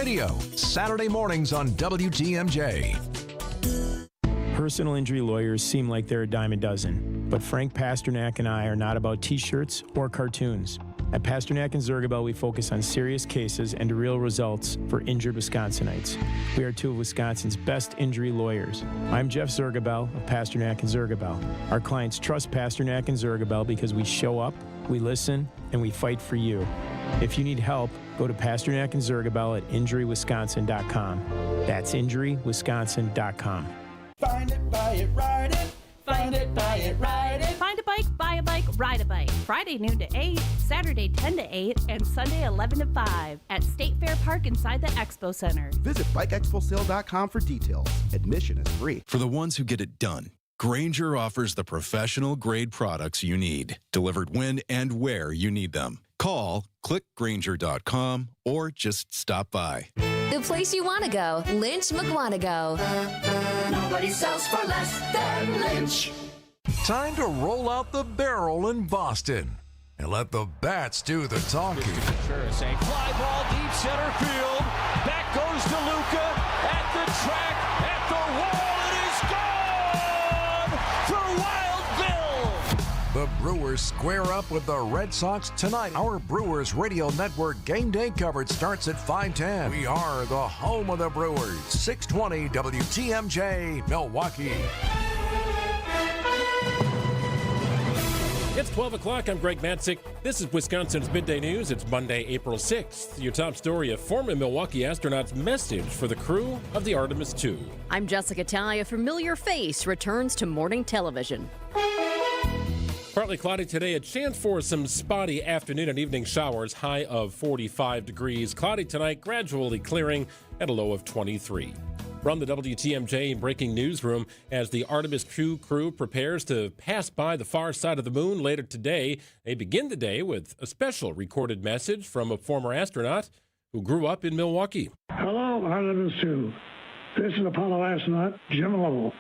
Radio, Saturday mornings on WTMJ. Personal injury lawyers seem like they're a dime a dozen, but Frank Pasternak and I are not about T-shirts or cartoons. At Pasternak and Zergabel, we focus on serious cases and real results for injured Wisconsinites. We are two of Wisconsin's best injury lawyers. I'm Jeff Zergabel of Pasternak and Zergabel. Our clients trust Pasternak and Zergabel because we show up, we listen, and we fight for you. If you need help, go to Pasternak and Zergabel at injurywisconsin.com. That's injurywisconsin.com. Find it, buy it, ride it. Find it, buy it, ride it. Find a bike, buy a bike, ride a bike. Friday noon to 8, Saturday 10 to 8, and Sunday 11 to 5 at State Fair Park inside the Expo Center. Visit bikeexposale.com for details. Admission is free. For the ones who get it done, Grainger offers the professional-grade products you need, delivered when and where you need them. Call, click Grainger.com, or just stop by. The place you want to go, Lynch McWanago. Nobody sells for less than Lynch. Time to roll out the barrel in Boston and let the bats do the talking. Sure, a fly ball deep center field. Back goes to Luca at the track, at the wall. It is gone for Wild Bill. The Brewers square up with the Red Sox tonight. Our Brewers Radio Network game day coverage starts at 5:10. We are the home of the Brewers. 620 WTMJ, Milwaukee. It's 12 o'clock. I'm Greg Matzik. This is Wisconsin's Midday News. It's Monday, April 6th. Your top story, a former Milwaukee astronaut's message for the crew of the Artemis II. I'm Jessica Talley. A familiar face returns to morning television. Partly cloudy today, a chance for some spotty afternoon and evening showers, high of 45 degrees. Cloudy tonight, gradually clearing at a low of 23. From the WTMJ breaking newsroom, as the Artemis II crew prepares to pass by the far side of the moon later today, they begin the day with a special recorded message from a former astronaut who grew up in Milwaukee. Hello, Artemis II. This is Apollo astronaut Jim Lovell.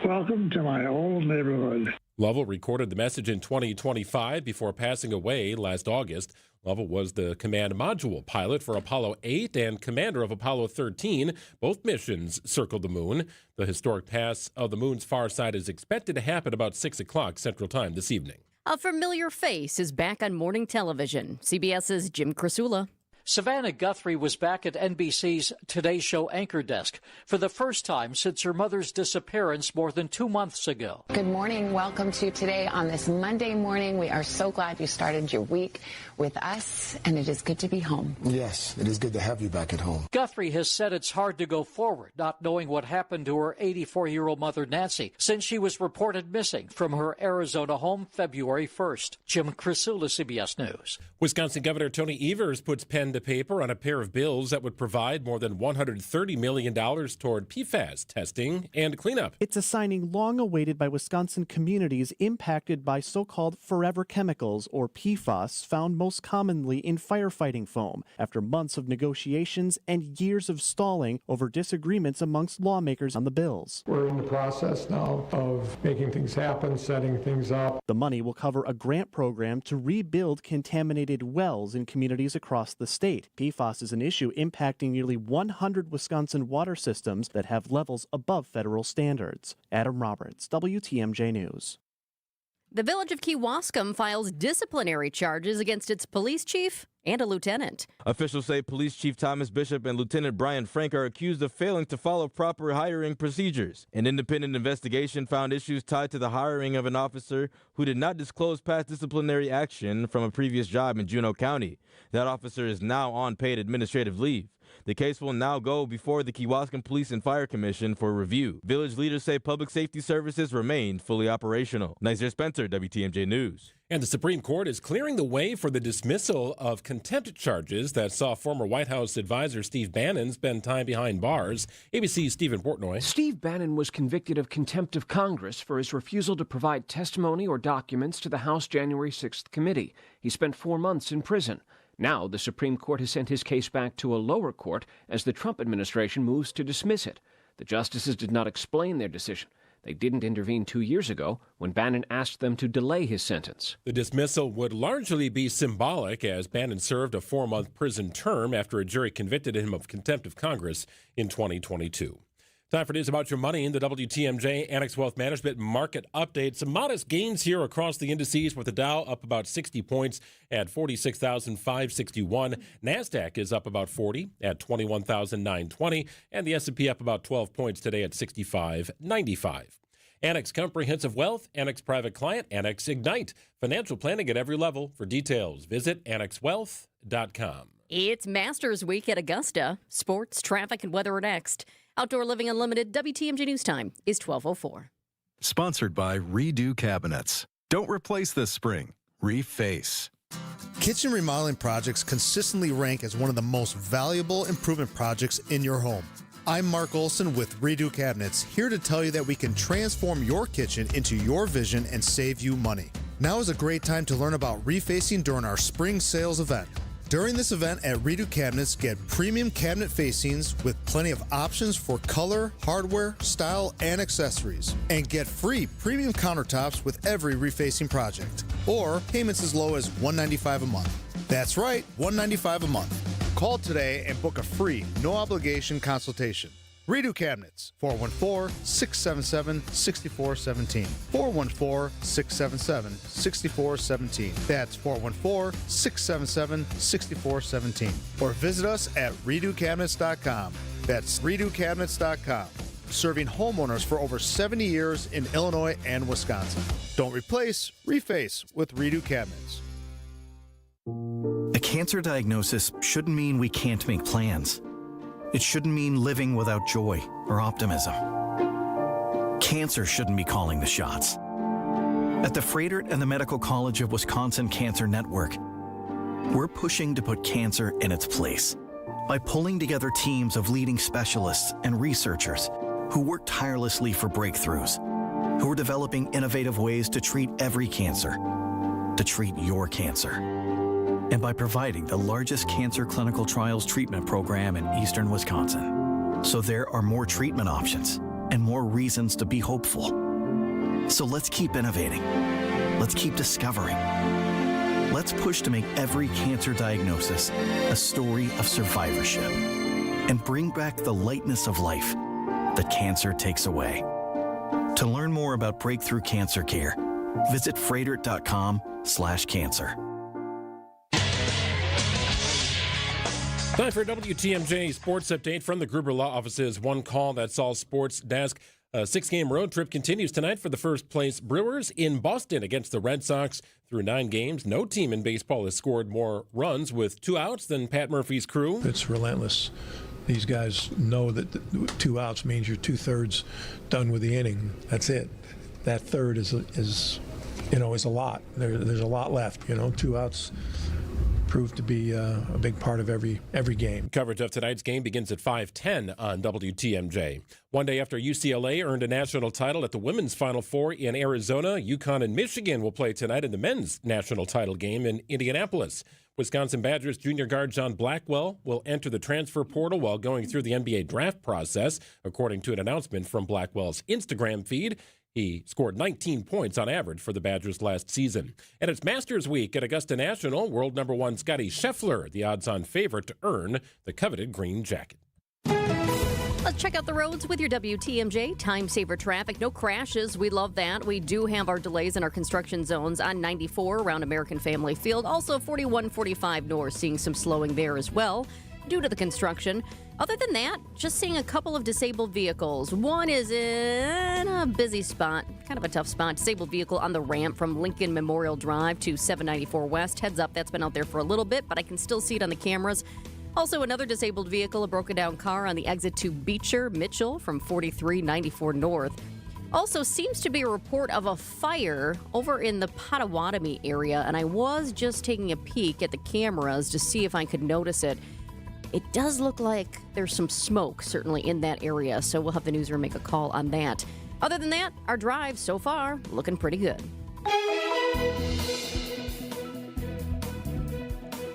Welcome to my old neighborhood. Lovell recorded the message in 2025 before passing away last August. Lovell was the command module pilot for Apollo 8 and commander of Apollo 13. Both missions circled the moon. The historic pass of the moon's far side is expected to happen about 6 o'clock Central Time this evening. A familiar face is back on morning television. CBS's Jim Krasula. Savannah Guthrie was back at NBC's Today Show anchor desk for the first time since her mother's disappearance more than 2 months ago. Good morning. Welcome to Today on this Monday morning. We are so glad you started your week with us, and it is good to be home. Yes, it is good to have you back at home. Guthrie has said it's hard to go forward, not knowing what happened to her 84-year-old mother, Nancy, since she was reported missing from her Arizona home February 1st. Jim Krasula, CBS News. Wisconsin Governor Tony Evers puts pen to paper on a pair of bills that would provide more than $130 million toward PFAS testing and cleanup. It's a signing long awaited by Wisconsin communities impacted by so-called forever chemicals, or PFAS, found most commonly in firefighting foam, after months of negotiations and years of stalling over disagreements amongst lawmakers on the bills. We're in the process now of making things happen, setting things up. The money will cover a grant program to rebuild contaminated wells in communities across the state. PFAS is an issue impacting nearly 100 Wisconsin water systems that have levels above federal standards. Adam Roberts, WTMJ News. The village of Kewaskum files disciplinary charges against its police chief and a lieutenant. Officials say Police Chief Thomas Bishop and Lieutenant Brian Frank are accused of failing to follow proper hiring procedures. An independent investigation found issues tied to the hiring of an officer who did not disclose past disciplinary action from a previous job in Juneau County. That officer is now on paid administrative leave. The case will now go before the Kewaskum Police and Fire Commission for review. Village leaders say public safety services remain fully operational. Nizer Spencer, WTMJ News. And the Supreme Court is clearing the way for the dismissal of contempt charges that saw former White House advisor Steve Bannon spend time behind bars. ABC's Stephen Portnoy. Steve Bannon was convicted of contempt of Congress for his refusal to provide testimony or documents to the House January 6th committee. He spent 4 months in prison. Now, the Supreme Court has sent his case back to a lower court as the Trump administration moves to dismiss it. The justices did not explain their decision. They didn't intervene 2 years ago when Bannon asked them to delay his sentence. The dismissal would largely be symbolic, as Bannon served a 4-month prison term after a jury convicted him of contempt of Congress in 2022. Time for news about your money in the WTMJ Annex Wealth Management Market Update. Some modest gains here across the indices, with the Dow up about 60 points at 46,561. NASDAQ is up about 40 at 21,920. And the S&P up about 12 points today at 6595. Annex Comprehensive Wealth, Annex Private Client, Annex Ignite. Financial planning at every level. For details, visit annexwealth.com. It's Masters Week at Augusta. Sports, traffic, and weather are next. Outdoor Living Unlimited WTMJ News Time is 12:04. Sponsored by Redo Cabinets. Don't replace this spring. Reface. Kitchen remodeling projects consistently rank as one of the most valuable improvement projects in your home. I'm Mark Olson with Redo Cabinets, here to tell you that we can transform your kitchen into your vision and save you money. Now is a great time to learn about refacing during our spring sales event. During this event at Redo Cabinets, get premium cabinet facings with plenty of options for color, hardware, style, and accessories. And get free premium countertops with every refacing project. Or payments as low as $195 a month. That's right, $195 a month. Call today and book a free, no-obligation consultation. Redo Cabinets, 414-677-6417. 414-677-6417. That's 414-677-6417. Or visit us at redocabinets.com. That's redocabinets.com. Serving homeowners for over 70 years in Illinois and Wisconsin. Don't replace, reface with Redo Cabinets. A cancer diagnosis shouldn't mean we can't make plans. It shouldn't mean living without joy or optimism. Cancer shouldn't be calling the shots. At the Froedtert and the Medical College of Wisconsin Cancer Network, we're pushing to put cancer in its place by pulling together teams of leading specialists and researchers who work tirelessly for breakthroughs, who are developing innovative ways to treat every cancer, to treat your cancer. And by providing the largest cancer clinical trials treatment program in eastern Wisconsin. So there are more treatment options and more reasons to be hopeful. So let's keep innovating. Let's keep discovering. Let's push to make every cancer diagnosis a story of survivorship and bring back the lightness of life that cancer takes away. To learn more about breakthrough cancer care, visit froedtert.com/cancer. Time for a WTMJ Sports Update from the Gruber Law Office's One Call That's All Sports desk. A 6-game road trip continues tonight for the first-place Brewers in Boston against the Red Sox. Through 9 games, no team in baseball has scored more runs with 2 outs than Pat Murphy's crew. It's relentless. These guys know that 2 outs means you're 2/3 done with the inning. That's it. That third is a lot. There's a lot left. 2 outs proved to be a big part of every game. Coverage of tonight's game begins at 5:10 on WTMJ. One day after UCLA earned a national title at the women's Final Four in Arizona, UConn and Michigan will play tonight in the men's national title game in Indianapolis. Wisconsin Badgers junior guard John Blackwell will enter the transfer portal while going through the NBA draft process, according to an announcement from Blackwell's Instagram feed. He scored 19 points on average for the Badgers last season. And it's Masters Week at Augusta National. World number 1 Scottie Scheffler, the odds-on favorite to earn the coveted green jacket. Let's check out the roads with your WTMJ time saver traffic. No crashes. We love that. We do have our delays in our construction zones on 94 around American Family Field. Also 41-45 north, seeing some slowing there as well due to the construction. Other than that, just seeing a couple of disabled vehicles. One is in a busy spot, kind of a tough spot. Disabled vehicle on the ramp from Lincoln Memorial Drive to 794 West. Heads up, that's been out there for a little bit, but I can still see it on the cameras. Also, another disabled vehicle, a broken down car on the exit to Beecher Mitchell from 4394 North. Also, seems to be a report of a fire over in the Potawatomi area, and I was just taking a peek at the cameras to see if I could notice it. It does look like there's some smoke, certainly, in that area, so we'll have the newsroom make a call on that. Other than that, our drive so far looking pretty good.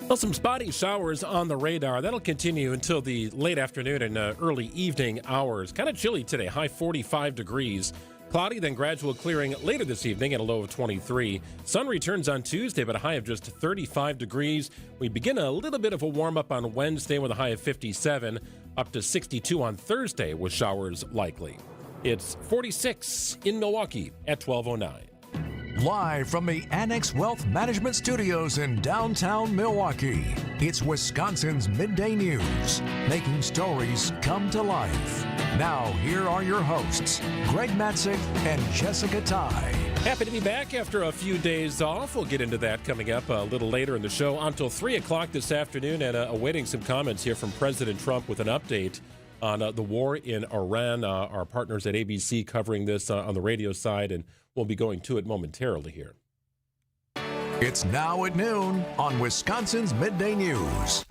Well, some spotty showers on the radar. That'll continue until the late afternoon and early evening hours. Kind of chilly today, high 45 degrees. Cloudy, then gradual clearing later this evening at a low of 23. Sun returns on Tuesday, but a high of just 35 degrees. We begin a little bit of a warm-up on Wednesday with a high of 57, up to 62 on Thursday with showers likely. It's 46 in Milwaukee at 12:09. Live from the Annex Wealth Management Studios in downtown Milwaukee, it's Wisconsin's Midday News, making stories come to life. Now, here are your hosts, Greg Matzik and Jessica Ty. Happy to be back after a few days off. We'll get into that coming up a little later in the show until 3 o'clock this afternoon, and awaiting some comments here from President Trump with an update on the war in Iran. Our partners at ABC covering this on the radio side, and we'll be going to it momentarily here. It's now at noon on Wisconsin's Midday News.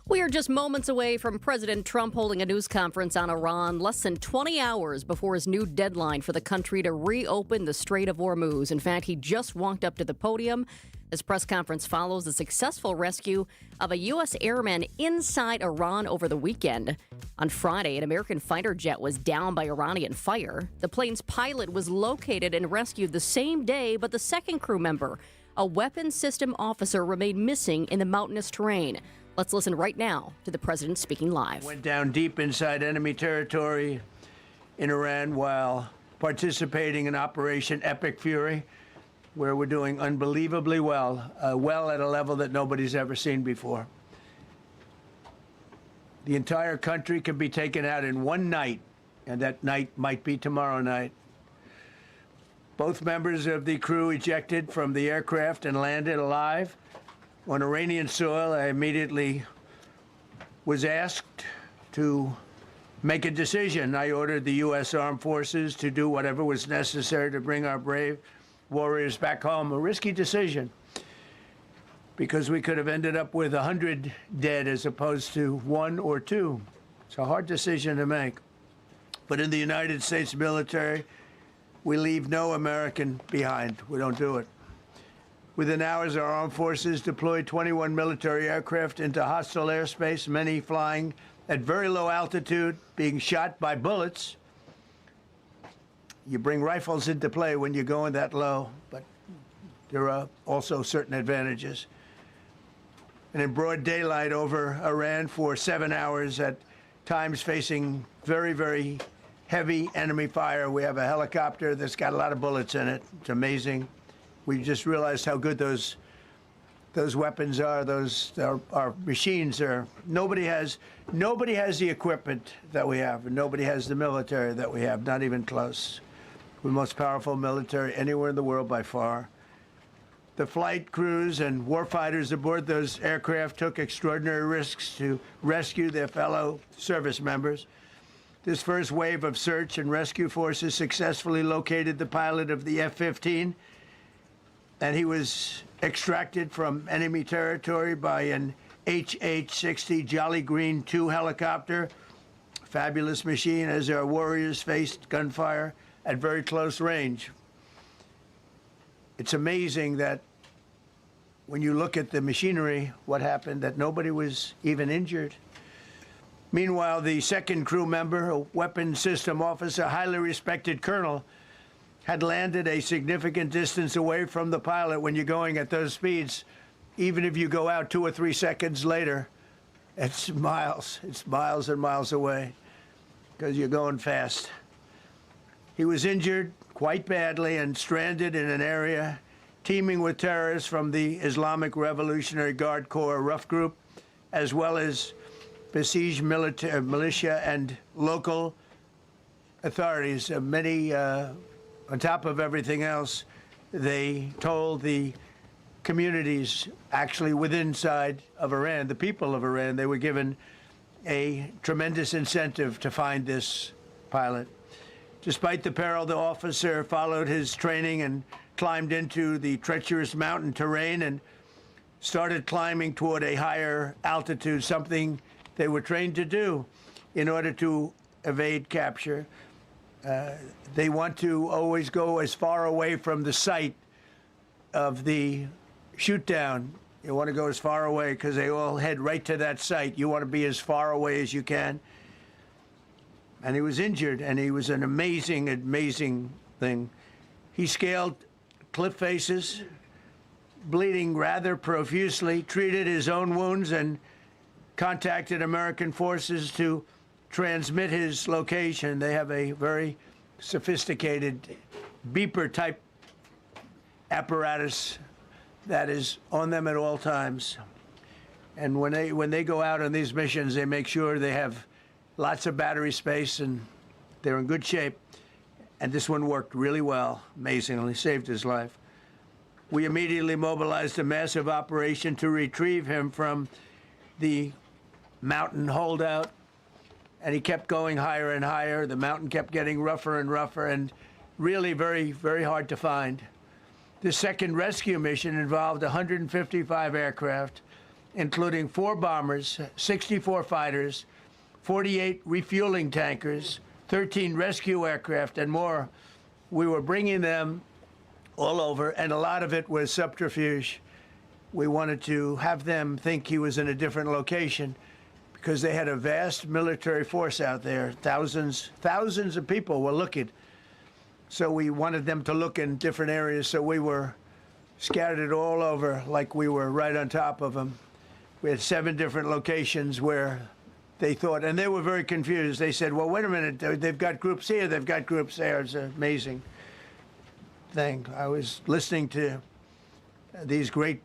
We are just moments away from President Trump holding a news conference on Iran less than 20 hours before his new deadline for the country to reopen the Strait of Hormuz. In fact, he just walked up to the podium. This press conference follows the successful rescue of a U.S. airman inside Iran over the weekend. On Friday, an American fighter jet was down by Iranian fire. The plane's pilot was located and rescued the same day, but the second crew member, a weapons system officer, remained missing in the mountainous terrain. Let's listen right now to the president speaking live. Went down deep inside enemy territory in Iran while participating in Operation Epic Fury, where we're doing unbelievably well at a level that nobody's ever seen before. The entire country can be taken out in one night, and that night might be tomorrow night. Both members of the crew ejected from the aircraft and landed alive on Iranian soil. I immediately was asked to make a decision. I ordered the U.S. Armed Forces to do whatever was necessary to bring our brave warriors back home. A risky decision, because we could have ended up with 100 dead as opposed to 1 or 2. It's a hard decision to make. But in the United States military, we leave no American behind. We don't do it. Within hours, our armed forces deployed 21 military aircraft into hostile airspace, many flying at very low altitude, being shot by bullets. You bring rifles into play when you're going that low, but there are also certain advantages. And in broad daylight over Iran for 7 hours, at times facing very, very heavy enemy fire. We have a helicopter that's got a lot of bullets in it. It's amazing. We just realized how good those weapons are. Our machines are. Nobody has the equipment that we have, and nobody has the military that we have. Not even close. We're the most powerful military anywhere in the world by far. The flight crews and warfighters aboard those aircraft took extraordinary risks to rescue their fellow service members. This first wave of search and rescue forces successfully located the pilot of the F-15, and he was extracted from enemy territory by an HH-60 Jolly Green II helicopter. Fabulous machine as our warriors faced gunfire at very close range. It's amazing that when you look at the machinery, what happened, that nobody was even injured. Meanwhile, the second crew member, a weapons system officer, highly respected colonel, had landed a significant distance away from the pilot. When you're going at those speeds, even if you go out 2 or 3 seconds later, it's miles and miles away, because you're going fast. He was injured quite badly and stranded in an area teeming with terrorists from the Islamic Revolutionary Guard Corps rough group, as well as besieged militia and local authorities. Many, on top of everything else, they told the communities actually within side of Iran, the people of Iran, they were given a tremendous incentive to find this pilot. Despite the peril, the officer followed his training and climbed into the treacherous mountain terrain and started climbing toward a higher altitude, something they were trained to do in order to evade capture. They want to always go as far away from the site of the shoot down. You want to go as far away because they all head right to that site. You want to be as far away as you can. and he was injured, and he was an amazing, amazing thing. He scaled cliff faces, bleeding rather profusely, treated his own wounds, and contacted American forces to transmit his location. They have a very sophisticated beeper-type apparatus that is on them at all times. And when they go out on these missions, they make sure they have lots of battery space and they're in good shape. And this one worked really well, amazingly, saved his life. We immediately mobilized a massive operation to retrieve him from the mountain holdout, and he kept going higher and higher. The mountain kept getting rougher and rougher, and really very, very hard to find. The second rescue mission involved 155 aircraft, including 4 bombers, 64 fighters, 48 refueling tankers, 13 rescue aircraft, and more. We were bringing them all over, and a lot of it was subterfuge. We wanted to have them think he was in a different location because they had a vast military force out there. Thousands of people were looking. So we wanted them to look in different areas, so we were scattered all over like we were right on top of them. We had 7 different locations where they thought, and they were very confused. They said, well, wait a minute, they've got groups here, they've got groups there. It's an amazing thing. I was listening to these great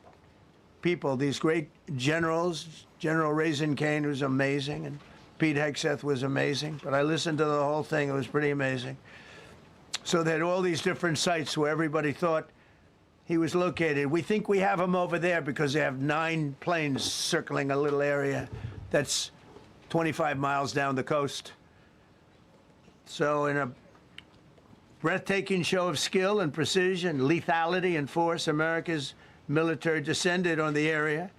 people, these great generals. General Raisin Kane was amazing, and Pete Hegseth was amazing. But I listened to the whole thing. It was pretty amazing. So they had all these different sites where everybody thought he was located. We think we have him over there because they have 9 planes circling a little area that's 25 miles down the coast. So in a breathtaking show of skill and precision, lethality and force, America's military descended on the area,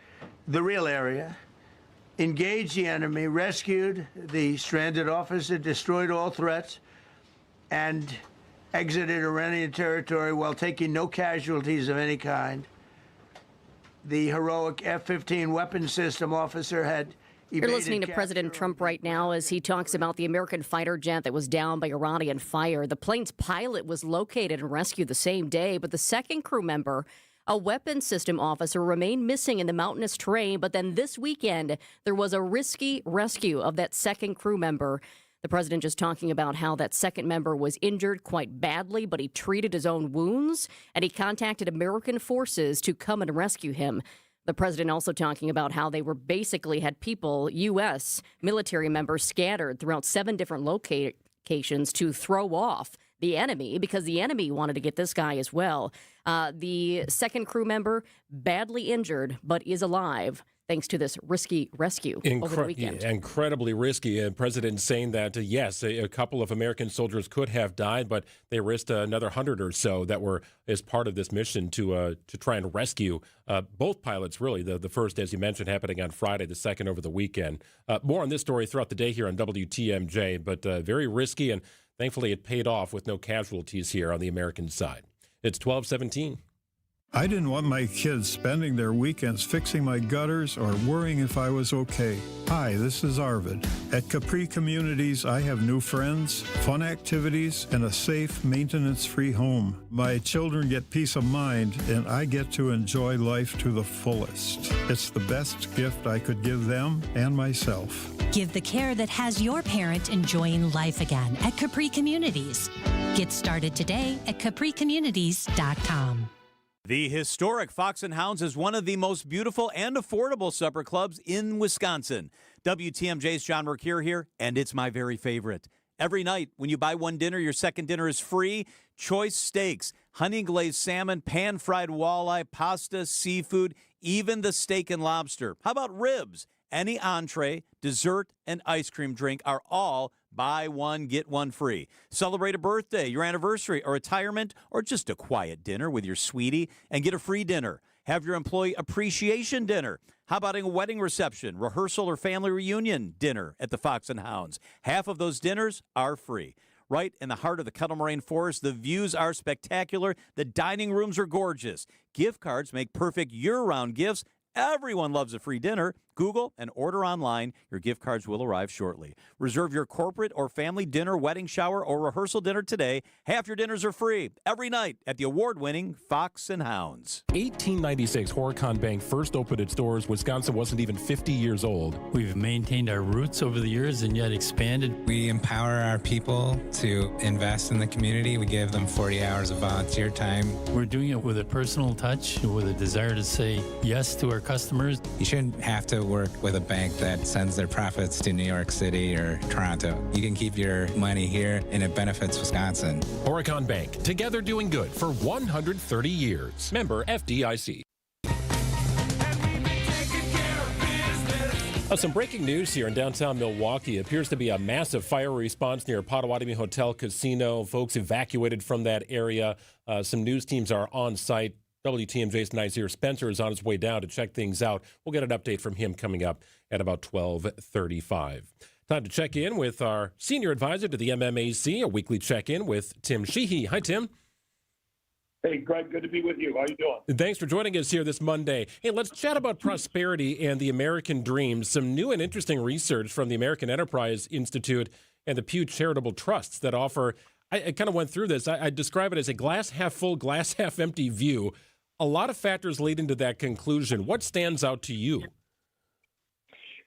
the real area, engaged the enemy, rescued the stranded officer, destroyed all threats, and exited Iranian territory while taking no casualties of any kind. The heroic F-15 weapon system officer had You're listening to President Trump right now as he talks about the American fighter jet that was down by Iranian fire. The plane's pilot was located and rescued the same day, but the second crew member, a weapons system officer, remained missing in the mountainous terrain. But then this weekend, there was a risky rescue of that second crew member. The president just talking about how that second member was injured quite badly, but he treated his own wounds, and he contacted American forces to come and rescue him. The president also talking about how they were basically had people, U.S. military members, scattered throughout 7 different locations to throw off the enemy because the enemy wanted to get this guy as well. The second crew member, badly injured, but is alive thanks to this risky rescue over the weekend. Yeah, incredibly risky. And President saying that, yes, a couple of American soldiers could have died, but they risked another 100 or so that were as part of this mission to try and rescue both pilots, really. The first, as you mentioned, happening on Friday, the second over the weekend. More on this story throughout the day here on WTMJ, but very risky, and thankfully it paid off with no casualties here on the American side. It's 12:17. I didn't want my kids spending their weekends fixing my gutters or worrying if I was okay. Hi, this is Arvid. At Capri Communities, I have new friends, fun activities, and a safe, maintenance-free home. My children get peace of mind, and I get to enjoy life to the fullest. It's the best gift I could give them and myself. Give the care that has your parent enjoying life again at Capri Communities. Get started today at capricommunities.com. The historic Fox and Hounds is one of the most beautiful and affordable supper clubs in Wisconsin. WTMJ's John Mercure here, and it's my very favorite. Every night, when you buy one dinner, your second dinner is free. Choice steaks, honey glazed salmon, pan-fried walleye, pasta, seafood, even the steak and lobster. How about ribs? Any entree, dessert, and ice cream drink are all buy one, get one free. Celebrate a birthday, your anniversary, or retirement, or just a quiet dinner with your sweetie and get a free dinner. Have your employee appreciation dinner. How about a wedding reception, rehearsal, or family reunion dinner at the Fox and Hounds? Half of those dinners are free. Right in the heart of the Kettle Moraine Forest, the views are spectacular. The dining rooms are gorgeous. Gift cards make perfect year-round gifts. Everyone loves a free dinner. Google and order online. Your gift cards will arrive shortly. Reserve your corporate or family dinner, wedding shower, or rehearsal dinner today. Half your dinners are free every night at the award-winning Fox and Hounds. 1896, Horicon Bank first opened its doors. Wisconsin wasn't even 50 years old. We've maintained our roots over the years and yet expanded. We empower our people to invest in the community. We give them 40 hours of volunteer time. We're doing it with a personal touch, with a desire to say yes to our customers. You shouldn't have to work with a bank that sends their profits to New York City or Toronto. You can keep your money here and it benefits Wisconsin. Horicon Bank, together doing good for 130 years. Member FDIC. Some breaking news here in downtown Milwaukee. Appears to be a massive fire response near Potawatomi Hotel Casino. Folks evacuated from that area. Some news teams are on site. WTMJ's Messier Spencer is on his way down to check things out. We'll get an update from him coming up at about 12:35. Time to check in with our senior advisor to the MMAC, a weekly check-in with Tim Sheehy. Hi, Tim. Hey, Greg, good to be with you. How you doing? Thanks for joining us here this Monday. Hey, let's chat about prosperity and the American dream. Some new and interesting research from the American Enterprise Institute and the Pew Charitable Trusts that offer, I kind of went through this. I describe it as a glass half full, glass half empty view. A lot of factors lead into that conclusion. What stands out to you?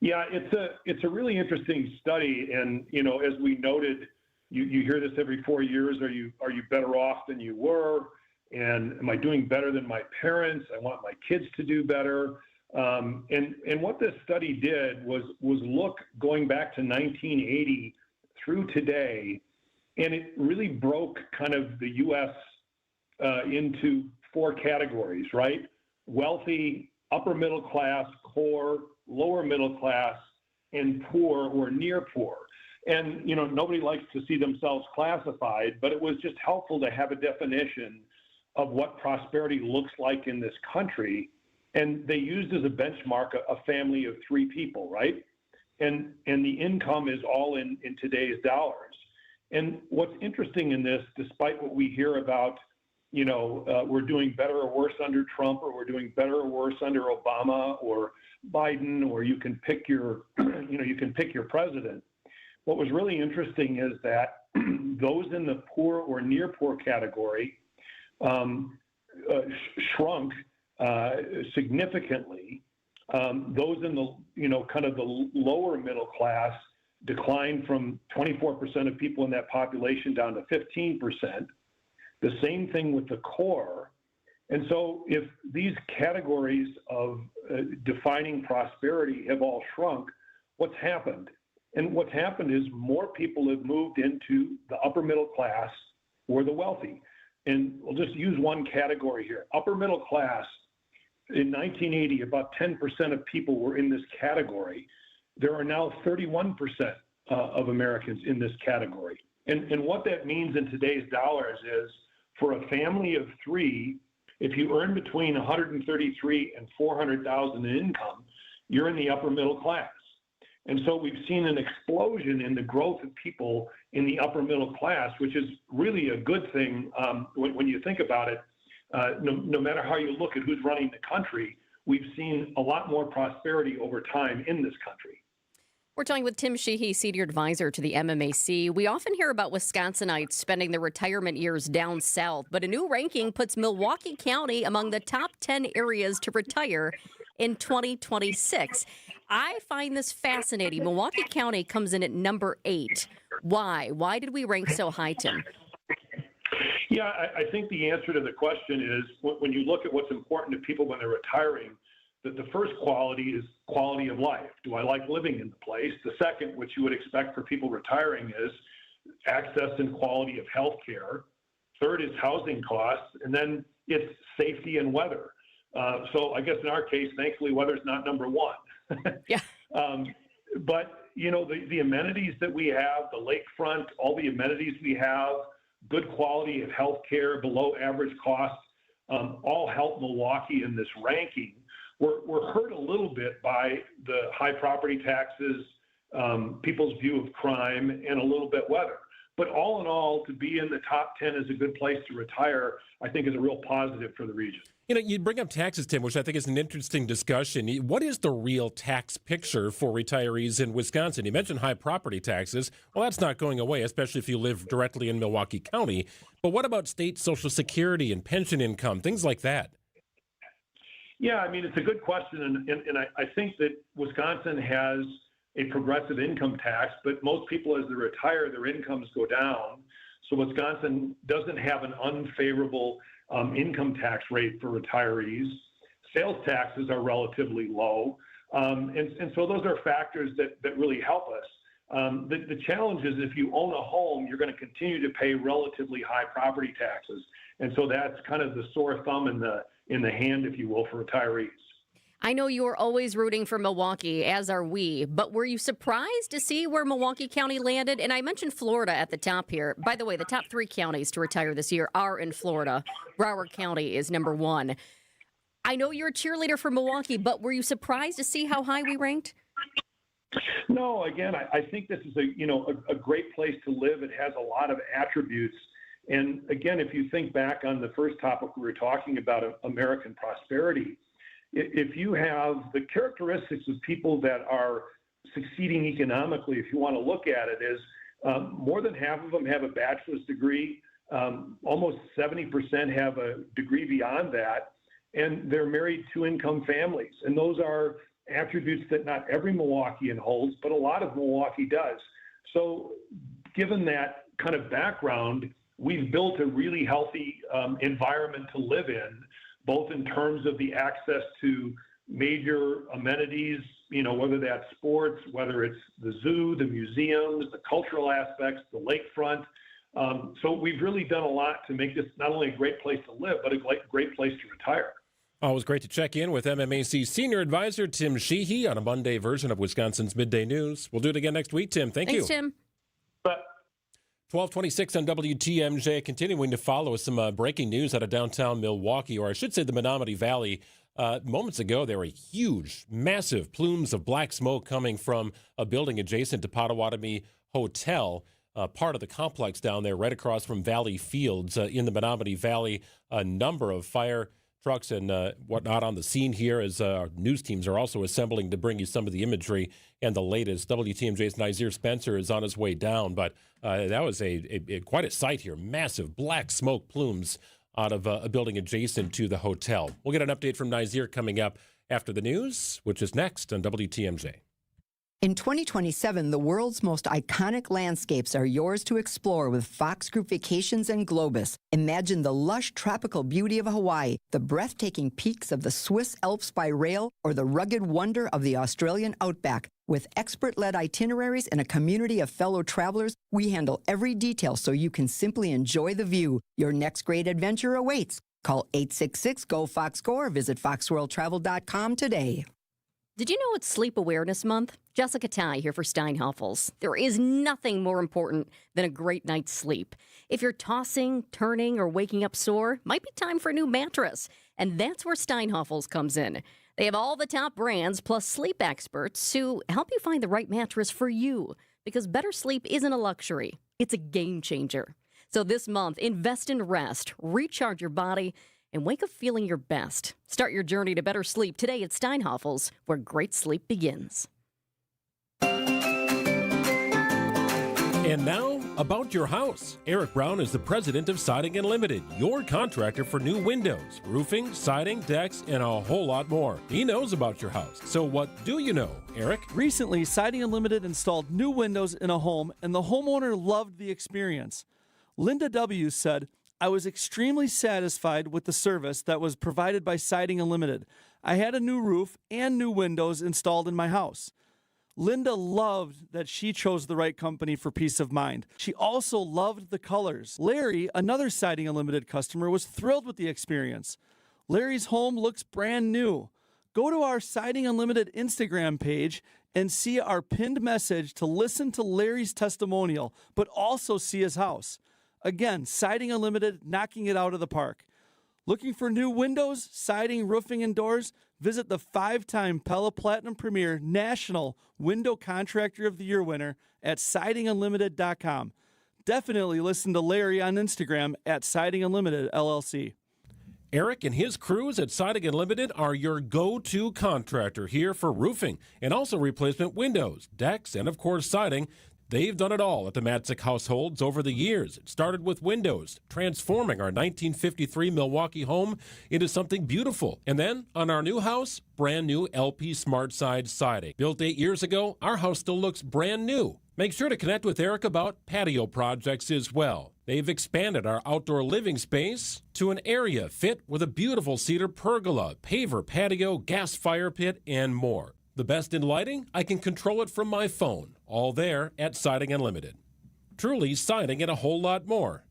Yeah, it's a really interesting study, and as we noted, you hear this every 4 years. Are you better off than you were? And am I doing better than my parents? I want my kids to do better. And what this study did was look going back to 1980 through today, and it really broke kind of the U.S. Into 4 categories, right? Wealthy, upper middle class, core, lower middle class, and poor or near poor. And, nobody likes to see themselves classified, but it was just helpful to have a definition of what prosperity looks like in this country. And they used as a benchmark a family of 3 people, right? And the income is all in today's dollars. And what's interesting in this, despite what we hear about, we're doing better or worse under Trump, or we're doing better or worse under Obama or Biden, or you can pick your, you can pick your president. What was really interesting is that those in the poor or near poor category shrunk significantly. Those in the, kind of the lower middle class declined from 24% of people in that population down to 15%. The same thing with the core. And so if these categories of defining prosperity have all shrunk, what's happened? And what's happened is more people have moved into the upper middle class or the wealthy. And we'll just use one category here. Upper middle class, in 1980, about 10% of people were in this category. There are now 31% of Americans in this category. And what that means in today's dollars is, for a family of 3, if you earn between $133,000 and $400,000 in income, you're in the upper middle class. And so we've seen an explosion in the growth of people in the upper middle class, which is really a good thing when you think about it. No matter how you look at who's running the country, we've seen a lot more prosperity over time in this country. We're talking with Tim Sheehy, senior advisor to the MMAC. We often hear about Wisconsinites spending their retirement years down south, but a new ranking puts Milwaukee County among the top 10 areas to retire in 2026. I find this fascinating. Milwaukee County comes in at number 8. Why? Why did we rank so high, Tim? Yeah, I think the answer to the question is, when you look at what's important to people when they're retiring, that the first quality is quality of life. Do I like living in the place? The second, which you would expect for people retiring, is access and quality of health care. Third is housing costs. And then it's safety and weather. So I guess in our case, thankfully, weather's not number 1. Yeah. But, the amenities that we have, the lakefront, all the amenities we have, good quality of health care, below average costs, all help Milwaukee in this ranking. We're hurt a little bit by the high property taxes, people's view of crime, and a little bit weather. But all in all, to be in the top 10 is a good place to retire, I think is a real positive for the region. You know, you bring up taxes, Tim, which I think is an interesting discussion. What is the real tax picture for retirees in Wisconsin? You mentioned high property taxes. Well, that's not going away, especially if you live directly in Milwaukee County. But what about state Social Security and pension income, things like that? Yeah, I mean, it's a good question. And I think that Wisconsin has a progressive income tax, but most people, as they retire, their incomes go down. So Wisconsin doesn't have an unfavorable income tax rate for retirees. Sales taxes are relatively low. And so those are factors that really help us. The challenge is if you own a home, you're going to continue to pay relatively high property taxes. And so that's kind of the sore thumb in the hand, if you will, for retirees. I know you are always rooting for Milwaukee, as are we, but were you surprised to see where Milwaukee County landed? And I mentioned Florida at the top here. By the way, the top 3 counties to retire this year are in Florida. Broward County is number 1. I know you're a cheerleader for Milwaukee, but were you surprised to see how high we ranked? No, again, I think this is a great place to live. It has a lot of attributes. And again, if you think back on the first topic we were talking about, American prosperity, if you have the characteristics of people that are succeeding economically, if you want to look at it, is more than half of them have a bachelor's degree. Almost 70% have a degree beyond that, and they're married to income families. And those are attributes that not every Milwaukeean holds, but a lot of Milwaukee does. So given that kind of background, we've built a really healthy environment to live in, both in terms of the access to major amenities, whether that's sports, whether it's the zoo, the museums, the cultural aspects, the lakefront. So we've really done a lot to make this not only a great place to live, but a great place to retire. Always great to check in with MMAC Senior Advisor Tim Sheehy on a Monday version of Wisconsin's Midday News. We'll do it again next week, Tim. Thanks you. Thanks, Tim. 1226 on WTMJ, continuing to follow some breaking news out of downtown Milwaukee, or I should say the Menominee Valley. Moments ago, there were huge, massive plumes of black smoke coming from a building adjacent to Potawatomi Hotel, part of the complex down there, right across from Valley Fields in the Menominee Valley. A number of fire trucks and whatnot on the scene here as our news teams are also assembling to bring you some of the imagery and the latest. WTMJ's Nazir Spencer is on his way down, but that was quite a sight here. Massive black smoke plumes out of a building adjacent to the hotel. We'll get an update from Nazir coming up after the news, which is next on WTMJ. In 2027, the world's most iconic landscapes are yours to explore with Fox Group Vacations and Globus. Imagine the lush tropical beauty of Hawaii, the breathtaking peaks of the Swiss Alps by rail, or the rugged wonder of the Australian outback. With expert-led itineraries and a community of fellow travelers, we handle every detail so you can simply enjoy the view. Your next great adventure awaits. Call 866-GO-FOXGO or visit foxworldtravel.com today. Did you know it's Sleep Awareness Month? Jessica Ty here for Steinhoffels. There is nothing more important than a great night's sleep. If you're tossing, turning, or waking up sore, might be time for a new mattress. And that's where Steinhoffels comes in. They have all the top brands plus sleep experts who help you find the right mattress for you. Because better sleep isn't a luxury, it's a game changer. So this month, invest in rest, recharge your body, and wake up feeling your best. Start your journey to better sleep today at Steinhoffels, where great sleep begins. And now, about your house. Eric Brown is the president of Siding Unlimited, your contractor for new windows, roofing, siding, decks, and a whole lot more. He knows about your house. So what do you know, Eric? Recently, Siding Unlimited installed new windows in a home, and the homeowner loved the experience. Linda W. said, I was extremely satisfied with the service that was provided by Siding Unlimited. I had a new roof and new windows installed in my house. Linda loved that she chose the right company for peace of mind. She also loved the colors. Larry, another Siding Unlimited customer, was thrilled with the experience. Larry's home looks brand new. Go to our Siding Unlimited Instagram page and see our pinned message to listen to Larry's testimonial, but also see his house. Again, Siding Unlimited, knocking it out of the park. Looking for new windows, siding, roofing, and doors? Visit the 5-time Pella Platinum Premier National Window Contractor of the Year winner at sidingunlimited.com. definitely listen to Larry on Instagram at Siding Unlimited LLC. Eric and his crews at Siding Unlimited are your go-to contractor here for roofing and also replacement windows, decks, and of course siding. They've done it all at the Matzik households over the years. It started with windows, transforming our 1953 Milwaukee home into something beautiful. And then, on our new house, brand new LP Smart Side siding. Built 8 years ago, our house still looks brand new. Make sure to connect with Eric about patio projects as well. They've expanded our outdoor living space to an area fit with a beautiful cedar pergola, paver patio, gas fire pit, and more. The best in lighting? I can control it from my phone. All there at Siding Unlimited. Truly siding and a whole lot more.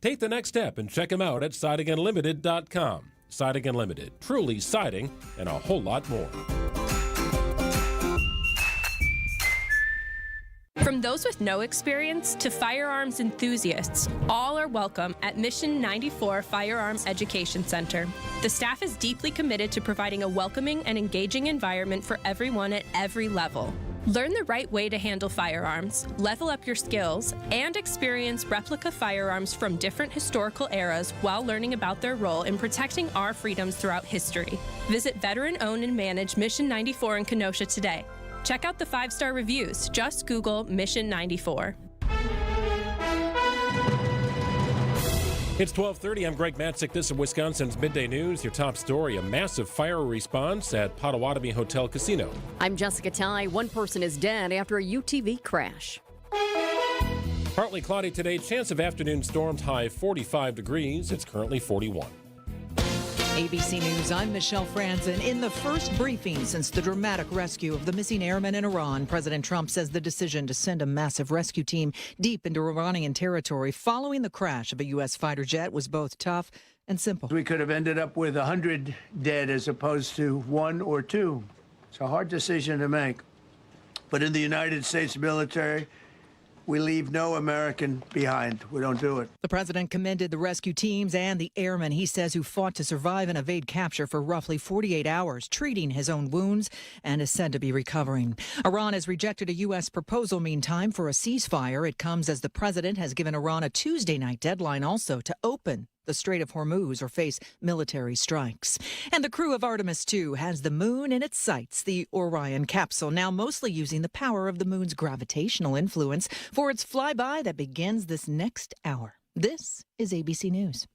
Take the next step and check them out at sidingunlimited.com. Siding Unlimited. Truly siding and a whole lot more. From those with no experience to firearms enthusiasts, all are welcome at Mission 94 Firearms Education Center. The staff is deeply committed to providing a welcoming and engaging environment for everyone at every level. Learn the right way to handle firearms, level up your skills, and experience replica firearms from different historical eras while learning about their role in protecting our freedoms throughout history. Visit veteran-owned and managed Mission 94 in Kenosha today. Check out the 5-star reviews. Just Google Mission 94. It's 12:30. I'm Greg Matzik. This is Wisconsin's Midday News. Your top story, a massive fire response at Potawatomi Hotel Casino. I'm Jessica Ty. One person is dead after a UTV crash. Partly cloudy today. Chance of afternoon storms, high 45 degrees. It's currently 41. ABC News, I'm Michelle Franzen. In the first briefing since the dramatic rescue of the missing airmen in Iran, President Trump says the decision to send a massive rescue team deep into Iranian territory following the crash of a U.S. fighter jet was both tough and simple. We could have ended up with 100 dead as opposed to 1 or 2. It's a hard decision to make. But in the United States military, we leave no American behind. We don't do it. The president commended the rescue teams and the airmen, he says, who fought to survive and evade capture for roughly 48 hours, treating his own wounds, and is said to be recovering. Iran has rejected a U.S. proposal, meantime, for a ceasefire. It comes as the president has given Iran a Tuesday night deadline also to open the Strait of Hormuz or face military strikes. And the crew of Artemis 2 has the moon in its sights, the Orion capsule, now mostly using the power of the moon's gravitational influence for its flyby that begins this next hour. This is ABC News.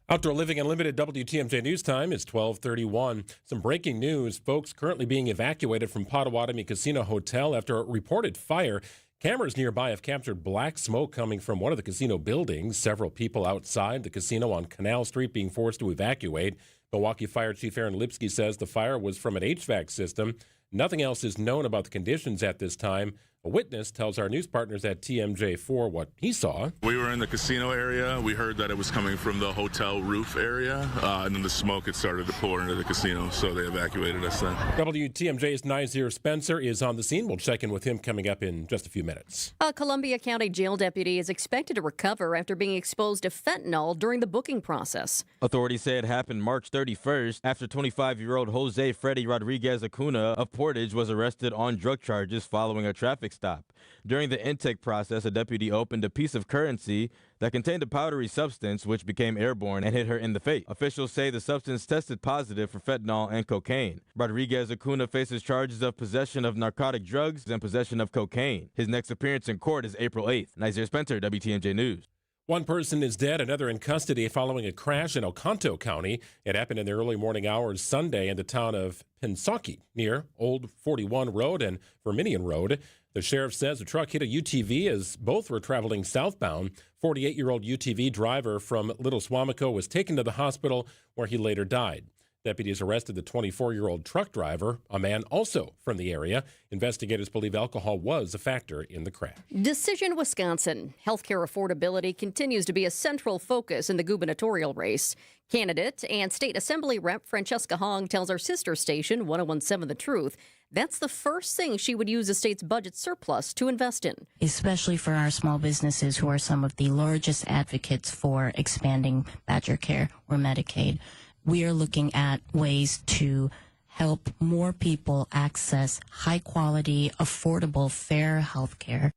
Outdoor Living Unlimited WTMJ News Time is 12:31. Some breaking news. Folks currently being evacuated from Potawatomi Casino Hotel after a reported fire. Cameras nearby have captured black smoke coming from one of the casino buildings. Several people outside the casino on Canal Street being forced to evacuate. Milwaukee Fire Chief Aaron Lipsky says the fire was from an HVAC system. Nothing else is known about the conditions at this time. A witness tells our news partners at TMJ4 what he saw. We were in the casino area. We heard that it was coming from the hotel roof area, and then the smoke had started to pour into the casino, so they evacuated us then. WTMJ's Nazir Spencer is on the scene. We'll check in with him coming up in just a few minutes. A Columbia County jail deputy is expected to recover after being exposed to fentanyl during the booking process. Authorities say it happened March 31st after 25-year-old Jose Freddy Rodriguez Acuna of Portage was arrested on drug charges following a traffic stop. During the intake process, a deputy opened a piece of currency that contained a powdery substance which became airborne and hit her in the face. Officials say the substance tested positive for fentanyl and cocaine. Rodriguez Acuna faces charges of possession of narcotic drugs and possession of cocaine. His next appearance in court is April 8th. Nazir Spencer, WTMJ News. One person is dead, another in custody following a crash in Oconto County. It happened in the early morning hours Sunday in the town of Pensauke near Old 41 Road and Verminion Road. The sheriff says the truck hit a UTV as both were traveling southbound. 48-year-old UTV driver from Little Swamico was taken to the hospital where he later died. Deputies arrested the 24-year-old truck driver, a man also from the area. Investigators believe alcohol was a factor in the crash. Decision Wisconsin. Healthcare affordability continues to be a central focus in the gubernatorial race. Candidate and State Assembly Rep Francesca Hong tells our sister station, 1017 The Truth, that's the first thing she would use the state's budget surplus to invest in. Especially for our small businesses who are some of the largest advocates for expanding Badger Care or Medicaid. We are looking at ways to help more people access high-quality, affordable, fair health care.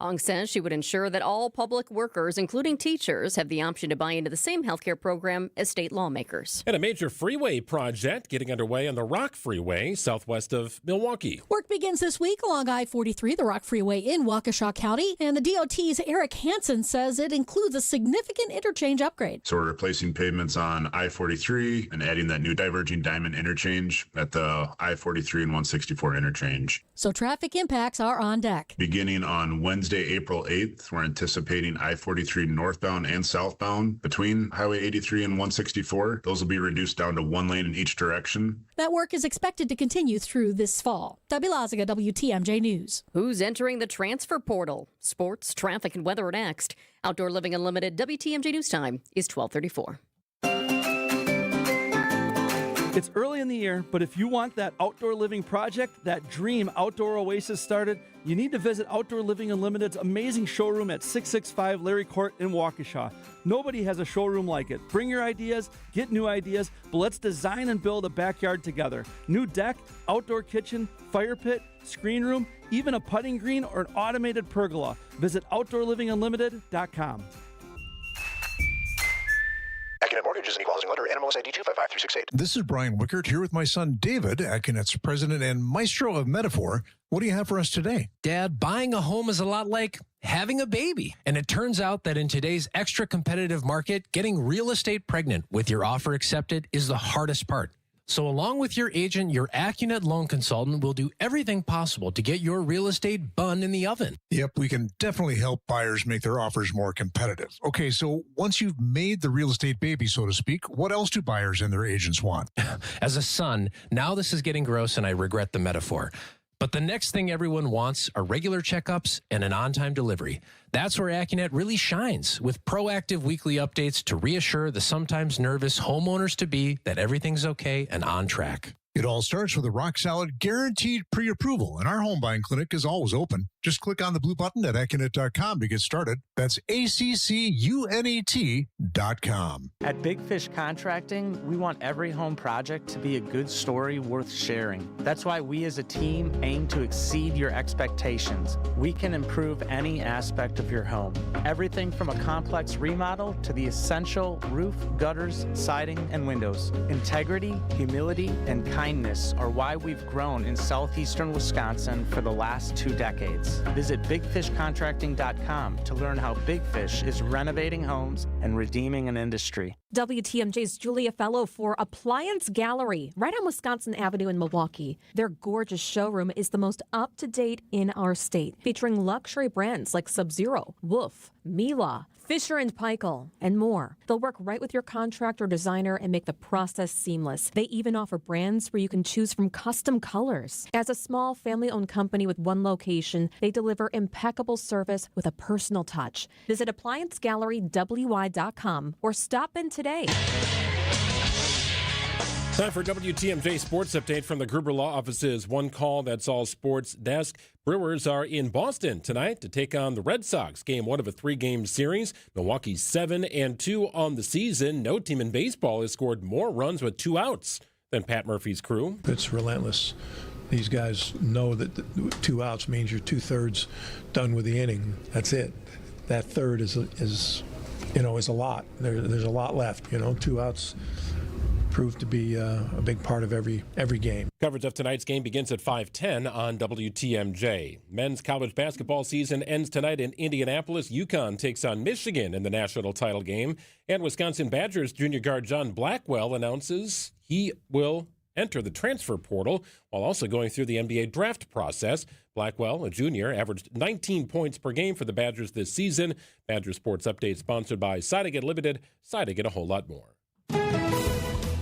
Hong says she would ensure that all public workers, including teachers, have the option to buy into the same healthcare program as state lawmakers. And a major freeway project getting underway on the Rock Freeway southwest of Milwaukee. Work begins this week along I-43, the Rock Freeway in Waukesha County, and the DOT's Eric Hansen says it includes a significant interchange upgrade. So we're replacing pavements on I-43 and adding that new diverging diamond interchange at the I-43 and 164 interchange. So traffic impacts are on deck. Beginning on Wednesday, April 8th, we're anticipating I-43 northbound and southbound between Highway 83 and 164. Those will be reduced down to one lane in each direction. That work is expected to continue through this fall. Debbie Laziga, WTMJ News. Who's entering the transfer portal? Sports, traffic, and weather are next. Outdoor Living Unlimited, WTMJ News Time is 12:34. It's early in the year, but if you want that outdoor living project, that dream outdoor oasis started, you need to visit Outdoor Living Unlimited's amazing showroom at 665 Larry Court in Waukesha. Nobody has a showroom like it. Bring your ideas, get new ideas, but let's design and build a backyard together. New deck, outdoor kitchen, fire pit, screen room, even a putting green or an automated pergola. Visit OutdoorLivingUnlimited.com. Accunet Mortgages and Equalizing Lender, NMLS ID 255368. This is Brian Wickert here with my son David, Accunet's president and maestro of metaphor. What do you have for us today? Dad, buying a home is a lot like having a baby. And it turns out that in today's extra competitive market, getting real estate pregnant with your offer accepted is the hardest part. So along with your agent, your Accunet loan consultant will do everything possible to get your real estate bun in the oven. Yep, we can definitely help buyers make their offers more competitive. Okay, so once you've made the real estate baby, so to speak, what else do buyers and their agents want? As a son, now this is getting gross and I regret the metaphor. But the next thing everyone wants are regular checkups and an on-time delivery. That's where Accunet really shines, with proactive weekly updates to reassure the sometimes nervous homeowners-to-be that everything's okay and on track. It all starts with a rock-solid guaranteed pre-approval, and our home buying clinic is always open. Just click on the blue button at Accunet.com to get started. That's ACCUNET.com. At Big Fish Contracting, we want every home project to be a good story worth sharing. That's why we as a team aim to exceed your expectations. We can improve any aspect of your home. Everything from a complex remodel to the essential roof, gutters, siding, and windows. Integrity, humility, and kindness are why we've grown in southeastern Wisconsin for the last 2 decades. Visit BigFishContracting.com to learn how Big Fish is renovating homes and redeeming an industry. WTMJ's Julia Fellow for Appliance Gallery, right on Wisconsin Avenue in Milwaukee. Their gorgeous showroom is the most up-to-date in our state, featuring luxury brands like Sub-Zero, Wolf, Miele, Fisher & Paykel, and more. They'll work right with your contractor or designer and make the process seamless. They even offer brands where you can choose from custom colors. As a small family-owned company with one location, they deliver impeccable service with a personal touch. Visit ApplianceGalleryWY.com or stop in today. Time for WTMJ Sports Update from the Gruber Law Office's One Call That's All Sports desk. Brewers are in Boston tonight to take on the Red Sox. Game 1 of a 3-game series. Milwaukee 7-2 on the season. No team in baseball has scored more runs with 2 outs than Pat Murphy's crew. It's relentless. These guys know that 2 outs means you're 2/3 done with the inning. That's it. That third is a lot. There's a lot left. 2 outs proved to be a big part of every game. Coverage of tonight's game begins at 5:10 on WTMJ. Men's college basketball season ends tonight in Indianapolis. UConn takes on Michigan in the national title game. And Wisconsin Badgers junior guard John Blackwell announces he will enter the transfer portal while also going through the NBA draft process. Blackwell, a junior, averaged 19 points per game for the Badgers this season. Badger Sports Update sponsored by Sideget Limited. Sideget, a whole lot more.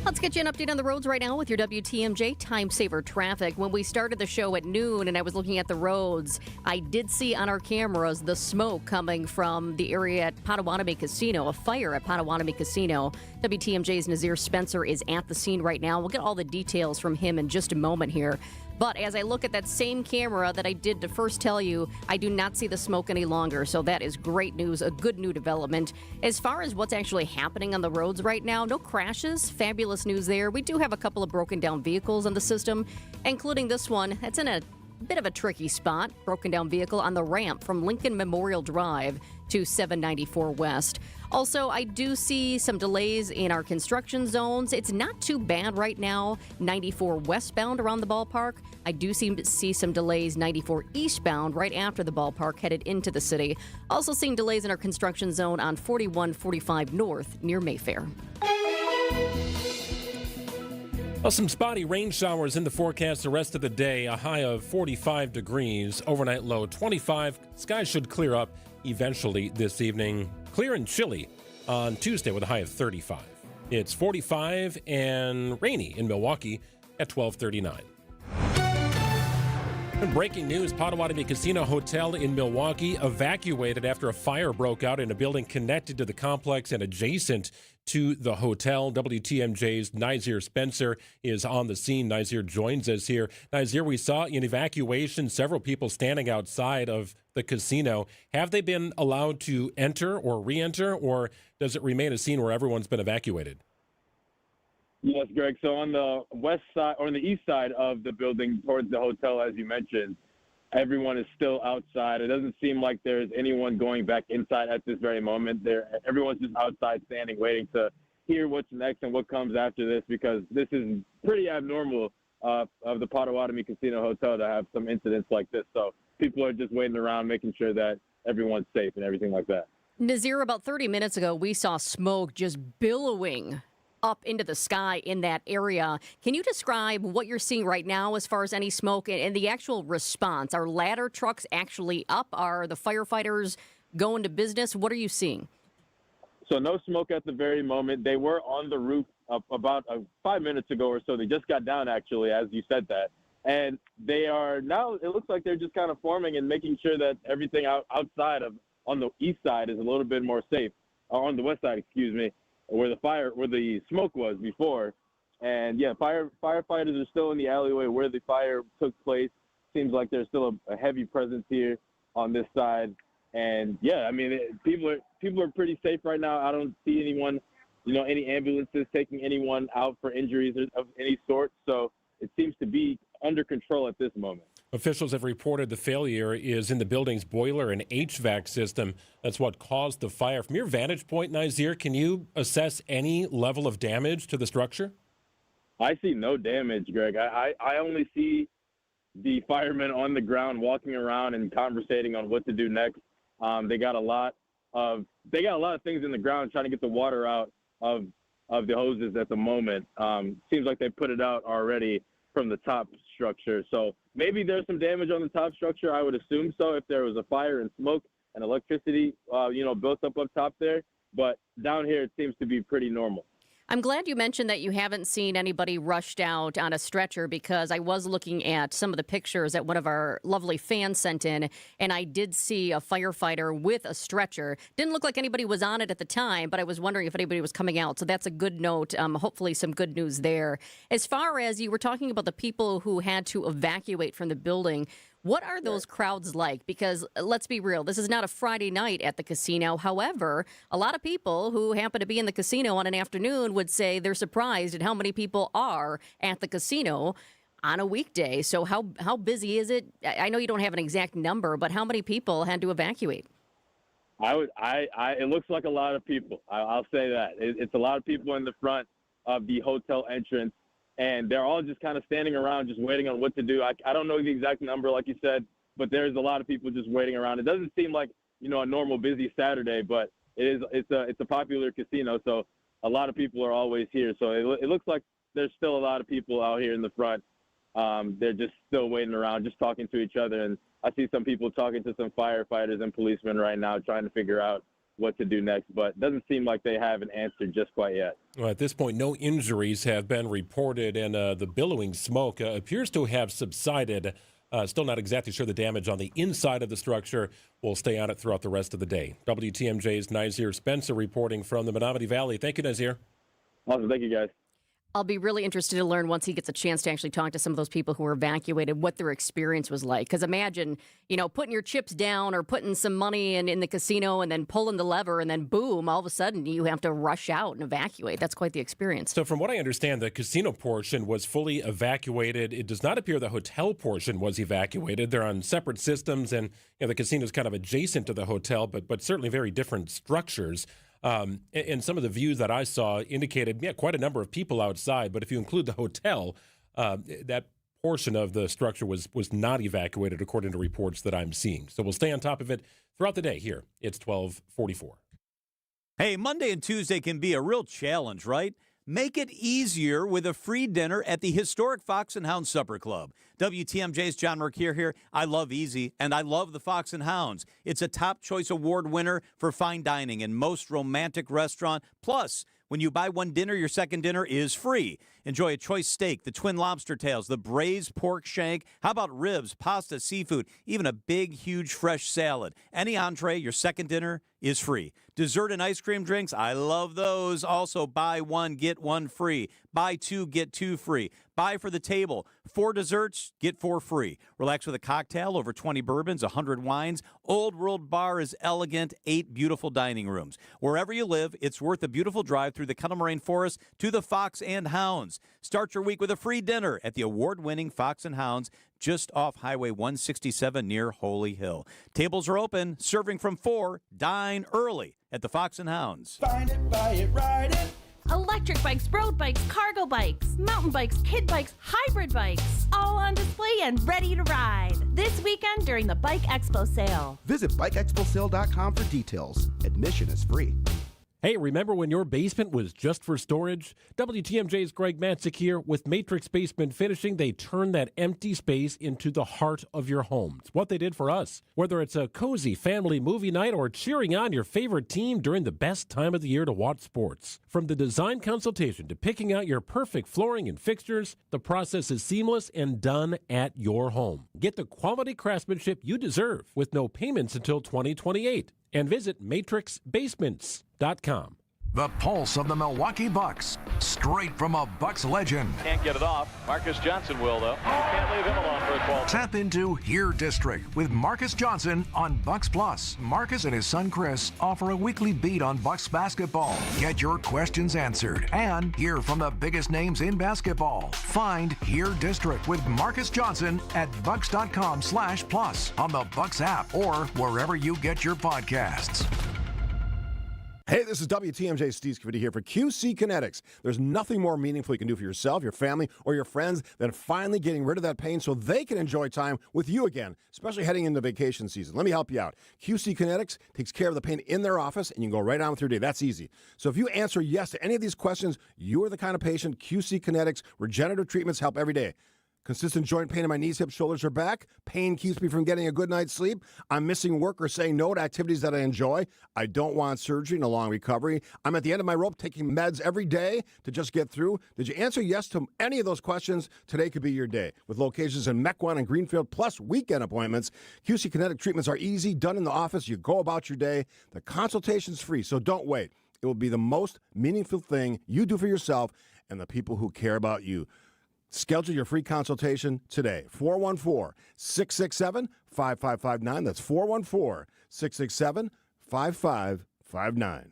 Let's get you an update on the roads right now with your WTMJ Time Saver Traffic. When we started the show at noon and I was looking at the roads, I did see on our cameras the smoke coming from the area at Potawatomi Casino, a fire at Potawatomi Casino. WTMJ's Nazir Spencer is at the scene right now. We'll get all the details from him in just a moment here. But as I look at that same camera that I did to first tell you, I do not see the smoke any longer. So that is great news, a good new development. As far as what's actually happening on the roads right now, no crashes. Fabulous news there. We do have a couple of broken down vehicles on the system, including this one. It's in a bit of a tricky spot. Broken down vehicle on the ramp from Lincoln Memorial Drive to 794 West. Also, I do see some delays in our construction zones. It's not too bad right now. 94 westbound around the ballpark. I do see some delays 94 eastbound right after the ballpark headed into the city. Also seeing delays in our construction zone on 4145 North near Mayfair. Well, some spotty rain showers in the forecast the rest of the day. A high of 45 degrees. Overnight low 25. Skies should clear up eventually this evening. Clear and chilly on Tuesday with a high of 35. It's 45 and rainy in Milwaukee at 12:39. Breaking news, Potawatomi Casino Hotel in Milwaukee evacuated after a fire broke out in a building connected to the complex and adjacent to the hotel. WTMJ's Messier Spencer is on the scene. Messier joins us here. Messier, we saw in evacuation several people standing outside of the casino. Have they been allowed to enter or re-enter, or does it remain a scene where everyone's been evacuated? Yes, Greg. So on the west side or on the east side of the building towards the hotel, as you mentioned, everyone is still outside. It doesn't seem like there's anyone going back inside at this very moment. Everyone's just outside standing, waiting to hear what's next and what comes after this, because this is pretty abnormal of the Potawatomi Casino Hotel to have some incidents like this. So people are just waiting around, making sure that everyone's safe and everything like that. Nazir, about 30 minutes ago, we saw smoke just billowing up into the sky in that area. Can you describe what you're seeing right now as far as any smoke and the actual response? Are ladder trucks actually up? Are the firefighters going to business? What are you seeing? So no smoke at the very moment. They were on the roof about 5 minutes ago or so. They just got down, actually, as you said that. And they are now, it looks like they're just kind of forming and making sure that everything outside on the east side is a little bit more safe, or on the west side, excuse me, where the smoke was before. And yeah, firefighters are still in the alleyway where the fire took place. Seems like there's still a heavy presence here on this side. And yeah, I mean, people are pretty safe right now. I don't see anyone, any ambulances taking anyone out for injuries of any sort. So it seems to be under control at this moment. Officials have reported the failure is in the building's boiler and HVAC system. That's what caused the fire. From your vantage point, Messier, can you assess any level of damage to the structure? I see no damage, Greg. I only see the firemen on the ground walking around and conversating on what to do next. They got a lot of things in the ground trying to get the water out of the hoses at the moment. Seems like they put it out already from the top structure. So maybe there's some damage on the top structure. I would assume so if there was a fire and smoke and electricity, built up top there. But down here, it seems to be pretty normal. I'm glad you mentioned that you haven't seen anybody rushed out on a stretcher, because I was looking at some of the pictures that one of our lovely fans sent in, and I did see a firefighter with a stretcher. Didn't look like anybody was on it at the time, but I was wondering if anybody was coming out. So that's a good note. Hopefully some good news there. As far as you were talking about the people who had to evacuate from the building, what are those crowds like? Because let's be real, this is not a Friday night at the casino. However, a lot of people who happen to be in the casino on an afternoon would say they're surprised at how many people are at the casino on a weekday. So how busy is it? I know you don't have an exact number, but how many people had to evacuate? It looks like a lot of people. I'll say that. It's a lot of people in the front of the hotel entrance. And they're all just kind of standing around, just waiting on what to do. I don't know the exact number, like you said, but there's a lot of people just waiting around. It doesn't seem like, a normal busy Saturday, but it's a popular casino, so a lot of people are always here. So it looks like there's still a lot of people out here in the front. They're just still waiting around, just talking to each other. And I see some people talking to some firefighters and policemen right now, trying to figure out what to do next, but it doesn't seem like they have an answer just quite yet. Well, at this point, no injuries have been reported, and the billowing smoke appears to have subsided. Still not exactly sure the damage on the inside of the structure. We'll stay on it throughout the rest of the day. WTMJ's Messier Spencer reporting from the Menominee Valley. Thank you, Messier. Awesome. Thank you, guys. I'll be really interested to learn once he gets a chance to actually talk to some of those people who were evacuated, what their experience was like. Because imagine, putting your chips down or putting some money in the casino and then pulling the lever and then boom, all of a sudden you have to rush out and evacuate. That's quite the experience. So from what I understand, the casino portion was fully evacuated. It does not appear the hotel portion was evacuated. They're on separate systems, and the casino is kind of adjacent to the hotel, but certainly very different structures. And some of the views that I saw indicated, quite a number of people outside. But if you include the hotel, that portion of the structure was not evacuated, according to reports that I'm seeing. So we'll stay on top of it throughout the day here. It's 12:44. Hey, Monday and Tuesday can be a real challenge, right? Make it easier with a free dinner at the historic Fox and Hound Supper Club. WTMJ's John Mercure here. I love easy, and I love the Fox and Hounds. It's a top choice award winner for fine dining and most romantic restaurant. Plus, when you buy one dinner, your second dinner is free. Enjoy a choice steak, the twin lobster tails, the braised pork shank. How about ribs, pasta, seafood, even a big, huge, fresh salad? Any entree, your second dinner is free. Dessert and ice cream drinks, I love those. Also, buy one, get one free. Buy two, get two free. Buy for the table. 4 desserts, get 4 free. Relax with a cocktail, over 20 bourbons, 100 wines. Old World Bar is elegant, 8 beautiful dining rooms. Wherever you live, it's worth a beautiful drive through the Kettle Moraine Forest to the Fox and Hounds. Start your week with a free dinner at the award-winning Fox and Hounds, just off Highway 167 near Holy Hill. Tables are open, serving from 4. Dine early at the Fox and Hounds. Find it, buy it, ride it. Electric bikes, road bikes, cargo bikes, mountain bikes, kid bikes, hybrid bikes, all on display and ready to ride this weekend during the Bike Expo sale. Visit bikeexposale.com for details. Admission is free. Hey, remember when your basement was just for storage? WTMJ's Greg Matzik here. With Matrix Basement Finishing, they turn that empty space into the heart of your home. It's what they did for us. Whether it's a cozy family movie night or cheering on your favorite team during the best time of the year to watch sports. From the design consultation to picking out your perfect flooring and fixtures, the process is seamless and done at your home. Get the quality craftsmanship you deserve with no payments until 2028. And visit matrixbasements.com. The pulse of the Milwaukee Bucks, straight from a Bucks legend. Can't get it off. Marcus Johnson will, though. Can't leave him alone for a 12. Tap into Here District with Marcus Johnson on Bucks Plus. Marcus and his son Chris offer a weekly beat on Bucks basketball. Get your questions answered and hear from the biggest names in basketball. Find Here District with Marcus Johnson at bucks.com/plus on the Bucks app or wherever you get your podcasts. Hey, this is WTMJ Steve Scavidi here for QC Kinetics. There's nothing more meaningful you can do for yourself, your family, or your friends than finally getting rid of that pain so they can enjoy time with you again, especially heading into vacation season. Let me help you out. QC Kinetics takes care of the pain in their office, and you can go right on with your day. That's easy. So if you answer yes to any of these questions, you are the kind of patient QC Kinetics regenerative treatments help every day. Consistent joint pain in my knees, hips, shoulders, or back. Pain keeps me from getting a good night's sleep. I'm missing work or saying no to activities that I enjoy. I don't want surgery and a long recovery. I'm at the end of my rope taking meds every day to just get through. Did you answer yes to any of those questions? Today could be your day. With locations in Mequon and Greenfield, plus weekend appointments, QC Kinetic treatments are easy, done in the office. You go about your day. The consultation's free, so don't wait. It will be the most meaningful thing you do for yourself and the people who care about you. Schedule your free consultation today. 414-667-5559. That's 414-667-5559.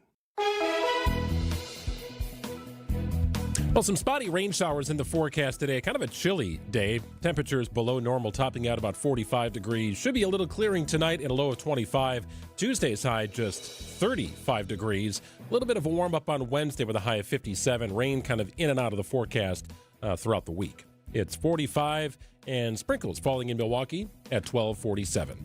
Well, some spotty rain showers in the forecast today. Kind of a chilly day. Temperatures below normal, topping out about 45 degrees. Should be a little clearing tonight and a low of 25. Tuesday's high just 35 degrees. A little bit of a warm up on Wednesday with a high of 57. Rain kind of in and out of the forecast throughout the week. It's 45 and sprinkles falling in Milwaukee at 12:47.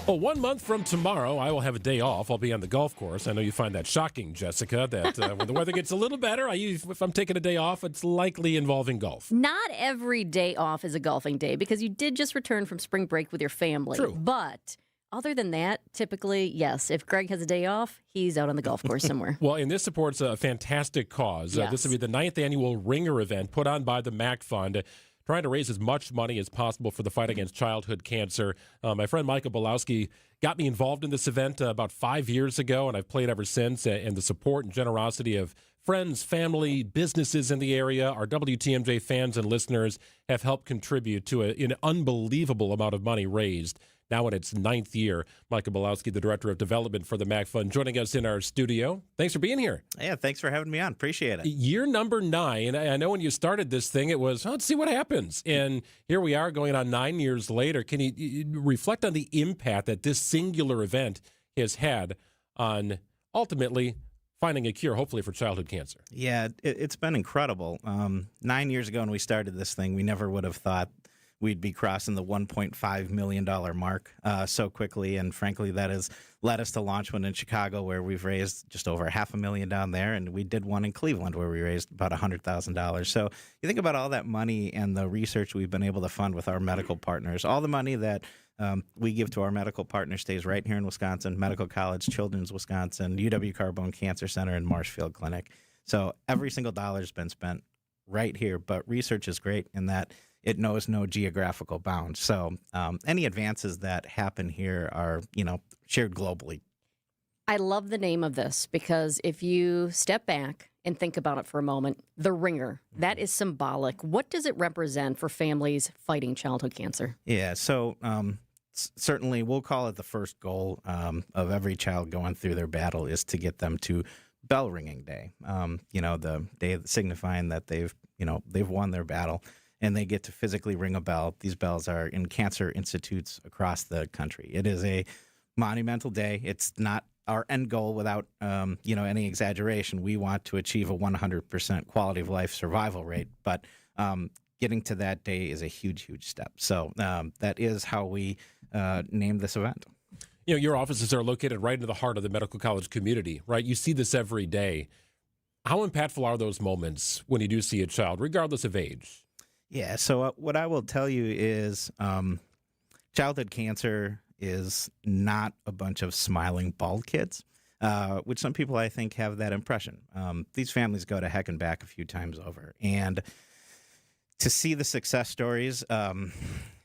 Well, 1 month from tomorrow, I will have a day off. I'll be on the golf course. I know you find that shocking, Jessica, that when the weather gets a little better, if I'm taking a day off, it's likely involving golf. Not every day off is a golfing day because you did just return from spring break with your family. True. But other than that, typically, yes, if Greg has a day off, he's out on the golf course somewhere. Well, and this supports a fantastic cause. Yes. This will be the 9th annual Ringer event put on by the MAC Fund trying to raise as much money as possible for the fight against childhood cancer. My friend Micah Belowski got me involved in this event about 5 years ago, and I've played ever since. And the support and generosity of friends, family, businesses in the area, our WTMJ fans and listeners have helped contribute to an unbelievable amount of money raised. Now in its 9th year. Micah Belowski, the Director of Development for the MAC Fund, joining us in our studio. Thanks for being here. Yeah, thanks for having me on. Appreciate it. Year number 9. I know when you started this thing, it was, let's see what happens. And here we are going on 9 years later. Can you reflect on the impact that this singular event has had on ultimately finding a cure, hopefully, for childhood cancer? Yeah, it's been incredible. 9 years ago when we started this thing, we never would have thought we'd be crossing the $1.5 million mark so quickly. And frankly, that has led us to launch one in Chicago where we've raised just over $500,000 down there. And we did one in Cleveland where we raised about $100,000. So you think about all that money and the research we've been able to fund with our medical partners. All the money that we give to our medical partners stays right here in Wisconsin, Medical College, Children's Wisconsin, UW Carbone Cancer Center, and Marshfield Clinic. So every single dollar has been spent right here. But research is great in that it knows no geographical bounds. So any advances that happen here are, shared globally. I love the name of this because if you step back and think about it for a moment, the ringer, that is symbolic. What does it represent for families fighting childhood cancer? Yeah, so certainly we'll call it the first goal of every child going through their battle is to get them to bell ringing day, the day signifying that they've won their battle. And they get to physically ring a bell. These bells are in cancer institutes across the country. It is a monumental day. It's not our end goal without, any exaggeration. We want to achieve a 100% quality of life survival rate. But getting to that day is a huge, huge step. So that is how we named this event. Your offices are located right in the heart of the medical college community, right? You see this every day. How impactful are those moments when you do see a child, regardless of age? Yeah, so what I will tell you is childhood cancer is not a bunch of smiling bald kids, which some people, I think, have that impression. These families go to heck and back a few times over. And to see the success stories,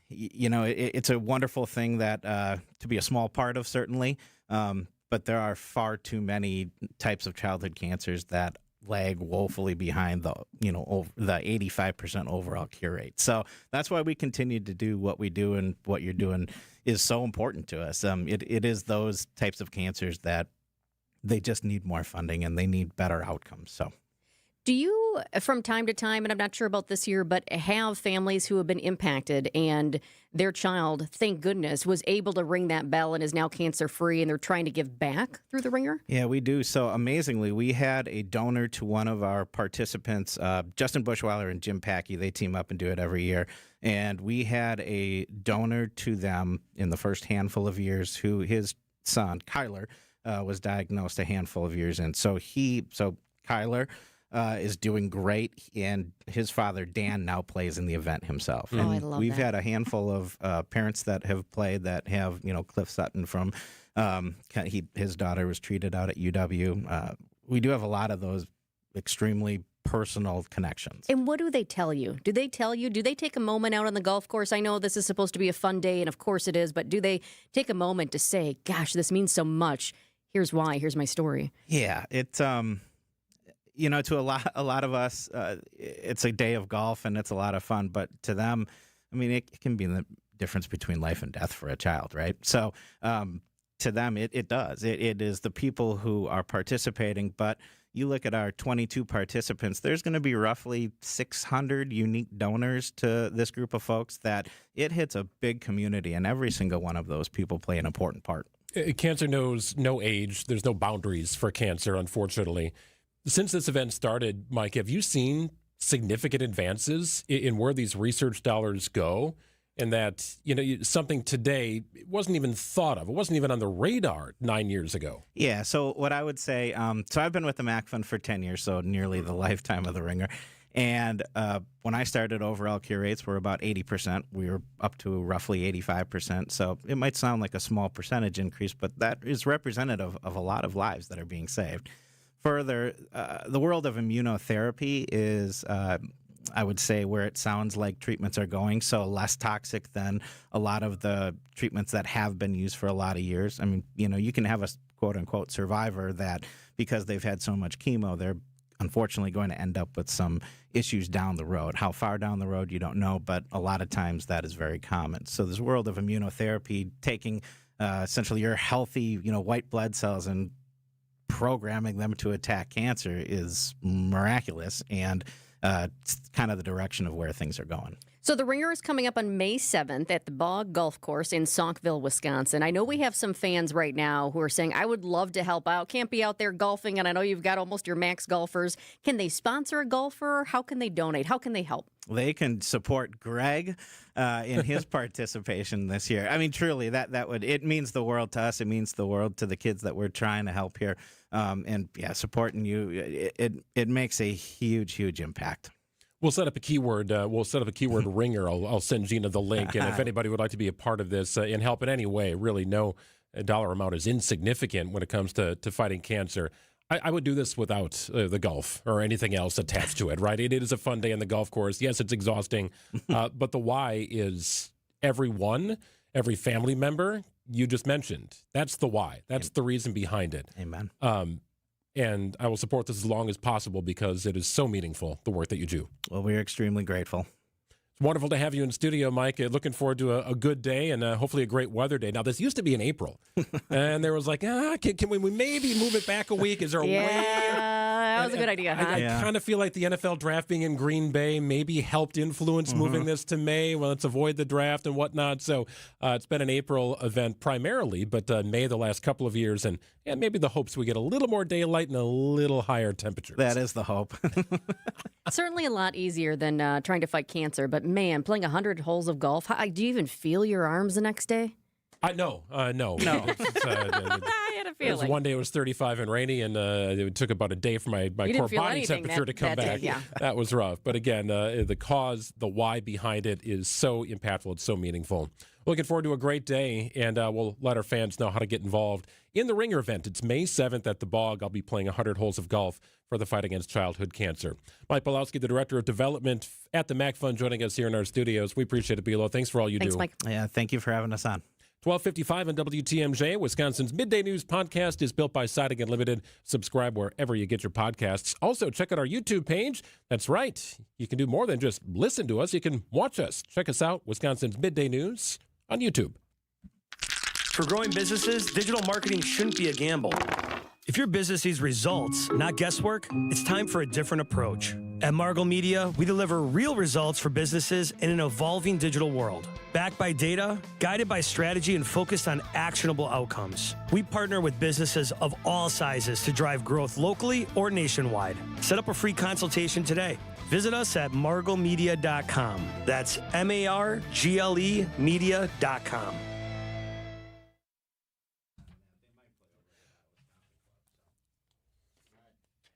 it's a wonderful thing that to be a small part of, certainly. But there are far too many types of childhood cancers that lag woefully behind the 85% overall cure rate. So that's why we continue to do what we do, and what you're doing is so important to us. It is those types of cancers that they just need more funding and they need better outcomes. So do you, from time to time, and I'm not sure about this year, but have families who have been impacted and their child, thank goodness, was able to ring that bell and is now cancer-free, and they're trying to give back through the ringer? Yeah, we do. So amazingly, we had a donor to one of our participants, Justin Bushweiler and Jim Packey. They team up and do it every year. And we had a donor to them in the first handful of years who his son, Kyler, was diagnosed a handful of years in. So Kyler is doing great, and his father, Dan, now plays in the event himself. I love We've that. had a handful of parents that have played that have, Cliff Sutton from his daughter was treated out at UW. We do have a lot of those extremely personal connections. And what do they tell you? Do they take a moment out on the golf course? I know this is supposed to be a fun day, and of course it is, but do they take a moment to say, gosh, this means so much. Here's why. Here's my story. Yeah, it's to a lot of us, it's a day of golf and it's a lot of fun. But to them, it can be the difference between life and death for a child, right? So to them, it does. It is the people who are participating. But you look at our 22 participants, there's going to be roughly 600 unique donors to this group of folks that it hits a big community, and every single one of those people play an important part. Cancer knows no age. There's no boundaries for cancer, unfortunately. Since this event started, Mike, have you seen significant advances in where these research dollars go? And that, something today wasn't even thought of. It wasn't even on the radar 9 years ago. Yeah, so what I would say, so I've been with the MAC Fund for 10 years, so nearly the lifetime of the ringer. And when I started, overall cure rates were about 80%. We were up to roughly 85%. So it might sound like a small percentage increase, but that is representative of a lot of lives that are being saved. Further, the world of immunotherapy is I would say, where it sounds like treatments are going, so less toxic than a lot of the treatments that have been used for a lot of years. I mean, you can have a quote-unquote survivor that, because they've had so much chemo, they're unfortunately going to end up with some issues down the road. How far down the road, you don't know, but a lot of times that is very common. So this world of immunotherapy, taking essentially your healthy, white blood cells and programming them to attack cancer is miraculous, and it's kind of the direction of where things are going. So the Ringer is coming up on May 7th at the Bog Golf Course in Saukville, Wisconsin. I know we have some fans right now who are saying, I would love to help out. Can't be out there golfing, and I know you've got almost your max golfers. Can they sponsor a golfer? How can they donate? How can they help? They can support Greg in his participation this year. I mean, truly, that would, it means the world to us. It means the world to the kids that we're trying to help here. And yeah, supporting you, it makes a huge, huge impact. We'll set up a keyword. Ringer. I'll send Gina the link. And if anybody would like to be a part of this and help in any way, really no dollar amount is insignificant when it comes to fighting cancer. I would do this without the golf or anything else attached to it, right? It is a fun day on the golf course. Yes, it's exhausting, but the why is everyone, every family member you just mentioned. That's the why. That's the reason behind it. Amen. And I will support this as long as possible because it is so meaningful, the work that you do. Well, we're extremely grateful. It's wonderful to have you in studio, Mike. Looking forward to a good day and hopefully a great weather day. Now, this used to be in April, and there was like, can we maybe move it back a week? Is there a way? That was a good idea. Huh? I kind of feel like the NFL draft being in Green Bay maybe helped influence moving this to May. Well, let's avoid the draft and whatnot. So it's been an April event primarily, but May the last couple of years, and maybe the hopes we get a little more daylight and a little higher temperatures. That is the hope. Certainly a lot easier than trying to fight cancer, but man, playing 100 holes of golf, do you even feel your arms the next day? No. I had a feeling. One day it was 35 and rainy, and it took about a day for my core body temperature to come back. Yeah. That was rough. But again, the cause, the why behind it is so impactful. It's so meaningful. Looking forward to a great day, and we'll let our fans know how to get involved in the Ringer event. It's May 7th at the Bog. I'll be playing 100 holes of golf for the fight against childhood cancer. Mike Bilowski, the Director of Development at the MAC Fund, joining us here in our studios. We appreciate it, Bilo. Thanks for all you do. Thanks, Mike. Yeah, thank you for having us on. 12:55 on WTMJ. Wisconsin's Midday News podcast is built by Siding Unlimited. Subscribe wherever you get your podcasts. Also, check out our YouTube page. That's right. You can do more than just listen to us. You can watch us. Check us out, Wisconsin's Midday News on YouTube. For growing businesses, digital marketing shouldn't be a gamble. If your business needs results, not guesswork, it's time for a different approach. At Margle Media, we deliver real results for businesses in an evolving digital world. Backed by data, guided by strategy, and focused on actionable outcomes. We partner with businesses of all sizes to drive growth locally or nationwide. Set up a free consultation today. Visit us at marglemedia.com. That's MARGLE media.com.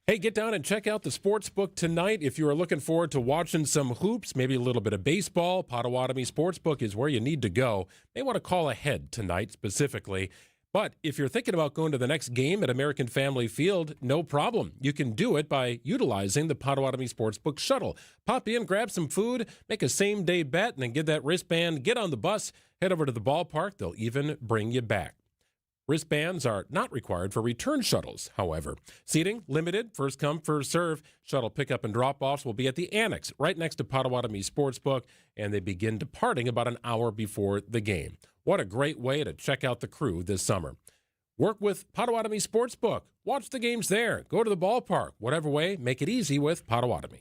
Hey, get down and check out the sports book tonight. If you are looking forward to watching some hoops, maybe a little bit of baseball, Potawatomi Sportsbook is where you need to go. May want to call ahead tonight specifically. But if you're thinking about going to the next game at American Family Field, no problem. You can do it by utilizing the Potawatomi Sportsbook shuttle. Pop in, grab some food, make a same-day bet, and then get that wristband, get on the bus, head over to the ballpark. They'll even bring you back. Wristbands are not required for return shuttles, however. Seating, limited, first come, first serve. Shuttle pickup and drop-offs will be at the Annex, right next to Potawatomi Sportsbook, and they begin departing about an hour before the game. What a great way to check out the crew this summer. Work with Potawatomi Sportsbook. Watch the games there. Go to the ballpark. Whatever way, make it easy with Potawatomi.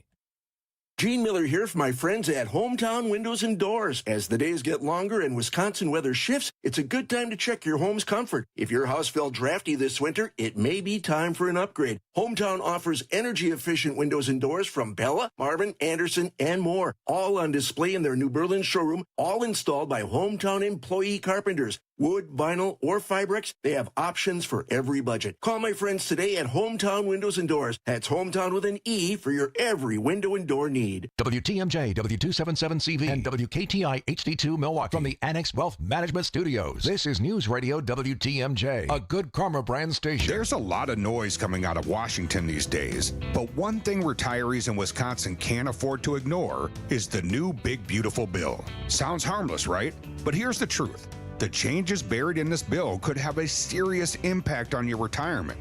Gene Miller here for my friends at Hometown Windows and Doors. As the days get longer and Wisconsin weather shifts, it's a good time to check your home's comfort. If your house felt drafty this winter, it may be time for an upgrade. Hometown offers energy-efficient windows and doors from Bella, Marvin, Anderson, and more. All on display in their New Berlin showroom, all installed by Hometown employee carpenters. Wood, vinyl, or Fibrex, they have options for every budget. Call my friends today at Hometown Windows and Doors. That's Hometown with an E for your every window and door need. WTMJ, W277CV, and WKTI HD2 Milwaukee from the Annex Wealth Management Studios. This is News Radio WTMJ, a good karma brand station. There's a lot of noise coming out of Washington these days, but one thing retirees in Wisconsin can't afford to ignore is the new Big Beautiful Bill. Sounds harmless, right? But here's the truth. The changes buried in this bill could have a serious impact on your retirement.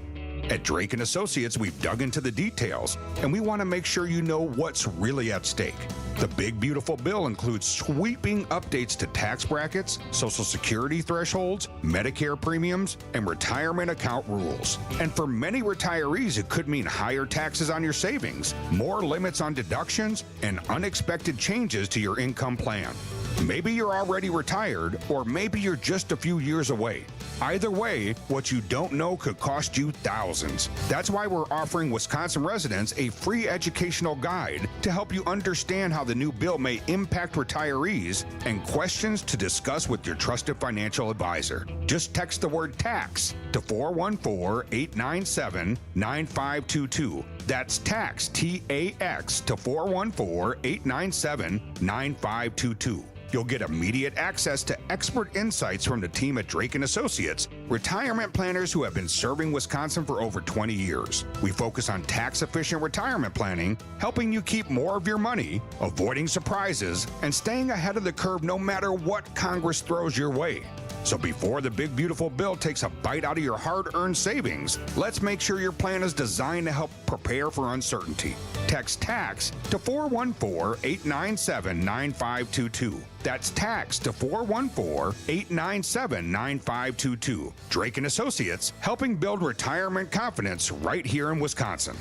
At Drake & Associates, we've dug into the details, and we want to make sure you know what's really at stake. The Big Beautiful Bill includes sweeping updates to tax brackets, Social Security thresholds, Medicare premiums, and retirement account rules. And for many retirees, it could mean higher taxes on your savings, more limits on deductions, and unexpected changes to your income plan. Maybe you're already retired, or maybe you're just a few years away. Either way, what you don't know could cost you thousands. That's why we're offering Wisconsin residents a free educational guide to help you understand how the new bill may impact retirees and questions to discuss with your trusted financial advisor. Just text the word tax to 414-897-9522. That's tax, T-A-X, to 414-897-9522. You'll get immediate access to expert insights from the team at Drake & Associates, retirement planners who have been serving Wisconsin for over 20 years. We focus on tax-efficient retirement planning, helping you keep more of your money, avoiding surprises, and staying ahead of the curve no matter what Congress throws your way. So before the Big Beautiful Bill takes a bite out of your hard-earned savings, let's make sure your plan is designed to help prepare for uncertainty. Text TAX to 414-897-9522. That's TAX to 414-897-9522. Drake & Associates, helping build retirement confidence right here in Wisconsin.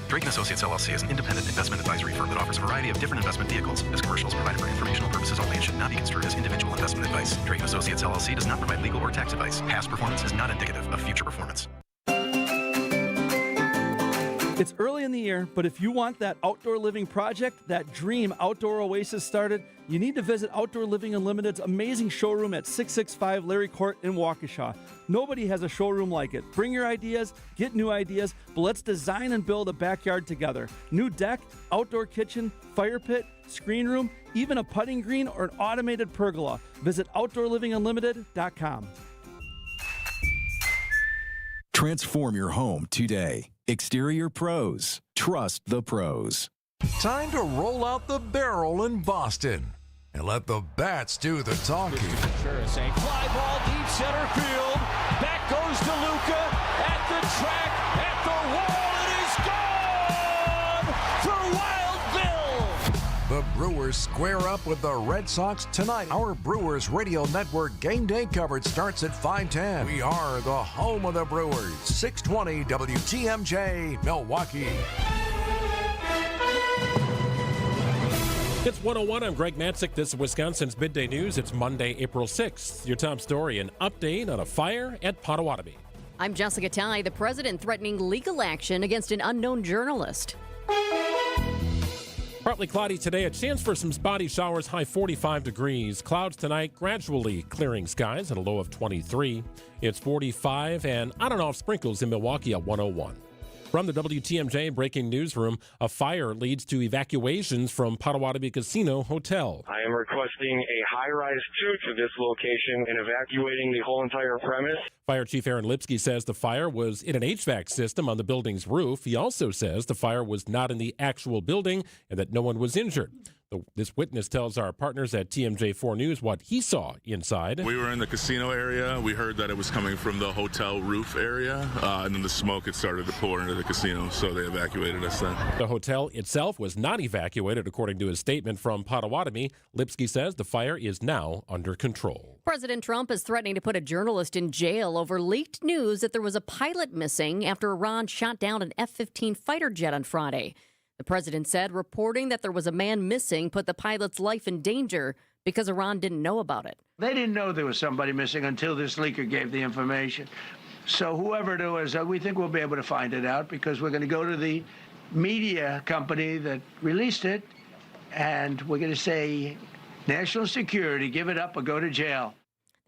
Drake & Associates LLC is an independent investment advisory firm that offers a variety of different investment vehicles. This commercial is provided for informational purposes only and should not be construed as individual investment advice. Drake & Associates LLC does not provide legal or tax advice. Past performance is not indicative of future performance. It's early in the year, but if you want that outdoor living project, that dream outdoor oasis started, you need to visit Outdoor Living Unlimited's amazing showroom at 665 Larry Court in Waukesha. Nobody has a showroom like it. Bring your ideas, get new ideas, but let's design and build a backyard together. New deck, outdoor kitchen, fire pit, screen room, even a putting green or an automated pergola. Visit OutdoorLivingUnlimited.com. Transform your home today. Exterior Pros. Trust the pros. Time to roll out the barrel in Boston and let the bats do the talking. Sure, a fly ball deep center field. Back goes to Luca at the track, at the wall. It is gone for Wild Bill. The Brewers square up with the Red Sox tonight. Our Brewers Radio Network game day coverage starts at 5:10. We are the home of the Brewers. 620 WTMJ, Milwaukee. It's 101. I'm Greg Matzik. This is Wisconsin's Midday News. It's Monday, April 6th. Your top story, an update on a fire at Potawatomi. I'm Jessica Ty. The president threatening legal action against an unknown journalist. Partly cloudy today, a chance for some spotty showers, high 45 degrees. Clouds tonight, gradually clearing skies at a low of 23. It's 45 and on and off sprinkles in Milwaukee at 101. From the WTMJ breaking newsroom, a fire leads to evacuations from Potawatomi Casino Hotel. I am requesting a high-rise to this location and evacuating the whole entire premise. Fire Chief Aaron Lipsky says the fire was in an HVAC system on the building's roof. He also says the fire was not in the actual building and that no one was injured. This witness tells our partners at TMJ4 News what he saw inside. We were in the casino area. We heard that it was coming from the hotel roof area, and then the smoke had started to pour into the casino, so they evacuated us then. The hotel itself was not evacuated, according to his statement from Potawatomi. Lipsky says the fire is now under control. President Trump is threatening to put a journalist in jail over leaked news that there was a pilot missing after Iran shot down an F-15 fighter jet on Friday. The president said reporting that there was a man missing put the pilot's life in danger because Iran didn't know about it. They didn't know there was somebody missing until this leaker gave the information. So whoever it was, we think we'll be able to find it out because we're going to go to the media company that released it, and we're going to say, national security, give it up or go to jail.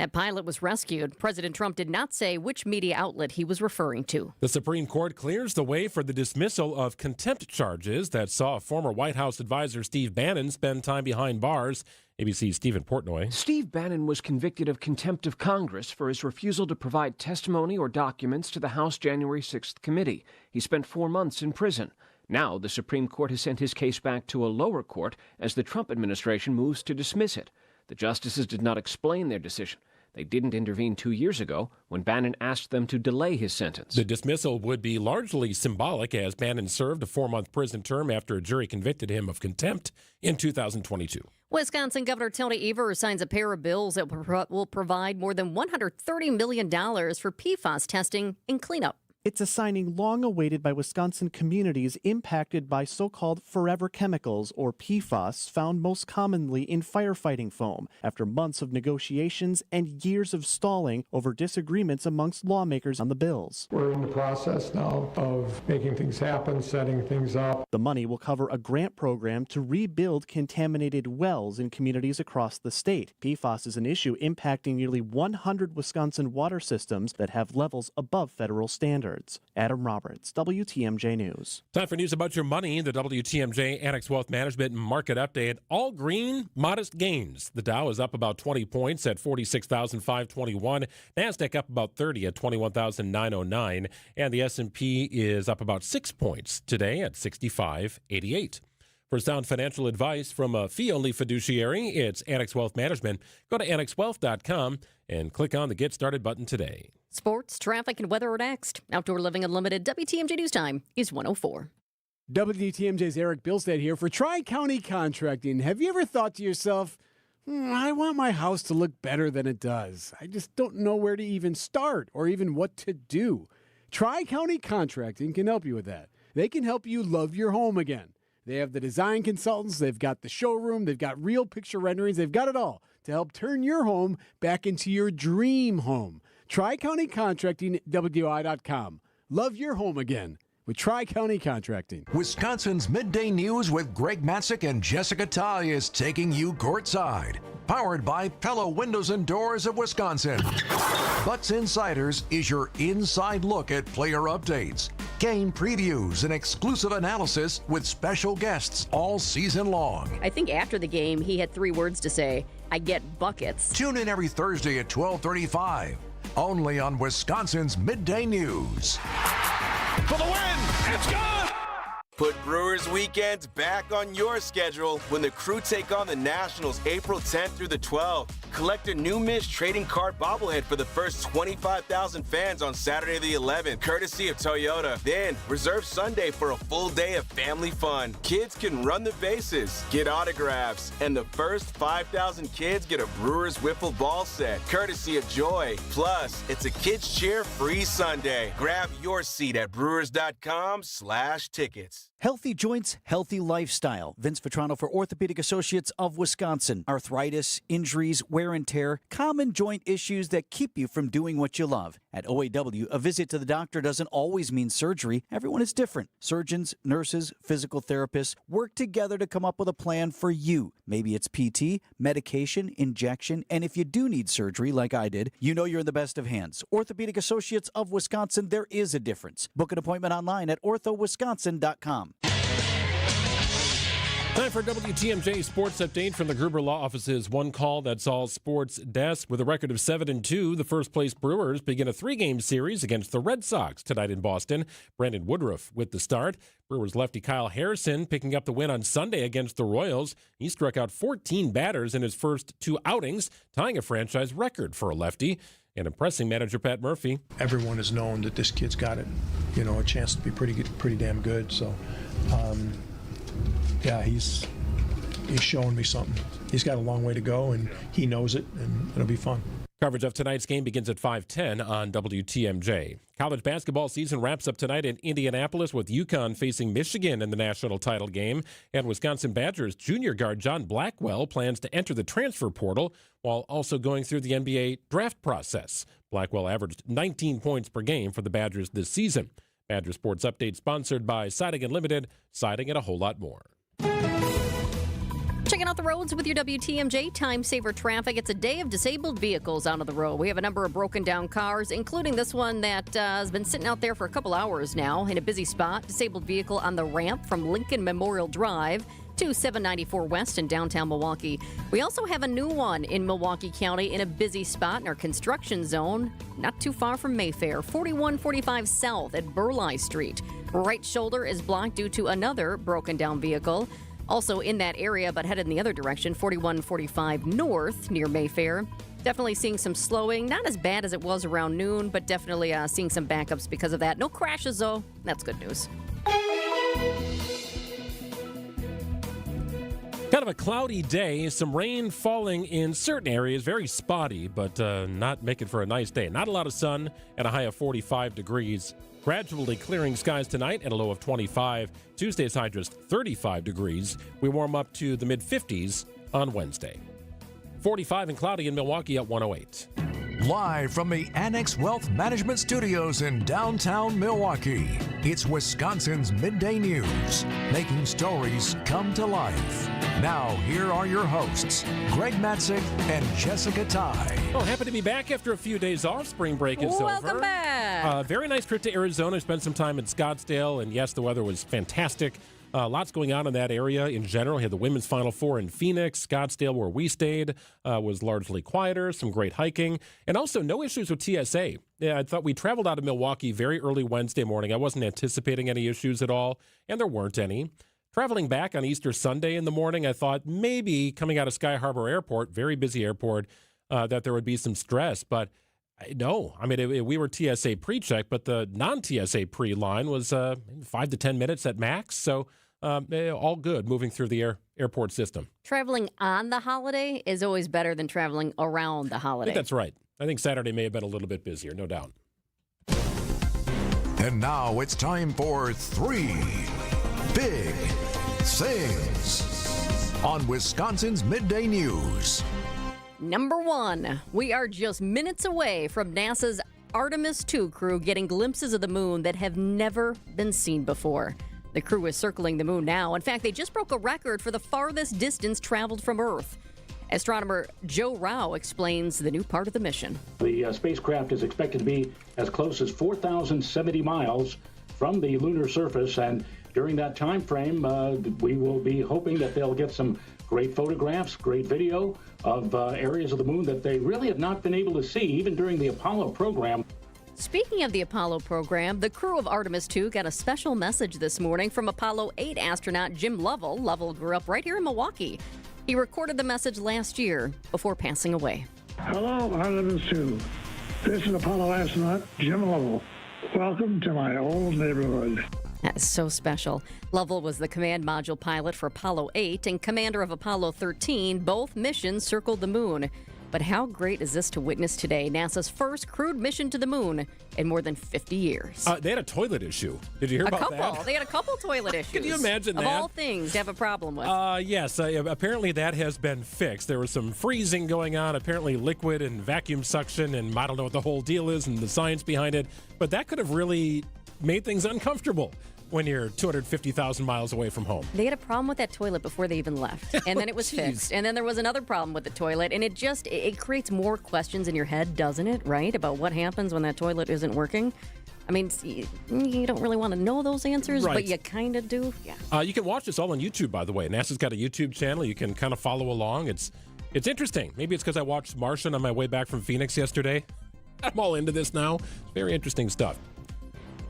That pilot was rescued. President Trump did not say which media outlet he was referring to. The Supreme Court clears the way for the dismissal of contempt charges that saw former White House advisor Steve Bannon spend time behind bars. ABC's Stephen Portnoy. Steve Bannon was convicted of contempt of Congress for his refusal to provide testimony or documents to the House January 6th committee. He spent 4 months in prison. Now, the Supreme Court has sent his case back to a lower court as the Trump administration moves to dismiss it. The justices did not explain their decision. They didn't intervene 2 years ago when Bannon asked them to delay his sentence. The dismissal would be largely symbolic as Bannon served a 4-month prison term after a jury convicted him of contempt in 2022. Wisconsin Governor Tony Evers signs a pair of bills that will provide more than $130 million for PFAS testing and cleanup. It's a signing long awaited by Wisconsin communities impacted by so-called forever chemicals, or PFAS, found most commonly in firefighting foam, after months of negotiations and years of stalling over disagreements amongst lawmakers on the bills. We're in the process now of making things happen, setting things up. The money will cover a grant program to rebuild contaminated wells in communities across the state. PFAS is an issue impacting nearly 100 Wisconsin water systems that have levels above federal standards. Adam Roberts, WTMJ News. Time for news about your money. The WTMJ Annex Wealth Management Market Update. All green, modest gains. The Dow is up about 20 points at 46,521. NASDAQ up about 30 at 21,909. And the S&P is up about 6 points today at 6588. For sound financial advice from a fee-only fiduciary, it's Annex Wealth Management. Go to annexwealth.com and click on the Get Started button today. Sports, traffic, and weather are next. Outdoor Living Unlimited WTMJ News Time is 104. WTMJ's Eric Bilstead here for Tri-County Contracting. Have you ever thought to yourself, I want my house to look better than it does. I just don't know where to even start or even what to do. Tri-County Contracting can help you with that. They can help you love your home again. They have the design consultants, they've got the showroom, they've got real picture renderings, they've got it all to help turn your home back into your dream home. Tri-County Contracting, WDI.com. Love your home again with Tri-County Contracting. Wisconsin's Midday News with Greg Matzik and Jessica Ty is taking you courtside. Powered by Pella Windows and Doors of Wisconsin. Butts Insiders is your inside look at player updates, game previews, and exclusive analysis with special guests all season long. I think after the game, he had 3 words to say: I get buckets. Tune in every Thursday at 12:35, only on Wisconsin's Midday News. For the win! It's good! Put Brewers weekends back on your schedule when the Crew take on the Nationals April 10th through the 12th. Collect a new Mish trading card bobblehead for the first 25,000 fans on Saturday the 11th, courtesy of Toyota. Then reserve Sunday for a full day of family fun. Kids can run the bases, get autographs, and the first 5,000 kids get a Brewers wiffle ball set, courtesy of Joy. Plus, it's a kids cheer free Sunday. Grab your seat at brewers.com/tickets. Healthy joints, healthy lifestyle. Vince Vitrano for Orthopedic Associates of Wisconsin. Arthritis, injuries, wear and tear, common joint issues that keep you from doing what you love. At OAW, a visit to the doctor doesn't always mean surgery. Everyone is different. Surgeons, nurses, physical therapists work together to come up with a plan for you. Maybe it's PT, medication, injection, and if you do need surgery like I did, you know you're in the best of hands. Orthopedic Associates of Wisconsin, there is a difference. Book an appointment online at orthowisconsin.com. Time for WTMJ Sports Update from the Gruber Law Office's One Call That's All Sports Desk. With a record of 7-2, the first-place Brewers begin a 3-game series against the Red Sox tonight in Boston. Brandon Woodruff with the start. Brewers lefty Kyle Harrison picking up the win on Sunday against the Royals. He struck out 14 batters in his first 2 outings, tying a franchise record for a lefty and impressing manager Pat Murphy. Everyone has known that this kid's got it, a chance to be pretty damn good. So, yeah, he's showing me something. He's got a long way to go, and he knows it, and it'll be fun. Coverage of tonight's game begins at 5:10 on WTMJ. College basketball season wraps up tonight in Indianapolis with UConn facing Michigan in the national title game. And Wisconsin Badgers junior guard John Blackwell plans to enter the transfer portal while also going through the NBA draft process. Blackwell averaged 19 points per game for the Badgers this season. Badger Sports Update sponsored by Siding Unlimited, siding and a whole lot more. Check Checking out the roads with your WTMJ Time Saver Traffic. It's a day of disabled vehicles out on the road. We have a number of broken down cars, including this one that has been sitting out there for a couple hours now in a busy spot. Disabled vehicle on the ramp from Lincoln Memorial Drive to 794 West in downtown Milwaukee. We also have a new one in Milwaukee County in a busy spot in our construction zone, not too far from Mayfair, 4145 South at Burleigh Street. Right shoulder is blocked due to another broken down vehicle. Also in that area, but headed in the other direction, 4145 North near Mayfair. Definitely seeing some slowing. Not as bad as it was around noon, but definitely seeing some backups because of that. No crashes, though. That's good news. Kind of a cloudy day, some rain falling in certain areas, very spotty, but not making for a nice day. Not a lot of sun and a high of 45 degrees. Gradually clearing skies tonight at a low of 25. Tuesday's high just 35 degrees. We warm up to the mid-50s on Wednesday. 45 and cloudy in Milwaukee at 108. Live from the Annex Wealth Management Studios in downtown Milwaukee, it's Wisconsin's Midday News, making stories come to life. Now, here are your hosts, Greg Matzik and Jessica Ty. Oh, happy to be back after a few days off. Spring break is over. Welcome back. Very nice trip to Arizona. Spent some time in Scottsdale, and yes, the weather was fantastic. Lots going on in that area in general. We had the Women's Final Four in Phoenix. Scottsdale, where we stayed, was largely quieter, some great hiking, and also no issues with TSA. Yeah, I thought we traveled out of Milwaukee very early Wednesday morning. I wasn't anticipating any issues at all, and there weren't any. Traveling back on Easter Sunday in the morning, I thought maybe coming out of Sky Harbor Airport, very busy airport, that there would be some stress, but no. I mean, we were TSA pre-check, but the non-TSA pre-line was 5 to 10 minutes at max, so all good moving through the airport system. Traveling on the holiday is always better than traveling around the holiday. I think that's right. I think Saturday may have been a little bit busier, no doubt. And now it's time for 3 Big Things on Wisconsin's Midday News. Number 1, we are just minutes away from NASA's Artemis 2 crew getting glimpses of the moon that have never been seen before. The crew is circling the moon now. In fact, they just broke a record for the farthest distance traveled from Earth. Astronomer Joe Rao explains the new part of the mission. The spacecraft is expected to be as close as 4,070 miles from the lunar surface, and during that time frame, we will be hoping that they'll get some great photographs, great video of areas of the moon that they really have not been able to see, even during the Apollo program. Speaking of the Apollo program, the crew of Artemis 2 got a special message this morning from Apollo 8 astronaut Jim Lovell. Lovell grew up right here in Milwaukee. He recorded the message last year before passing away. Hello, Artemis 2. This is Apollo astronaut Jim Lovell. Welcome to my old neighborhood. That is so special. Lovell was the command module pilot for Apollo 8 and commander of Apollo 13. Both missions circled the moon. But how great is this to witness today? NASA's first crewed mission to the moon in more than 50 years. They had a toilet issue. Did you hear about that? They had a couple toilet issues. Can you imagine that? Of all things to have a problem with. Yes. Apparently that has been fixed. There was some freezing going on, apparently liquid and vacuum suction, and I don't know what the whole deal is and the science behind it. But that could have really made things uncomfortable when you're 250,000 miles away from home. They had a problem with that toilet before they even left, and then it was fixed. And then there was another problem with the toilet, and it creates more questions in your head, doesn't it, right, about what happens when that toilet isn't working? I mean, you don't really want to know those answers, right, but you kind of do. Yeah. You can watch this all on YouTube, by the way. NASA's got a YouTube channel. You can kind of follow along. It's interesting. Maybe it's because I watched Martian on my way back from Phoenix yesterday. I'm all into this now. Very interesting stuff.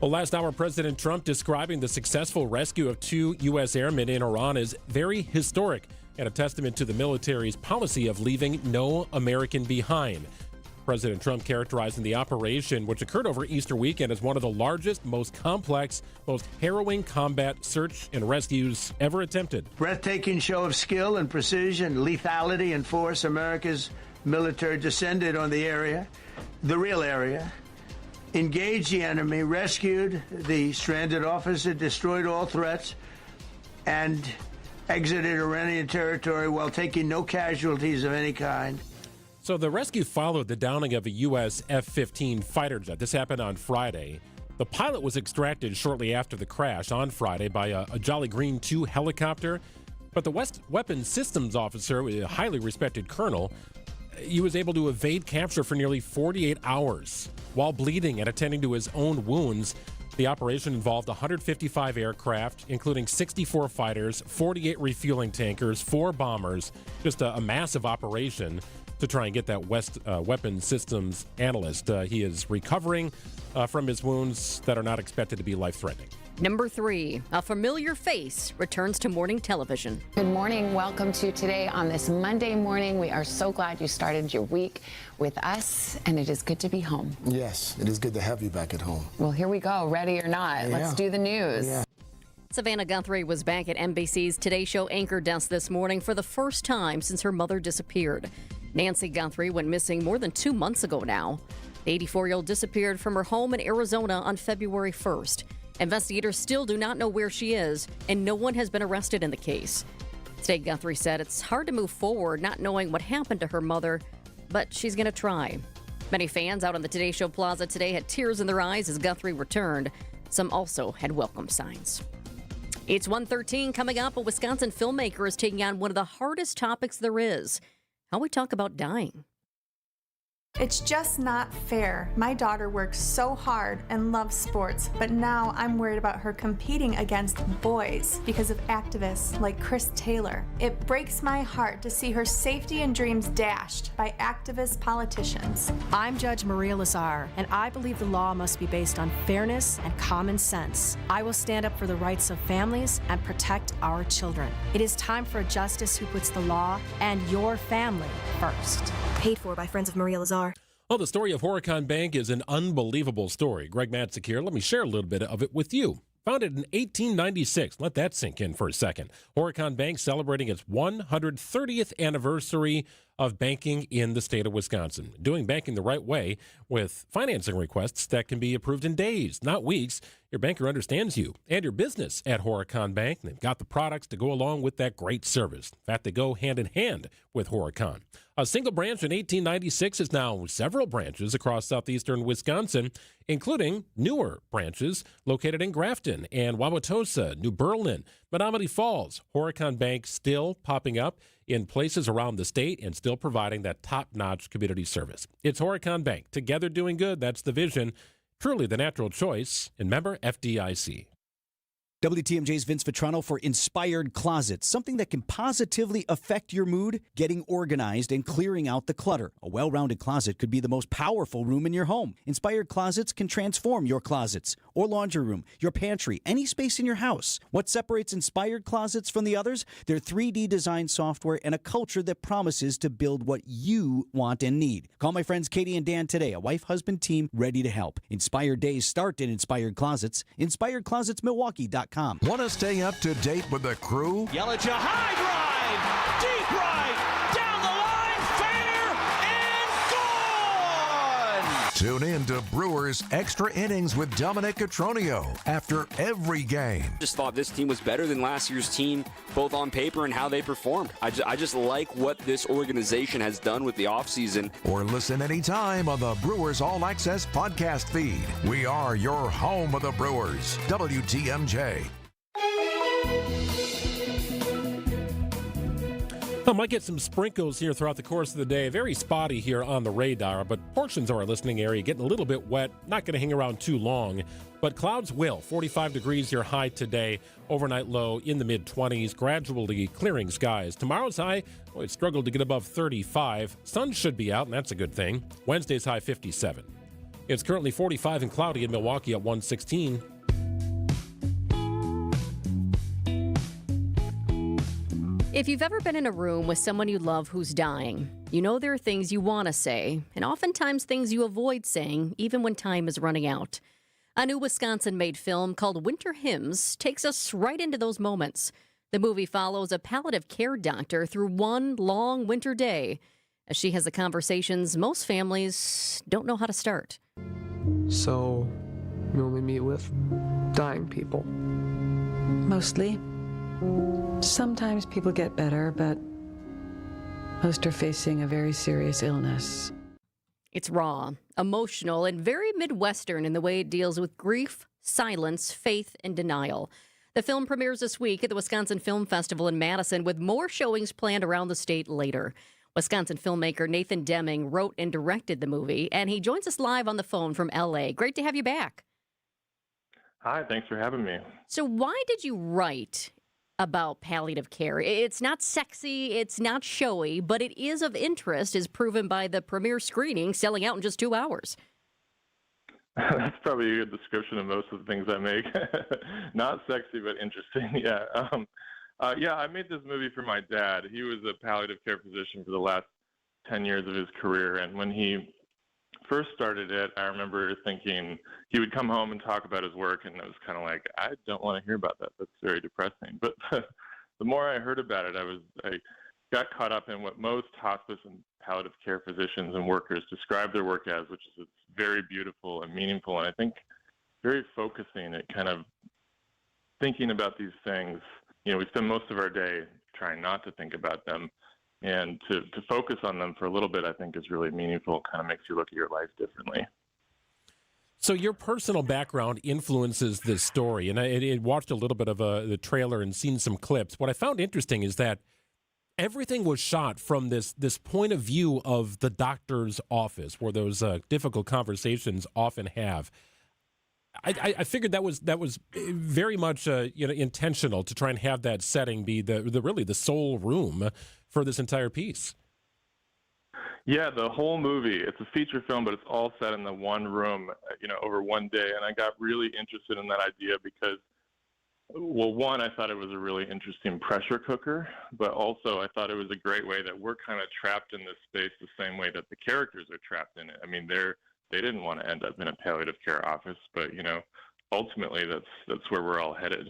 Well, last hour, President Trump describing the successful rescue of 2 U.S. airmen in Iran as very historic and a testament to the military's policy of leaving no American behind. President Trump characterizing the operation, which occurred over Easter weekend, as one of the largest, most complex, most harrowing combat search and rescues ever attempted. Breathtaking show of skill and precision, lethality and force. America's military descended on the area, the real area, engaged the enemy, rescued the stranded officer, destroyed all threats, and exited Iranian territory while taking no casualties of any kind. So the rescue followed the downing of a U.S. F-15 fighter jet. This happened on Friday. The pilot was extracted shortly after the crash on Friday by a Jolly Green 2 helicopter. But the weapons systems officer, a highly respected colonel, he was able to evade capture for nearly 48 hours while bleeding and attending to his own wounds. The operation involved 155 aircraft, including 64 fighters, 48 refueling tankers, 4 bombers, just a massive operation to try and get that weapons systems analyst. He is recovering from his wounds that are not expected to be life-threatening. Number 3, a familiar face returns to morning television. Good morning. Welcome to Today on this Monday morning. We are so glad you started your week with us, and it is good to be home. Yes, it is good to have you back at home. Well, here we go. Ready or not, let's do the news. Yeah. Savannah Guthrie was back at NBC's Today Show anchor desk this morning for the first time since her mother disappeared. Nancy Guthrie went missing more than 2 months ago now. The 84-year-old disappeared from her home in Arizona on February 1st. Investigators still do not know where she is, and no one has been arrested in the case. Today, Guthrie said it's hard to move forward not knowing what happened to her mother, but she's going to try. Many fans out on the Today Show Plaza today had tears in their eyes as Guthrie returned. Some also had welcome signs. It's 1:13 coming up. A Wisconsin filmmaker is taking on one of the hardest topics there is, how we talk about dying. It's just not fair. My daughter works so hard and loves sports, but now I'm worried about her competing against boys because of activists like Chris Taylor. It breaks my heart to see her safety and dreams dashed by activist politicians. I'm Judge Maria Lazar, and I believe the law must be based on fairness and common sense. I will stand up for the rights of families and protect our children. It is time for a justice who puts the law and your family first. Paid for by Friends of Maria Lazar. Well, the story of Horicon Bank is an unbelievable story. Greg Matzik here. Let me share a little bit of it with you. Founded in 1896. Let that sink in for a second. Horicon Bank celebrating its 130th anniversary of banking in the state of Wisconsin. Doing banking the right way with financing requests that can be approved in days, not weeks. Your banker understands you and your business at Horicon Bank. They've got the products to go along with that great service. In fact, they go hand in hand with Horicon. A single branch in 1896 is now several branches across southeastern Wisconsin, including newer branches located in Grafton and Wauwatosa, New Berlin, Menominee Falls. Horicon Bank still popping up in places around the state and still providing that top-notch community service. It's Horicon Bank. Together doing good. That's the vision. Truly the natural choice. And member FDIC. WTMJ's Vince Vitrano for Inspired Closets, something that can positively affect your mood, getting organized and clearing out the clutter. A well-rounded closet could be the most powerful room in your home. Inspired Closets can transform your closets or laundry room, your pantry, any space in your house. What separates Inspired Closets from the others? Their 3D design software and a culture that promises to build what you want and need. Call my friends Katie and Dan today, a wife-husband team ready to help. Inspired Days start in Inspired Closets, InspiredClosetsMilwaukee.com. Want to stay up to date with the crew? Yelich, a high drive, deep right, down the line, fair and gone! Tune in to Brewers Extra Innings with Dominic Cotroneo after every game. Just thought this team was better than last year's team, both on paper and how they performed. I just like what this organization has done with the offseason. Or listen anytime on the Brewers All Access podcast feed. We are your home of the Brewers, WTMJ. I might get some sprinkles here throughout the course of the day. Very spotty here on the radar, but portions of our listening area getting a little bit wet. Not going to hang around too long, but clouds will. 45 degrees your high today. Overnight low in the mid-20s. Gradually clearing skies. Tomorrow's high, it struggled to get above 35. Sun should be out, and that's a good thing. Wednesday's high 57. It's currently 45 and cloudy in Milwaukee at 116. If you've ever been in a room with someone you love who's dying, you know there are things you want to say, and oftentimes things you avoid saying, even when time is running out. A new Wisconsin-made film called Winter Hymns takes us right into those moments. The movie follows a palliative care doctor through one long winter day, as she has the conversations most families don't know how to start. So, you only meet with dying people? Mostly. Sometimes people get better, but most are facing a very serious illness. It's raw, emotional, and very Midwestern in the way it deals with grief, silence, faith, and denial. The film premieres this week at the Wisconsin Film Festival in Madison, with more showings planned around the state later. Wisconsin filmmaker Nathan Deming wrote and directed the movie, and he joins us live on the phone from L.A. Great to have you back. Hi, thanks for having me. So why did you write about palliative care? It's not sexy, it's not showy, but it is of interest, as proven by the premiere screening selling out in just 2 hours. That's probably a good description of most of the things I make. Not sexy, but interesting. Yeah. I made this movie for my dad. He was a palliative care physician for the last 10 years of his career. And when he first started it, I remember thinking he would come home and talk about his work. And it was kind of like, I don't want to hear about that. That's very depressing. But the more I heard about it, I got caught up in what most hospice and palliative care physicians and workers describe their work as, which is it's very beautiful and meaningful, and I think very focusing at kind of thinking about these things. You know, we spend most of our day trying not to think about them, and to focus on them for a little bit, I think, is really meaningful. Kind of makes you look at your life differently. So your personal background influences this story, and I watched a little bit of the trailer and seen some clips. What I found interesting is that everything was shot from this point of view of the doctor's office, where those difficult conversations often have. I figured that was very much intentional to try and have that setting be the sole room for this entire piece. Yeah, the whole movie, it's a feature film, but it's all set in the one room, over one day. And I got really interested in that idea because, well, one, I thought it was a really interesting pressure cooker, but also I thought it was a great way that we're kind of trapped in this space the same way that the characters are trapped in it. I mean, they didn't want to end up in a palliative care office, but, ultimately that's where we're all headed.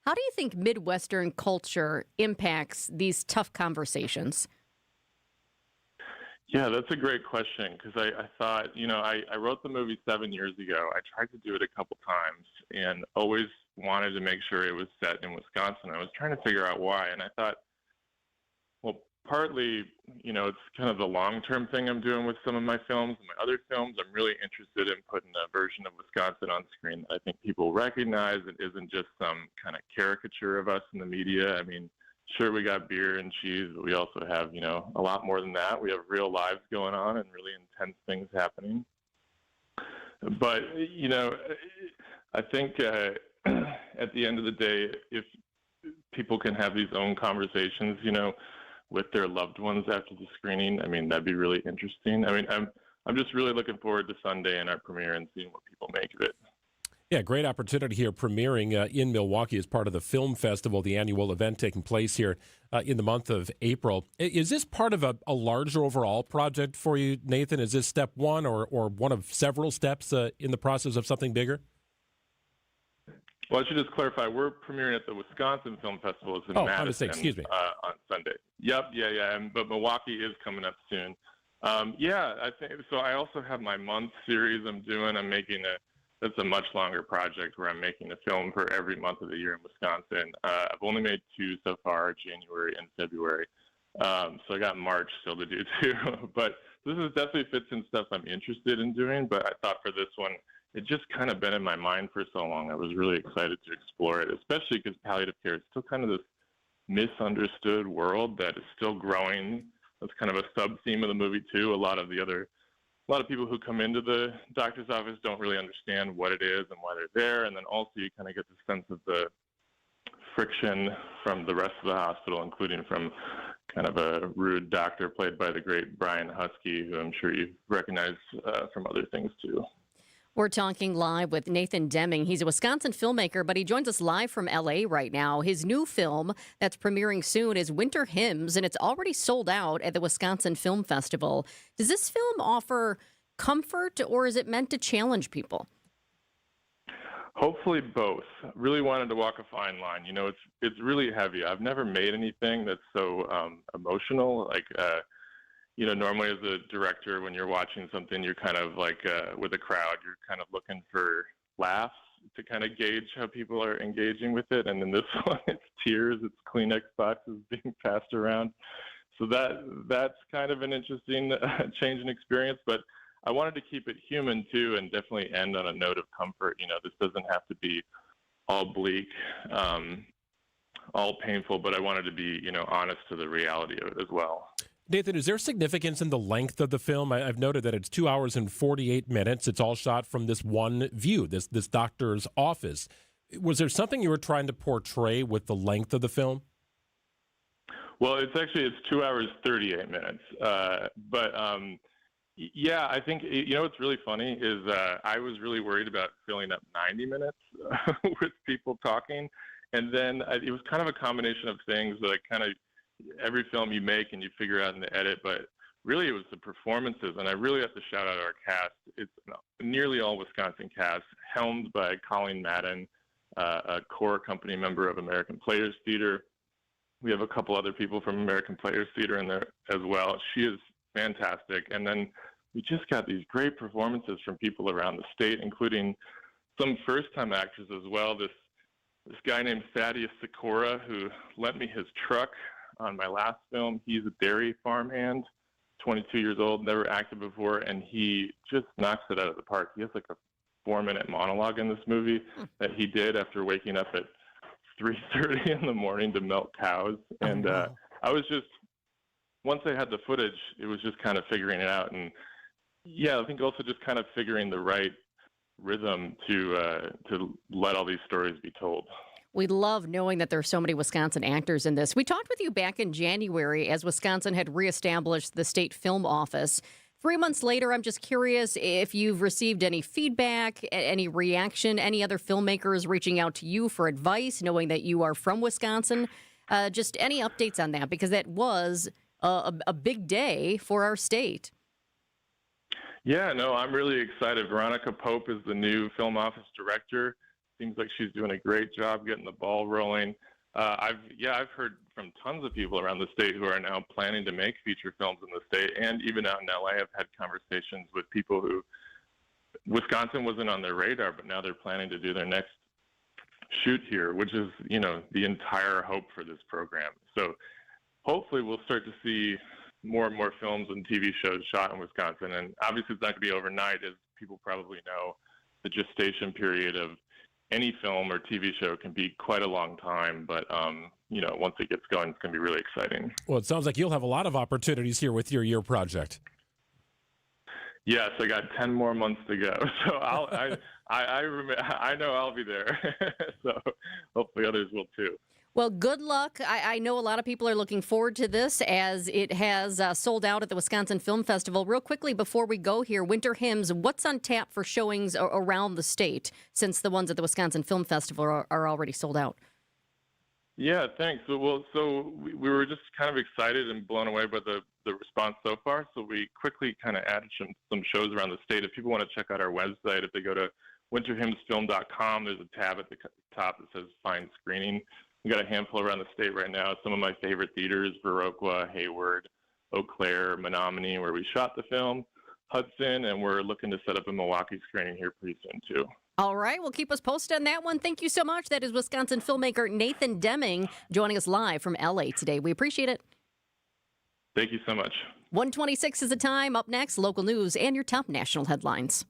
How do you think Midwestern culture impacts these tough conversations? Yeah, that's a great question, because I thought, I wrote the movie 7 years ago. I tried to do it a couple times and always wanted to make sure it was set in Wisconsin. I was trying to figure out why, and I thought, well, partly, it's kind of the long-term thing I'm doing with some of my films. And my other films, I'm really interested in putting a version of Wisconsin on screen that I think people recognize. It isn't just some kind of caricature of us in the media. I mean, sure, we got beer and cheese, but we also have, a lot more than that. We have real lives going on and really intense things happening. But, I think at the end of the day, if people can have these own conversations, with their loved ones after the screening, I mean, that'd be really interesting. I mean, I'm just really looking forward to Sunday and our premiere and seeing what people make of it. Yeah, great opportunity here, premiering in Milwaukee as part of the Film Festival, the annual event taking place here in the month of April. Is this part of a larger overall project for you, Nathan? Is this step one or one of several steps in the process of something bigger? Well, I should just clarify, we're premiering at the Wisconsin Film Festival. It's in Madison on Sunday. Yep, yeah. But Milwaukee is coming up soon. I think so. I also have my month series I'm doing. It's a much longer project where I'm making a film for every month of the year in Wisconsin. I've only made 2 so far, January and February. So I got March still to do too. But this is definitely fits in stuff I'm interested in doing. But I thought for this one, it just kind of been in my mind for so long. I was really excited to explore it, especially because palliative care is still kind of this misunderstood world that is still growing. That's kind of a sub-theme of the movie too. A lot of people who come into the doctor's office don't really understand what it is and why they're there. And then also you kind of get the sense of the friction from the rest of the hospital, including from kind of a rude doctor played by the great Brian Husky, who I'm sure you recognize from other things too. We're talking live with Nathan Deming. He's a Wisconsin filmmaker, but he joins us live from L.A. right now. His new film that's premiering soon is Winter Hymns, and it's already sold out at the Wisconsin Film Festival. Does this film offer comfort, or is it meant to challenge people? Hopefully both. Really wanted to walk a fine line. It's really heavy. I've never made anything that's so emotional. Normally as a director, when you're watching something, you're kind of like with a crowd, you're kind of looking for laughs to kind of gauge how people are engaging with it. And in this one, it's tears, it's Kleenex boxes being passed around. So that's kind of an interesting change in experience. But I wanted to keep it human too, and definitely end on a note of comfort. This doesn't have to be all bleak, all painful, but I wanted to be, honest to the reality of it as well. Nathan, is there significance in the length of the film? I've noted that it's 2 hours and 48 minutes. It's all shot from this one view, this doctor's office. Was there something you were trying to portray with the length of the film? Well, it's 2 hours, 38 minutes. Yeah, I think, what's really funny is I was really worried about filling up 90 minutes with people talking. And then it was kind of a combination of things that every film you make and you figure out in the edit, but really it was the performances. And I really have to shout out our cast. It's nearly all Wisconsin cast, helmed by Colleen Madden, a core company member of American Players Theater. We have a couple other people from American Players Theater in there as well. She is fantastic. And then we just got these great performances from people around the state, including some first-time actors as well. This guy named Thaddeus Sikora, who lent me his truck on my last film. He's a dairy farmhand, 22 years old, never acted before, and he just knocks it out of the park. He has like a 4-minute monologue in this movie that he did after waking up at 3:30 in the morning to milk cows. And I was just, once I had the footage, it was just kind of figuring it out. And yeah, I think also just kind of figuring the right rhythm to let all these stories be told. We love knowing that there are so many Wisconsin actors in this. We talked with you back in January as Wisconsin had reestablished the state film office. 3 months later, I'm just curious if you've received any feedback, any reaction, any other filmmakers reaching out to you for advice, knowing that you are from Wisconsin. Just any updates on that, because that was a big day for our state. Yeah, no, I'm really excited. Veronica Pope is the new film office director. Seems like she's doing a great job getting the ball rolling. I've heard from tons of people around the state who are now planning to make feature films in the state, and even out in LA, I've had conversations with people who Wisconsin wasn't on their radar, but now they're planning to do their next shoot here, which is, the entire hope for this program. So hopefully we'll start to see more and more films and TV shows shot in Wisconsin. And obviously it's not going to be overnight, as people probably know. The gestation period of any film or TV show can be quite a long time, but once it gets going, it's going to be really exciting. Well, it sounds like you'll have a lot of opportunities here with your year project. Yes, I got 10 more months to go, so I know I'll be there. So hopefully others will too. Well, good luck. I know a lot of people are looking forward to this, as it has sold out at the Wisconsin Film Festival. Real quickly, before we go here, Winter Hymns, what's on tap for showings around the state, since the ones at the Wisconsin Film Festival are already sold out? Yeah, thanks. So we were just kind of excited and blown away by the response so far. So we quickly kind of added some shows around the state. If people want to check out our website, if they go to winterhymnsfilm.com, there's a tab at the top that says Find Screening. We got a handful around the state right now. Some of my favorite theaters: Viroqua, Hayward, Eau Claire, Menominee, where we shot the film, Hudson, and we're looking to set up a Milwaukee screening here pretty soon too. All right, well, keep us posted on that one. Thank you so much. That is Wisconsin filmmaker Nathan Deming joining us live from LA today. We appreciate it. Thank you so much. 1:26 is the time. Up next, local news and your top national headlines.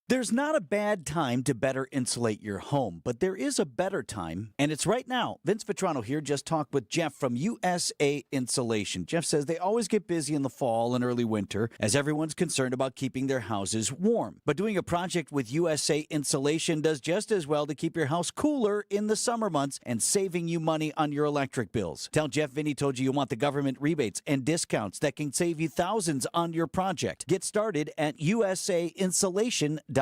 There's not a bad time to better insulate your home, but there is a better time, and it's right now. Vince Vitrano here just talked with Jeff from USA Insulation. Jeff says they always get busy in the fall and early winter as everyone's concerned about keeping their houses warm. But doing a project with USA Insulation does just as well to keep your house cooler in the summer months and saving you money on your electric bills. Tell Jeff Vinny told you want the government rebates and discounts that can save you thousands on your project. Get started at usainsulation.net.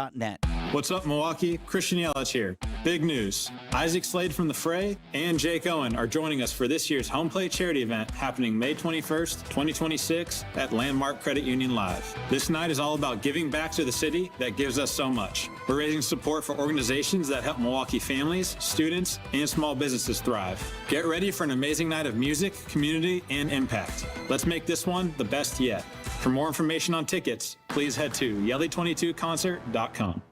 What's up, Milwaukee? Christian Yelich here. Big news. Isaac Slade from The Fray and Jake Owen are joining us for this year's Home Plate charity event happening May 21st, 2026 at Landmark Credit Union Live. This night is all about giving back to the city that gives us so much. We're raising support for organizations that help Milwaukee families, students, and small businesses thrive. Get ready for an amazing night of music, community, and impact. Let's make this one the best yet. For more information on tickets, please head to Yelly22concert.com.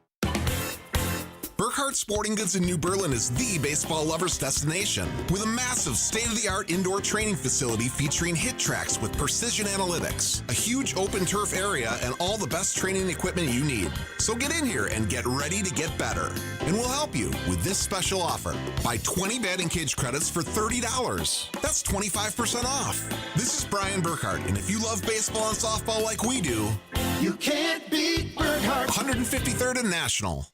Burkhart's Sporting Goods in New Berlin is the baseball lover's destination with a massive state-of-the-art indoor training facility featuring hit tracks with precision analytics, a huge open turf area, and all the best training equipment you need. So get in here and get ready to get better. And we'll help you with this special offer. Buy 20 batting cage credits for $30. That's 25% off. This is Brian Burkhart, and if you love baseball and softball like we do, you can't beat Burkhart. 153rd and National.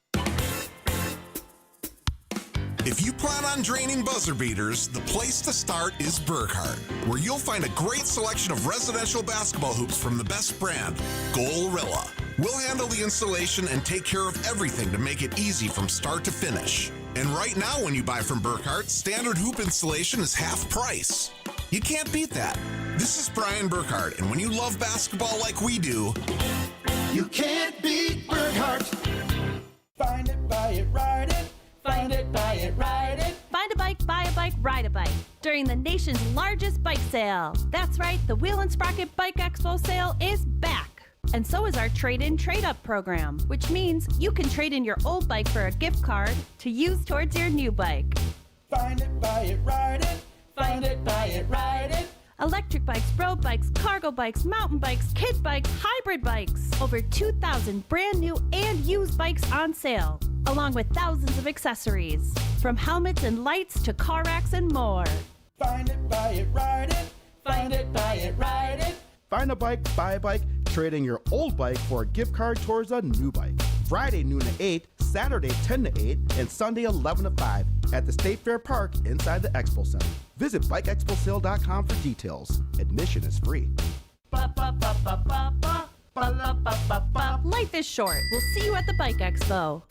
If you plan on draining buzzer beaters, the place to start is Burkhart, where you'll find a great selection of residential basketball hoops from the best brand, Gorilla. We'll handle the installation and take care of everything to make it easy from start to finish. And right now, when you buy from Burkhart, standard hoop installation is half price. You can't beat that. This is Brian Burkhart, and when you love basketball like we do, you can't beat Burkhart. Find it, buy it, ride it. Find it, buy it, ride it. Find a bike, buy a bike, ride a bike during the nation's largest bike sale. That's right, the Wheel and Sprocket Bike Expo sale is back. And so is our trade-in, trade-up program, which means you can trade in your old bike for a gift card to use towards your new bike. Find it, buy it, ride it. Find it, buy it, ride it. Electric bikes, road bikes, cargo bikes, mountain bikes, kid bikes, hybrid bikes. Over 2,000 brand new and used bikes on sale, along with thousands of accessories, from helmets and lights to car racks and more. Find it, buy it, ride it. Find it, buy it, ride it. Find a bike, buy a bike, trade in your old bike for a gift card towards a new bike. Friday noon to 8, Saturday 10 to 8, and Sunday 11 to 5 at the State Fair Park inside the Expo Center. Visit bikeexposale.com for details. Admission is free. Life is short. We'll see you at the Bike Expo.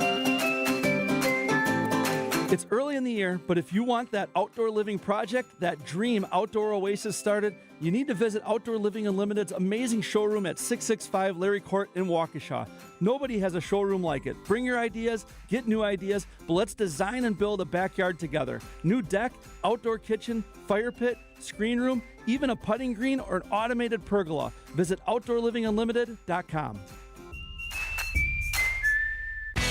It's early in the year, but if you want that outdoor living project, that dream outdoor oasis started, you need to visit Outdoor Living Unlimited's amazing showroom at 665 Larry Court in Waukesha. Nobody has a showroom like it. Bring your ideas, get new ideas, but let's design and build a backyard together. New deck, outdoor kitchen, fire pit, screen room, even a putting green or an automated pergola. Visit OutdoorLivingUnlimited.com.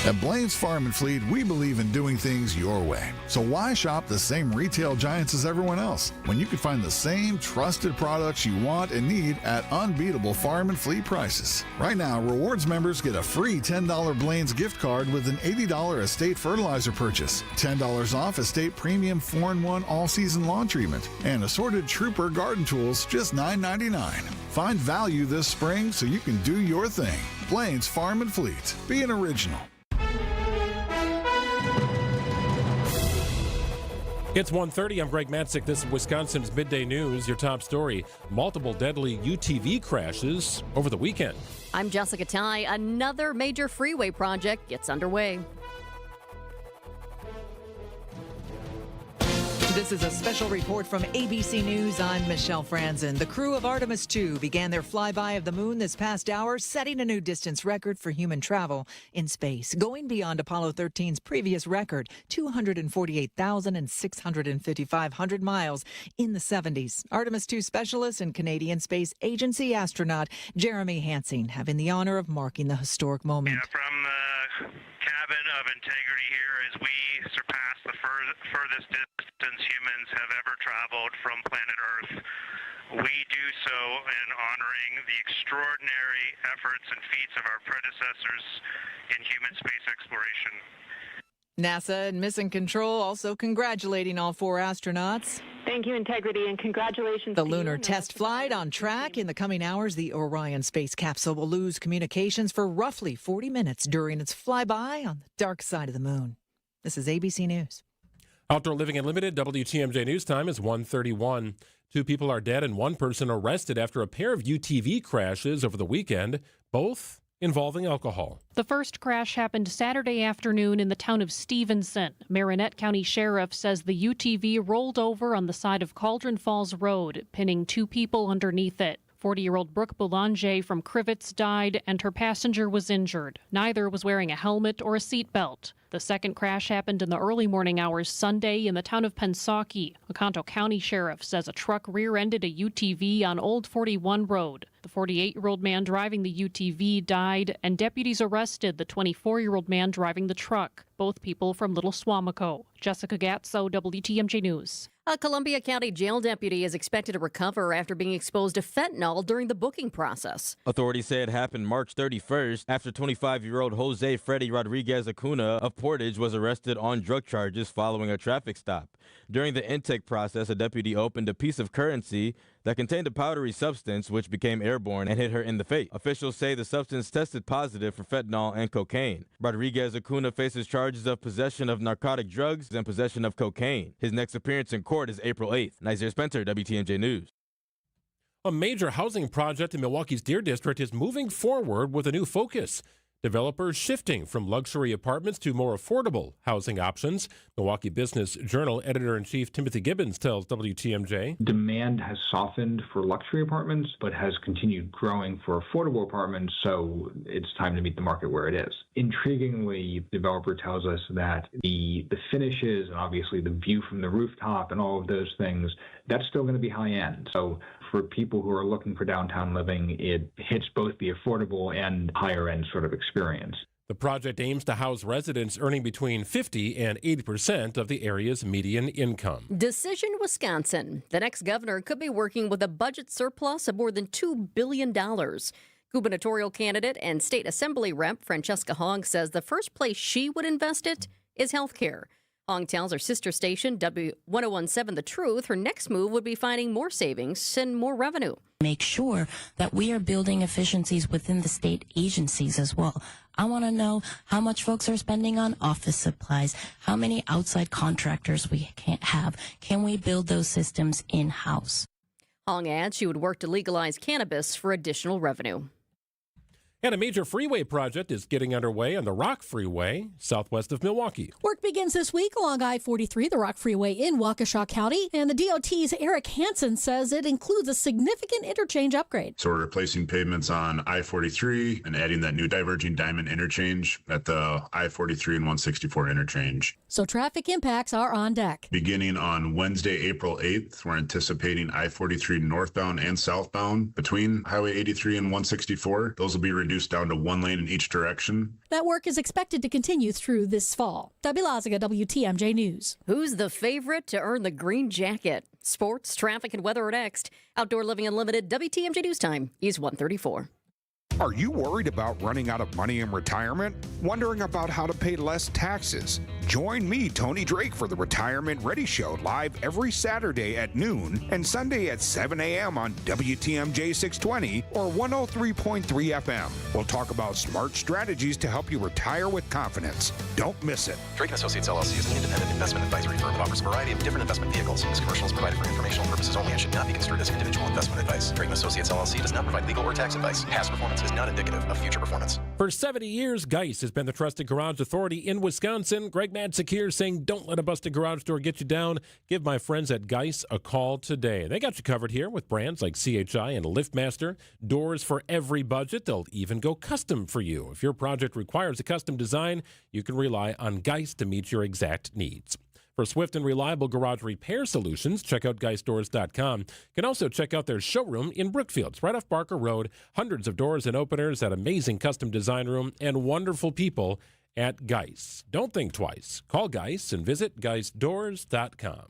At Blaine's Farm and Fleet, we believe in doing things your way. So why shop the same retail giants as everyone else when you can find the same trusted products you want and need at unbeatable farm and fleet prices? Right now, rewards members get a free $10 Blaine's gift card with an $80 Estate fertilizer purchase, $10 off Estate Premium 4-in-1 all-season lawn treatment, and assorted Trooper garden tools just $9.99. Find value this spring so you can do your thing. Blaine's Farm and Fleet. Be an original. It's 1:30. I'm Greg Matzik. This is Wisconsin's Midday News. Your top story: multiple deadly UTV crashes over the weekend. I'm Jessica Ty. Another major freeway project gets underway. This is a special report from ABC News. I'm Michelle Franzen. The crew of Artemis 2 began their flyby of the moon this past hour, setting a new distance record for human travel in space, going beyond Apollo 13's previous record, 248,655 miles in the 70s. Artemis 2 specialist and Canadian Space Agency astronaut Jeremy Hansing having the honor of marking the historic moment. Yeah, from the cabin of integrity here as we surpass the furthest distance humans have ever traveled from planet Earth. We do so in honoring the extraordinary efforts and feats of our predecessors in human space exploration. NASA and Mission Control also congratulating all 4 astronauts. Thank you, Integrity, and congratulations. The lunar test flight on track. In the coming hours, the Orion space capsule will lose communications for roughly 40 minutes during its flyby on the dark side of the moon. This is ABC News. Outdoor Living Unlimited, WTMJ News Time is 1:31. 2 people are dead and 1 person arrested after a pair of UTV crashes over the weekend, both involving alcohol. The first crash happened Saturday afternoon in the town of Stevenson. Marinette County Sheriff says the UTV rolled over on the side of Cauldron Falls Road, pinning 2 people underneath it. 40-year-old Brooke Boulanger from Crivets died and her passenger was injured. Neither was wearing a helmet or a seatbelt. The second crash happened in the early morning hours Sunday in the town of Pensacola. Oconto County Sheriff says a truck rear-ended a UTV on Old 41 Road. The 48-year-old man driving the UTV died, and deputies arrested the 24-year-old man driving the truck, both people from Little Swamico. Jessica Gatso, WTMJ News. A Columbia County jail deputy is expected to recover after being exposed to fentanyl during the booking process. Authorities say it happened March 31st after 25-year-old Jose Freddy Rodriguez Acuna of Portage was arrested on drug charges following a traffic stop. During the intake process, a deputy opened a piece of currency that contained a powdery substance which became airborne and hit her in the face. Officials say the substance tested positive for fentanyl and cocaine. Rodriguez Acuna faces charges of possession of narcotic drugs and possession of cocaine. His next appearance in court is April 8th. Nazir Spencer, WTMJ News. A major housing project in Milwaukee's Deer District is moving forward with a new focus. Developers shifting from luxury apartments to more affordable housing options. Milwaukee Business Journal editor-in-chief Timothy Gibbons tells WTMJ. Demand has softened for luxury apartments, but has continued growing for affordable apartments, so it's time to meet the market where it is. Intriguingly, the developer tells us that the finishes and obviously the view from the rooftop and all of those things, that's still going to be high-end. So for people who are looking for downtown living, it hits both the affordable and higher-end sort of experience. The project aims to house residents earning between 50 and 80% of the area's median income. Decision, Wisconsin. The next governor could be working with a budget surplus of more than $2 billion. Gubernatorial candidate and state assembly rep Francesca Hogg says the first place she would invest it is health care. Hogg tells her sister station, W1017 The Truth, her next move would be finding more savings and more revenue. Make sure that we are building efficiencies within the state agencies as well. I want to know how much folks are spending on office supplies, how many outside contractors we can't have. Can we build those systems in-house? Hogg adds she would work to legalize cannabis for additional revenue. And a major freeway project is getting underway on the Rock Freeway, southwest of Milwaukee. Work begins this week along I-43, the Rock Freeway in Waukesha County, and the DOT's Eric Hansen says it includes a significant interchange upgrade. So we're replacing pavements on I-43 and adding that new diverging diamond interchange at the I-43 and 164 interchange. So traffic impacts are on deck. Beginning on Wednesday, April 8th, we're anticipating I-43 northbound and southbound between Highway 83 and 164. Those will be reduced down to one lane in each direction. That work is expected to continue through this fall. Debbie Laziga, WTMJ News. Who's the favorite to earn the green jacket? Sports, traffic, and weather are next. Outdoor Living Unlimited, WTMJ News Time is 1:34. Are you worried about running out of money in retirement? Wondering about how to pay less taxes? Join me, Tony Drake, for the Retirement Ready Show live every Saturday at noon and Sunday at 7 a.m. on WTMJ 620 or 103.3 FM. We'll talk about smart strategies to help you retire with confidence. Don't miss it. Drake & Associates LLC is an independent investment advisory firm that offers a variety of different investment vehicles. This commercial is provided for informational purposes only and should not be construed as individual investment advice. Drake & Associates LLC does not provide legal or tax advice. Past performance is not indicative of future performance. For 70 years, Geis has been the trusted garage authority in Wisconsin. Greg Madsick here saying, don't let a busted garage door get you down. Give my friends at Geis a call today. They got you covered here with brands like CHI and LiftMaster. Doors for every budget. They'll even go custom for you. If your project requires a custom design, you can rely on Geis to meet your exact needs. For swift and reliable garage repair solutions, check out GeisDoors.com. You can also check out their showroom in Brookfield, right off Barker Road. Hundreds of doors and openers, that amazing custom design room, and wonderful people at Geis. Don't think twice. Call Geis and visit GeisDoors.com.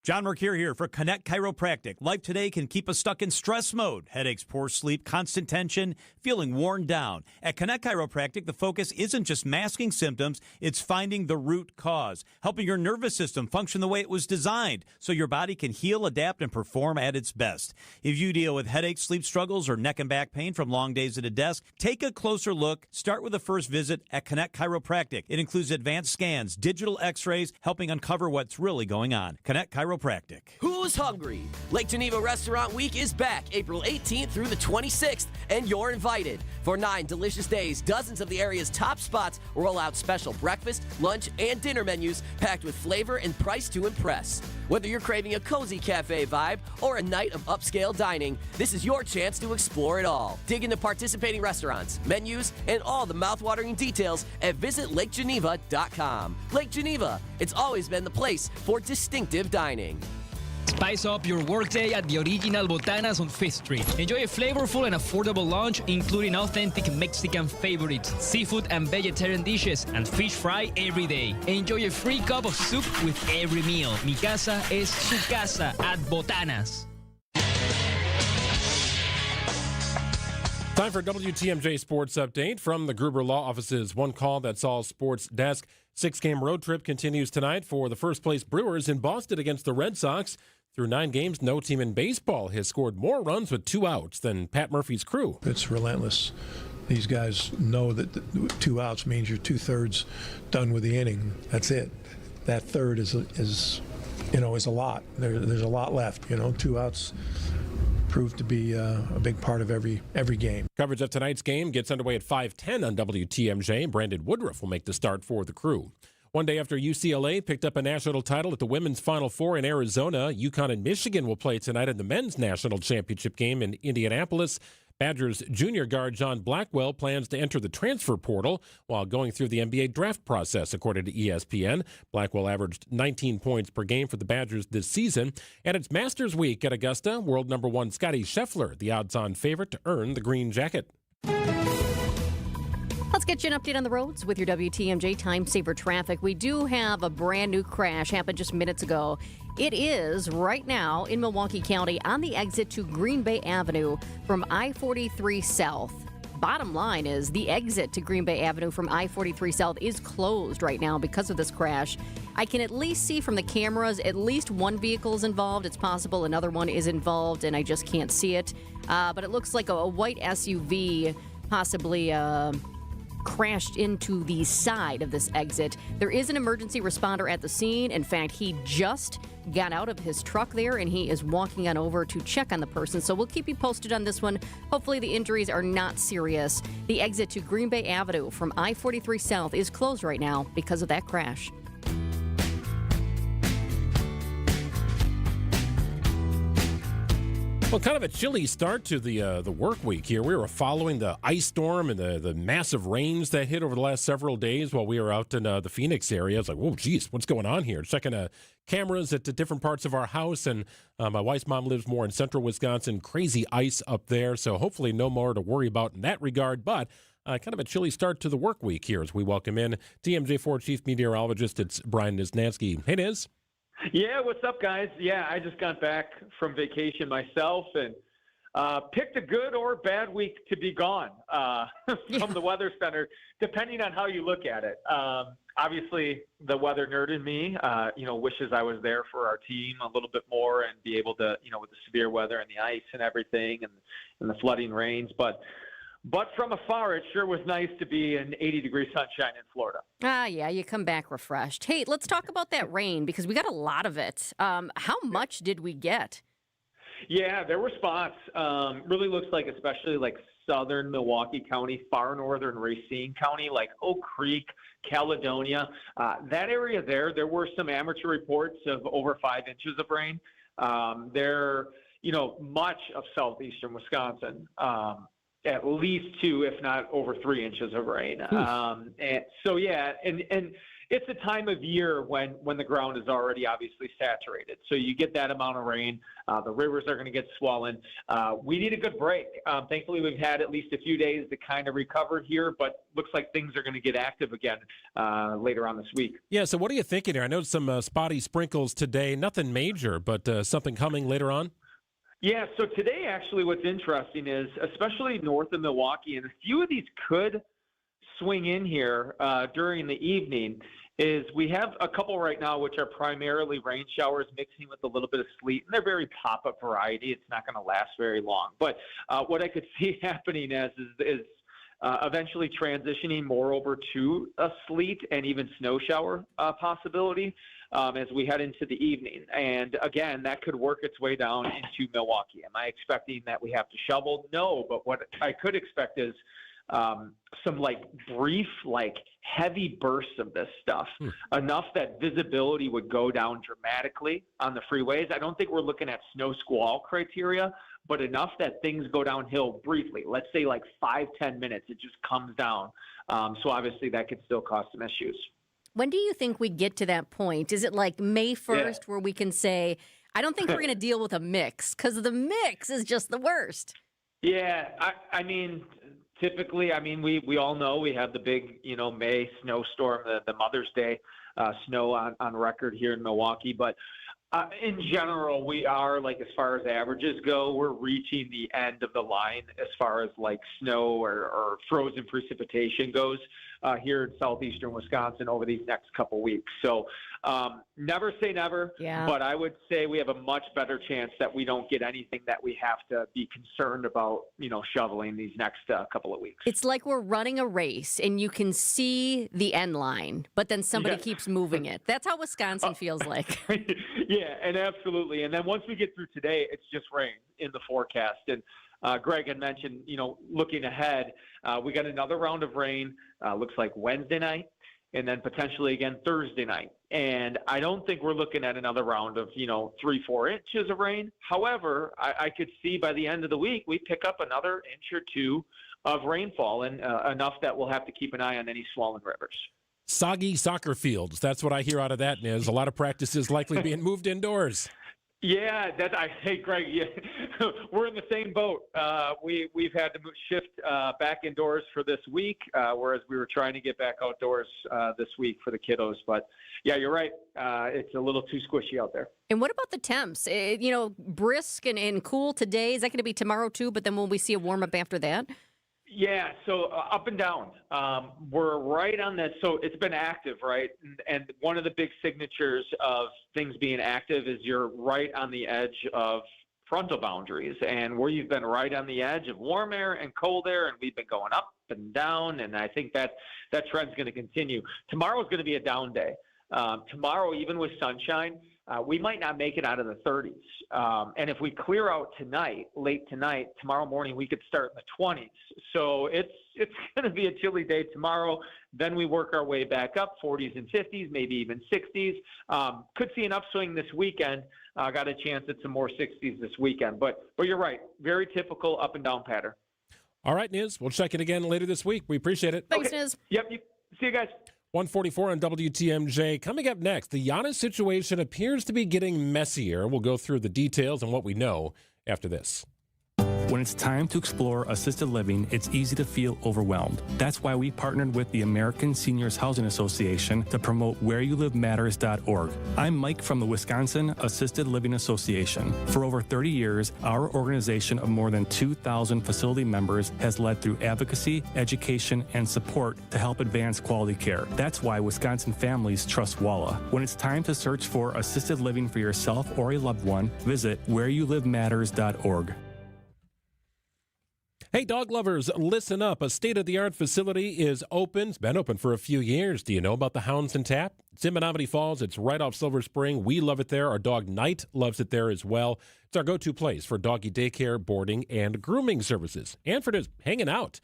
John Mercure here for Connect Chiropractic. Life today can keep us stuck in stress mode. Headaches, poor sleep, constant tension, feeling worn down. At Connect Chiropractic, the focus isn't just masking symptoms, it's finding the root cause, helping your nervous system function the way it was designed so your body can heal, adapt, and perform at its best. If you deal with headaches, sleep struggles, or neck and back pain from long days at a desk, take a closer look. Start with a first visit at Connect Chiropractic. It includes advanced scans, digital x-rays, helping uncover what's really going on. Connect Chiropractic. Chiropractic. Who's hungry? Lake Geneva Restaurant Week is back April 18th through the 26th, and you're invited. For 9 delicious days, dozens of the area's top spots roll out special breakfast, lunch, and dinner menus packed with flavor and price to impress. Whether you're craving a cozy cafe vibe or a night of upscale dining, this is your chance to explore it all. Dig into participating restaurants, menus, and all the mouthwatering details at visitlakegeneva.com. Lake Geneva, it's always been the place for distinctive dining. Spice up your workday at the original Botanas on 5th Street. Enjoy a flavorful and affordable lunch, including authentic Mexican favorites, seafood and vegetarian dishes, and fish fry every day. Enjoy a free cup of soup with every meal. Mi casa es su casa at Botanas. Time for WTMJ Sports Update from the Gruber Law Office's One Call That's All Sports Desk. 6-game road trip continues tonight for the first-place Brewers in Boston against the Red Sox. Through 9 games, no team in baseball has scored more runs with 2 outs than Pat Murphy's crew. It's relentless. These guys know that 2 outs means you're 2/3 done with the inning. That's it. That third is a lot. There's a lot left. 2 outs proved to be a big part of every game. Coverage of tonight's game gets underway at 5:10 on WTMJ. Brandon Woodruff will make the start for the crew. One day after UCLA picked up a national title at the women's Final Four in Arizona, UConn and Michigan will play tonight in the men's national championship game in Indianapolis. Badgers junior guard John Blackwell plans to enter the transfer portal while going through the NBA draft process, according to ESPN. Blackwell averaged 19 points per game for the Badgers this season. And it's Masters Week at Augusta. World number 1 Scottie Scheffler, the odds-on favorite to earn the green jacket. Let's get you an update on the roads with your WTMJ Time Saver Traffic. We do have a brand new crash happened just minutes ago. It is right now in Milwaukee County on the exit to Green Bay Avenue from I-43 South. Bottom line is the exit to Green Bay Avenue from I-43 South is closed right now because of this crash. I can at least see from the cameras at least one vehicle is involved. It's possible another one is involved, and I just can't see it. But it looks like a white SUV possibly crashed into the side of this exit. There is an emergency responder at the scene. In fact, he just got out of his truck there, and he is walking on over to check on the person. So we'll keep you posted on this one. Hopefully the injuries are not serious. The exit to Green Bay Avenue from I-43 South is closed right now because of that crash. Well, kind of a chilly start to the work week here. We were following the ice storm and the massive rains that hit over the last several days while we were out in the Phoenix area. It's like, whoa, geez, what's going on here? Checking cameras at the different parts of our house, and my wife's mom lives more in central Wisconsin. Crazy ice up there, so hopefully no more to worry about in that regard, but kind of a chilly start to the work week here as we welcome in TMJ4 Chief Meteorologist, it's Brian Niznansky. Hey, Niz. Yeah, what's up, guys? Yeah, I just got back from vacation myself and picked a good or bad week to be gone from the Weather Center, depending on how you look at it. Obviously, the weather nerd in me, wishes I was there for our team a little bit more and be able to, with the severe weather and the ice and everything and the flooding rains. But from afar, it sure was nice to be in 80-degree sunshine in Florida. Yeah, you come back refreshed. Hey, let's talk about that rain because we got a lot of it. How much did we get? Yeah, there were spots. Really looks like, especially like southern Milwaukee County, far northern Racine County, like Oak Creek, Caledonia. That area there were some amateur reports of over 5 inches of rain. Much of southeastern Wisconsin. At least 2, if not over 3 inches of rain. And it's a time of year when the ground is already obviously saturated. So you get that amount of rain. The rivers are going to get swollen. We need a good break. Thankfully, we've had at least a few days to kind of recover here, but looks like things are going to get active again later on this week. Yeah, so what are you thinking here? I know some spotty sprinkles today. Nothing major, but something coming later on? Yeah, so today actually what's interesting is, especially north of Milwaukee, and a few of these could swing in here during the evening, is we have a couple right now which are primarily rain showers mixing with a little bit of sleet, and they're very pop-up variety. It's not going to last very long. But what I could see happening is eventually transitioning more over to a sleet and even snow shower possibility as we head into the evening. And again, that could work its way down into Milwaukee. Am I expecting that we have to shovel? No, but what I could expect is some brief, heavy bursts of this stuff, enough that visibility would go down dramatically on the freeways. I don't think we're looking at snow squall criteria, but enough that things go downhill briefly. Let's say 5-10 minutes, it just comes down. So obviously that could still cause some issues. When do you think we get to that point? Is it May 1st where we can say, I don't think we're going to deal with a mix, because the mix is just the worst? Yeah, I mean, typically, we all know we have the big, May snowstorm, the Mother's Day snow on record here in Milwaukee. But in general, we are, as far as averages go, we're reaching the end of the line as far as snow or frozen precipitation goes here in southeastern Wisconsin over these next couple weeks. So never say never, but I would say we have a much better chance that we don't get anything that we have to be concerned about, shoveling these next couple of weeks. It's like we're running a race and you can see the end line, but then somebody keeps moving it. That's how Wisconsin feels like. Yeah, and absolutely. And then once we get through today, it's just rain in the forecast. And Greg had mentioned, looking ahead, we got another round of rain, looks like Wednesday night, and then potentially again Thursday night. And I don't think we're looking at another round of, 3-4 inches of rain. However, I could see by the end of the week, we pick up another inch or two of rainfall, and enough that we'll have to keep an eye on any swollen rivers. Soggy soccer fields. That's what I hear out of that, Niz. A lot of practices likely being moved indoors. Yeah, hey, Greg, we're in the same boat. We've had to shift back indoors for this week, whereas we were trying to get back outdoors this week for the kiddos. But yeah, you're right. It's a little too squishy out there. And what about the temps? Brisk and cool today. Is that going to be tomorrow too? But then will we see a warm up after that? Yeah, so up and down. We're right on that. So it's been active, right? And one of the big signatures of things being active is you're right on the edge of frontal boundaries, and where you've been right on the edge of warm air and cold air, and we've been going up and down, and I think that trend's going to continue. Tomorrow is going to be a down day. Tomorrow, even with sunshine, we might not make it out of the 30s. And if we clear out tonight, late tonight, tomorrow morning, we could start in the 20s. So it's going to be a chilly day tomorrow. Then we work our way back up, 40s and 50s, maybe even 60s. Could see an upswing this weekend. Got a chance at some more 60s this weekend. But you're right, very typical up and down pattern. All right, Niz, we'll check it again later this week. We appreciate it. Thanks, Niz. Yep. See you guys. 144 on WTMJ. Coming up next, the Giannis situation appears to be getting messier. We'll go through the details and what we know after this. When it's time to explore assisted living, it's easy to feel overwhelmed. That's why we partnered with the American Seniors Housing Association to promote whereyouLiveMatters.org. I'm Mike from the Wisconsin Assisted Living Association. For over 30 years, our organization of more than 2,000 facility members has led through advocacy, education, and support to help advance quality care. That's why Wisconsin families trust WALA. When it's time to search for assisted living for yourself or a loved one, visit whereyouLiveMatters.org. Hey, dog lovers, listen up. A state-of-the-art facility is open. It's been open for a few years. Do you know about the Hounds and Tap? It's in Menominee Falls. It's right off Silver Spring. We love it there. Our dog Knight loves it there as well. It's our go-to place for doggy daycare, boarding, and grooming services. And for just hanging out.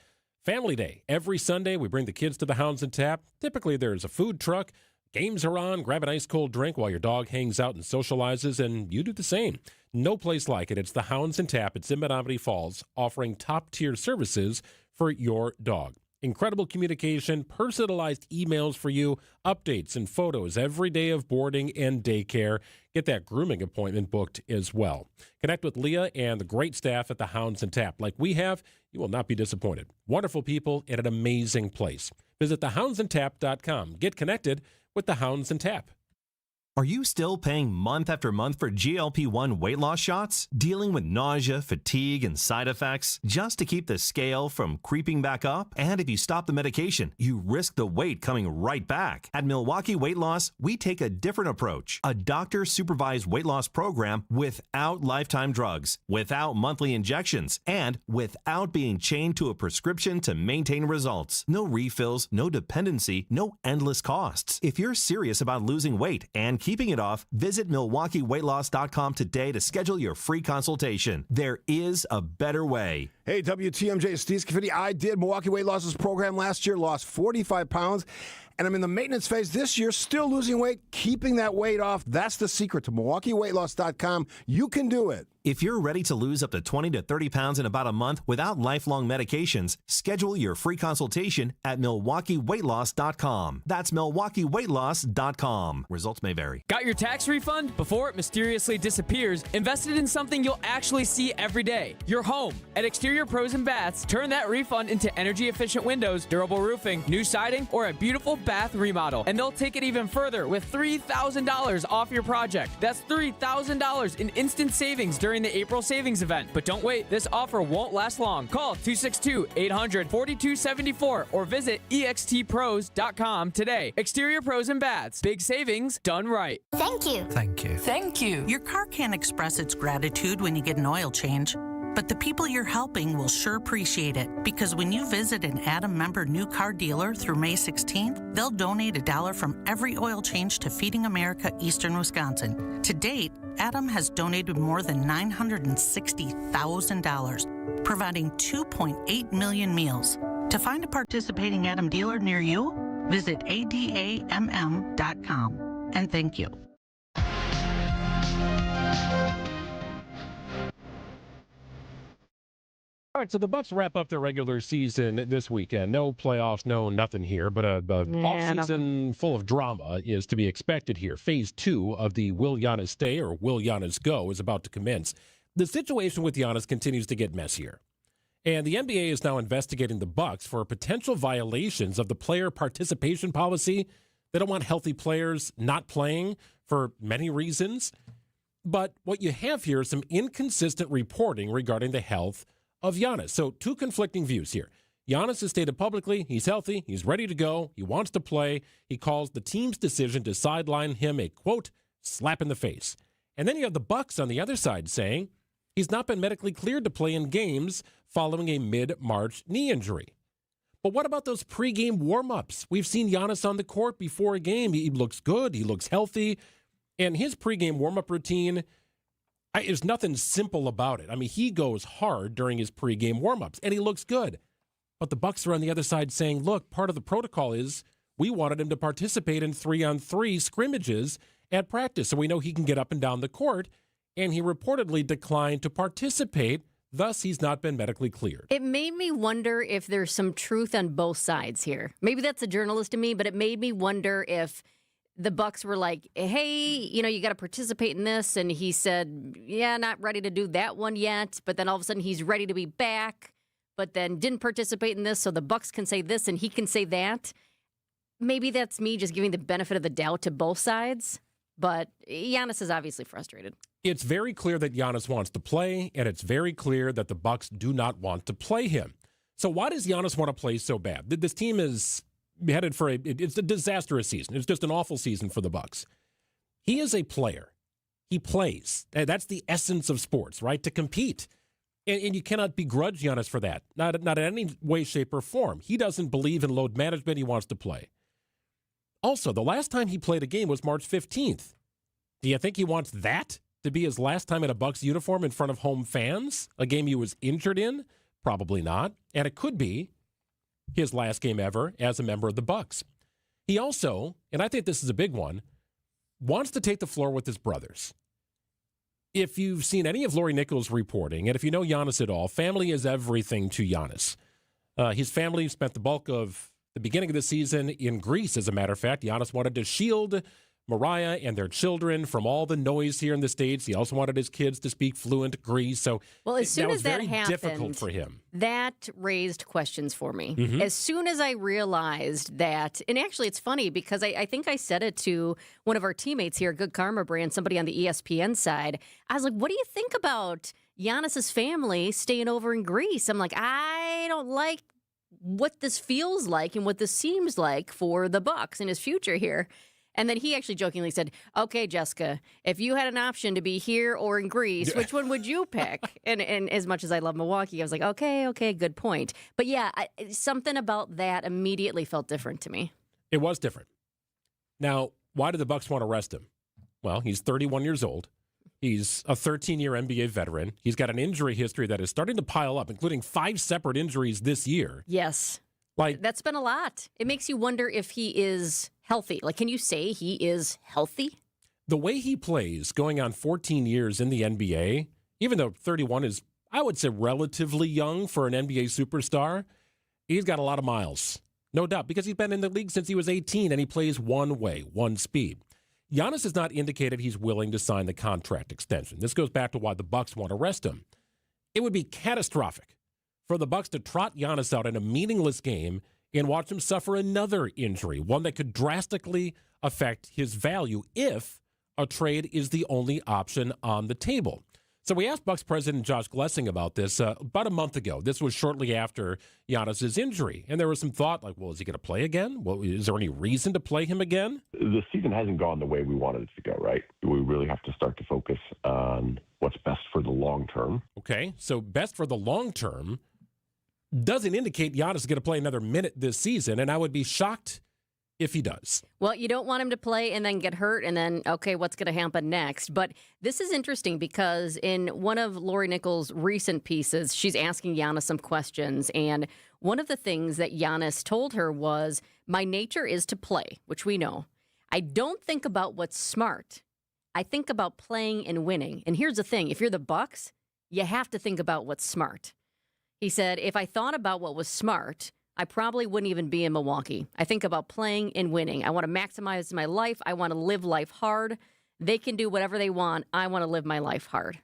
Family Day. Every Sunday, we bring the kids to the Hounds and Tap. Typically, there's a food truck. Games are on. Grab an ice-cold drink while your dog hangs out and socializes, and you do the same. No place like it. It's the Hounds and Tap. It's in Menominee Falls, offering top-tier services for your dog. Incredible communication, personalized emails for you, updates and photos every day of boarding and daycare. Get that grooming appointment booked as well. Connect with Leah and the great staff at the Hounds and Tap. Like we have, you will not be disappointed. Wonderful people at an amazing place. Visit thehoundsandtap.com. Get connected with the Hounds and Tap. Are you still paying month after month for GLP-1 weight loss shots? Dealing with nausea, fatigue, and side effects just to keep the scale from creeping back up? And if you stop the medication, you risk the weight coming right back. At Milwaukee Weight Loss, we take a different approach. A doctor-supervised weight loss program without lifetime drugs, without monthly injections, and without being chained to a prescription to maintain results. No refills, no dependency, no endless costs. If you're serious about losing weight and keeping it off, visit MilwaukeeWeightLoss.com today to schedule your free consultation. There is a better way. Hey, WTMJ, Steve Scafidi. I did Milwaukee Weight Loss's program last year, lost 45 pounds, and I'm in the maintenance phase this year, still losing weight, keeping that weight off. That's the secret to MilwaukeeWeightLoss.com. You can do it. If you're ready to lose up to 20 to 30 pounds in about a month without lifelong medications, schedule your free consultation at MilwaukeeWeightLoss.com. That's MilwaukeeWeightLoss.com. Results may vary. Got your tax refund? Before it mysteriously disappears, invested in something you'll actually see every day, your home. At Exterior Pros and Baths, turn that refund into energy-efficient windows, durable roofing, new siding, or a beautiful bath remodel. And they'll take it even further with $3,000 off your project. That's $3,000 in instant savings during the April savings event. But don't wait, this offer won't last long. Call 262-800-4274 or visit extpros.com today. Exterior Pros and Baths. Big savings done right. Thank you. Thank you. Thank you. Your car can't express its gratitude when you get an oil change, but the people you're helping will sure appreciate it, because when you visit an Adam member new car dealer through May 16th, they'll donate $1 from every oil change to Feeding America Eastern Wisconsin. To date, Adam has donated more than $960,000, providing 2.8 million meals. To find a participating Adam dealer near you, visit adamm.com. And thank you. All right, so the Bucks wrap up their regular season this weekend. No playoffs, no nothing here, but a offseason full of drama is to be expected here. Phase 2 of the Will Giannis Stay or Will Giannis Go is about to commence. The situation with Giannis continues to get messier, and the NBA is now investigating the Bucks for potential violations of the player participation policy. They don't want healthy players not playing for many reasons, but what you have here is some inconsistent reporting regarding the health of Giannis. So 2 conflicting views here. Giannis has stated publicly he's healthy, he's ready to go, he wants to play. He calls the team's decision to sideline him a, quote, slap in the face. And then you have the Bucks on the other side saying he's not been medically cleared to play in games following a mid-March knee injury. But what about those pregame warm-ups? We've seen Giannis on the court before a game. He looks good, he looks healthy, and his pregame warm-up routine, there's nothing simple about it. I mean, he goes hard during his pregame warm-ups, and he looks good. But the Bucks are on the other side saying, look, part of the protocol is we wanted him to participate in 3-on-3 scrimmages at practice, so we know he can get up and down the court, and he reportedly declined to participate. Thus, he's not been medically cleared. It made me wonder if there's some truth on both sides here. Maybe that's a journalist to me, but it made me wonder if the Bucks were like, hey, you got to participate in this. And he said, yeah, not ready to do that one yet. But then all of a sudden he's ready to be back, but then didn't participate in this. So the Bucks can say this and he can say that. Maybe that's me just giving the benefit of the doubt to both sides. But Giannis is obviously frustrated. It's very clear that Giannis wants to play, and it's very clear that the Bucks do not want to play him. So why does Giannis want to play so bad? This team is headed for it's a disastrous season. It's just an awful season for the Bucks. He is a player. He plays. That's the essence of sports, right? To compete. And you cannot begrudge Giannis for that. Not in any way, shape, or form. He doesn't believe in load management. He wants to play. Also, the last time he played a game was March 15th. Do you think he wants that to be his last time in a Bucks uniform in front of home fans? A game he was injured in? Probably not. And it could be his last game ever as a member of the Bucks. He also, and I think this is a big one, wants to take the floor with his brothers. If you've seen any of Lori Nichols' reporting, and if you know Giannis at all, family is everything to Giannis. His family spent the bulk of the beginning of the season in Greece, as a matter of fact. Giannis wanted to shield Mariah and their children from all the noise here in the States. He also wanted his kids to speak fluent Greece. So as soon as that very happened, difficult for him. That raised questions for me. Mhm. As soon as I realized that, and actually it's funny because I think I said it to one of our teammates here, Good Karma Brand, somebody on the ESPN side. I was like, what do you think about Giannis's family staying over in Greece? I'm like, I don't like what this feels like and what this seems like for the Bucks in his future here. And then he actually jokingly said, okay, Jessica, if you had an option to be here or in Greece, which one would you pick? And as much as I love Milwaukee, I was like, okay, good point. But yeah, something about that immediately felt different to me. It was different. Now, why do the Bucks want to rest him? Well, he's 31 years old. He's a 13-year NBA veteran. He's got an injury history that is starting to pile up, including 5 separate injuries this year. Yes. Like, that's been a lot. It makes you wonder if he is healthy. Like, can you say he is healthy? The way he plays, going on 14 years in the NBA, even though 31 is, I would say, relatively young for an NBA superstar, he's got a lot of miles. No doubt, because he's been in the league since he was 18, and he plays one way, one speed. Giannis has not indicated he's willing to sign the contract extension. This goes back to why the Bucks want to rest him. It would be catastrophic for the Bucks to trot Giannis out in a meaningless game and watch him suffer another injury, one that could drastically affect his value if a trade is the only option on the table. So we asked Bucks president Josh Glessing about this about a month ago. This was shortly after Giannis's injury. And there was some thought like, well, is he going to play again? Well, is there any reason to play him again? The season hasn't gone the way we wanted it to go, right? We really have to start to focus on what's best for the long term. Okay, so best for the long term doesn't indicate Giannis is going to play another minute this season, and I would be shocked if he does. Well, you don't want him to play and then get hurt and then, okay, what's going to happen next? But this is interesting because in one of Lori Nichols' recent pieces, she's asking Giannis some questions. And one of the things that Giannis told her was, my nature is to play, which we know. I don't think about what's smart. I think about playing and winning. And here's the thing. If you're the Bucks, you have to think about what's smart. He said, if I thought about what was smart, I probably wouldn't even be in Milwaukee. I think about playing and winning. I want to maximize my life. I want to live life hard. They can do whatever they want. I want to live my life hard.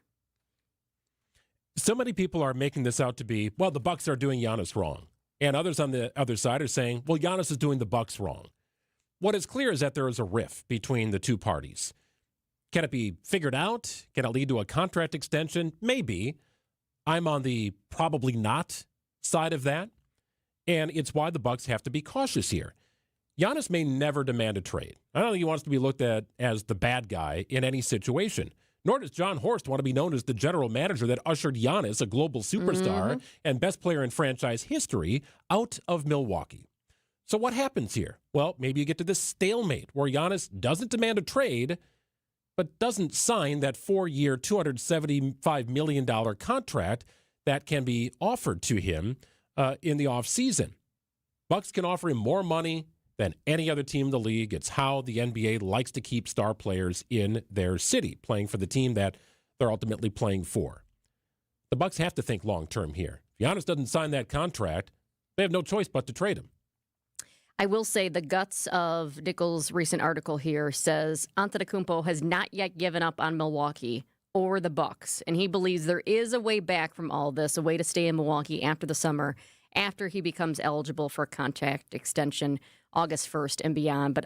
So many people are making this out to be, well, the Bucks are doing Giannis wrong. And others on the other side are saying, well, Giannis is doing the Bucks wrong. What is clear is that there is a rift between the two parties. Can it be figured out? Can it lead to a contract extension? Maybe. I'm on the probably not side of that. And it's why the Bucks have to be cautious here. Giannis may never demand a trade. I don't think he wants to be looked at as the bad guy in any situation. Nor does John Horst want to be known as the general manager that ushered Giannis, a global superstar and best player in franchise history, out of Milwaukee. So what happens here? Well, maybe you get to this stalemate where Giannis doesn't demand a trade, but doesn't sign that 4-year, $275 million contract that can be offered to him in the offseason. Bucks can offer him more money than any other team in the league. It's how the NBA likes to keep star players in their city, playing for the team that they're ultimately playing for. The Bucks have to think long-term here. If Giannis doesn't sign that contract, they have no choice but to trade him. I will say the guts of Nichols' recent article here says Antetokounmpo has not yet given up on Milwaukee or the Bucks, and he believes there is a way back from all this, a way to stay in Milwaukee after the summer, after he becomes eligible for a contract extension August 1st and beyond. But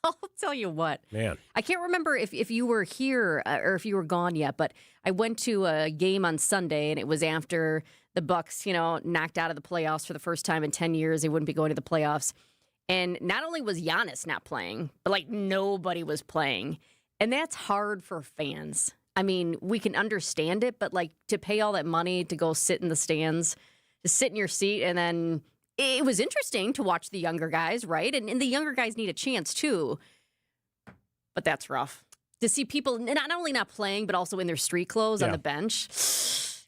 I'll tell you what, man, I can't remember if you were here or if you were gone yet, but I went to a game on Sunday, and it was after the Bucks, knocked out of the playoffs for the first time in 10 years. They wouldn't be going to the playoffs. And not only was Giannis not playing, but nobody was playing. And that's hard for fans. I mean, we can understand it, but to pay all that money to go sit in the stands, to sit in your seat, and then it was interesting to watch the younger guys, right? And the younger guys need a chance too. But that's rough. To see people not only not playing, but also in their street clothes on the bench.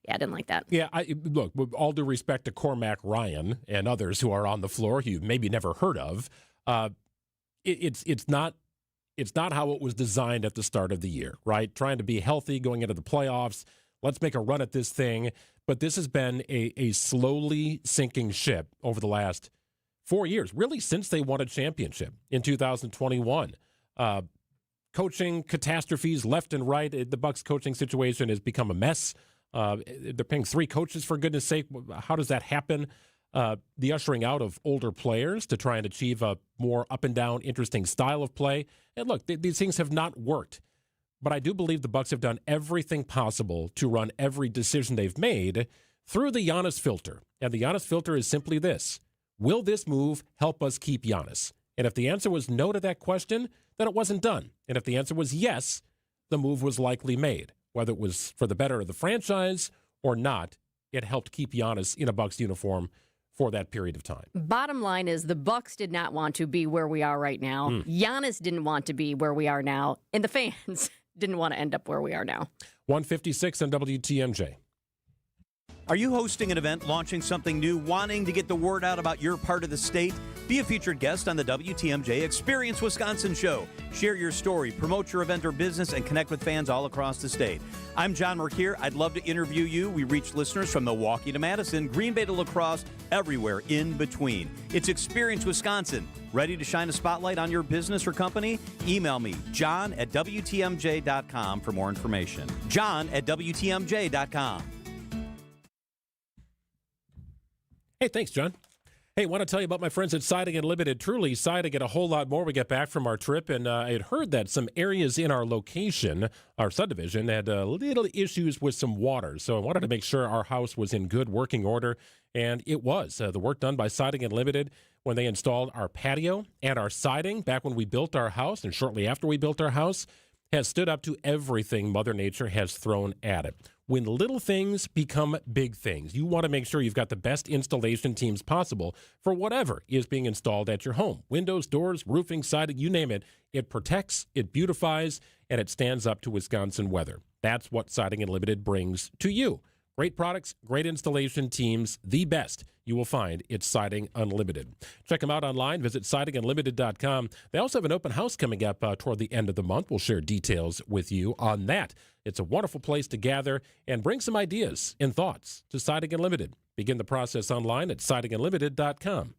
Yeah, I didn't like that. Yeah, look, with all due respect to Cormac Ryan and others who are on the floor who you've maybe never heard of, it's not how it was designed at the start of the year, right? Trying to be healthy going into the playoffs. Let's make a run at this thing. But this has been a slowly sinking ship over the last 4 years, really since they won a championship in 2021. coaching catastrophes left and right. The Bucs coaching situation has become a mess. They're paying 3 coaches, for goodness sake. How does that happen? The ushering out of older players to try and achieve a more up and down, interesting style of play. And look, these things have not worked. But I do believe the Bucs have done everything possible to run every decision they've made through the Giannis filter. And the Giannis filter is simply this: will this move help us keep Giannis? And if the answer was no to that question, then it wasn't done. And if the answer was yes, the move was likely made. Whether it was for the better of the franchise or not, it helped keep Giannis in a Bucs uniform for that period of time. Bottom line is the Bucs did not want to be where we are right now. Giannis didn't want to be where we are now. And the fans didn't want to end up where we are now. 156 on WTMJ. Are you hosting an event, launching something new, wanting to get the word out about your part of the state? Be a featured guest on the WTMJ Experience Wisconsin show. Share your story, promote your event or business, and connect with fans all across the state. I'm John Messier. I'd love to interview you. We reach listeners from Milwaukee to Madison, Green Bay to La Crosse, everywhere in between. It's Experience Wisconsin. Ready to shine a spotlight on your business or company? Email me, john@WTMJ.com for more information. john@WTMJ.com. Hey, thanks, John. Hey, want to tell you about my friends at Siding Unlimited. Truly, siding and a whole lot more. We get back from our trip, and I had heard that some areas in our location, our subdivision, had little issues with some water. So I wanted to make sure our house was in good working order, and it was. The work done by Siding Unlimited when they installed our patio and our siding back when we built our house, and shortly after we built our house, has stood up to everything Mother Nature has thrown at it. When little things become big things, you want to make sure you've got the best installation teams possible for whatever is being installed at your home. Windows, doors, roofing, siding, you name it. It protects, it beautifies, and it stands up to Wisconsin weather. That's what Siding Unlimited brings to you. Great products, great installation teams, the best you will find at Siding Unlimited. Check them out online. Visit sidingunlimited.com. They also have an open house coming up toward the end of the month. We'll share details with you on that. It's a wonderful place to gather and bring some ideas and thoughts to Siding Unlimited. Begin the process online at sidingunlimited.com.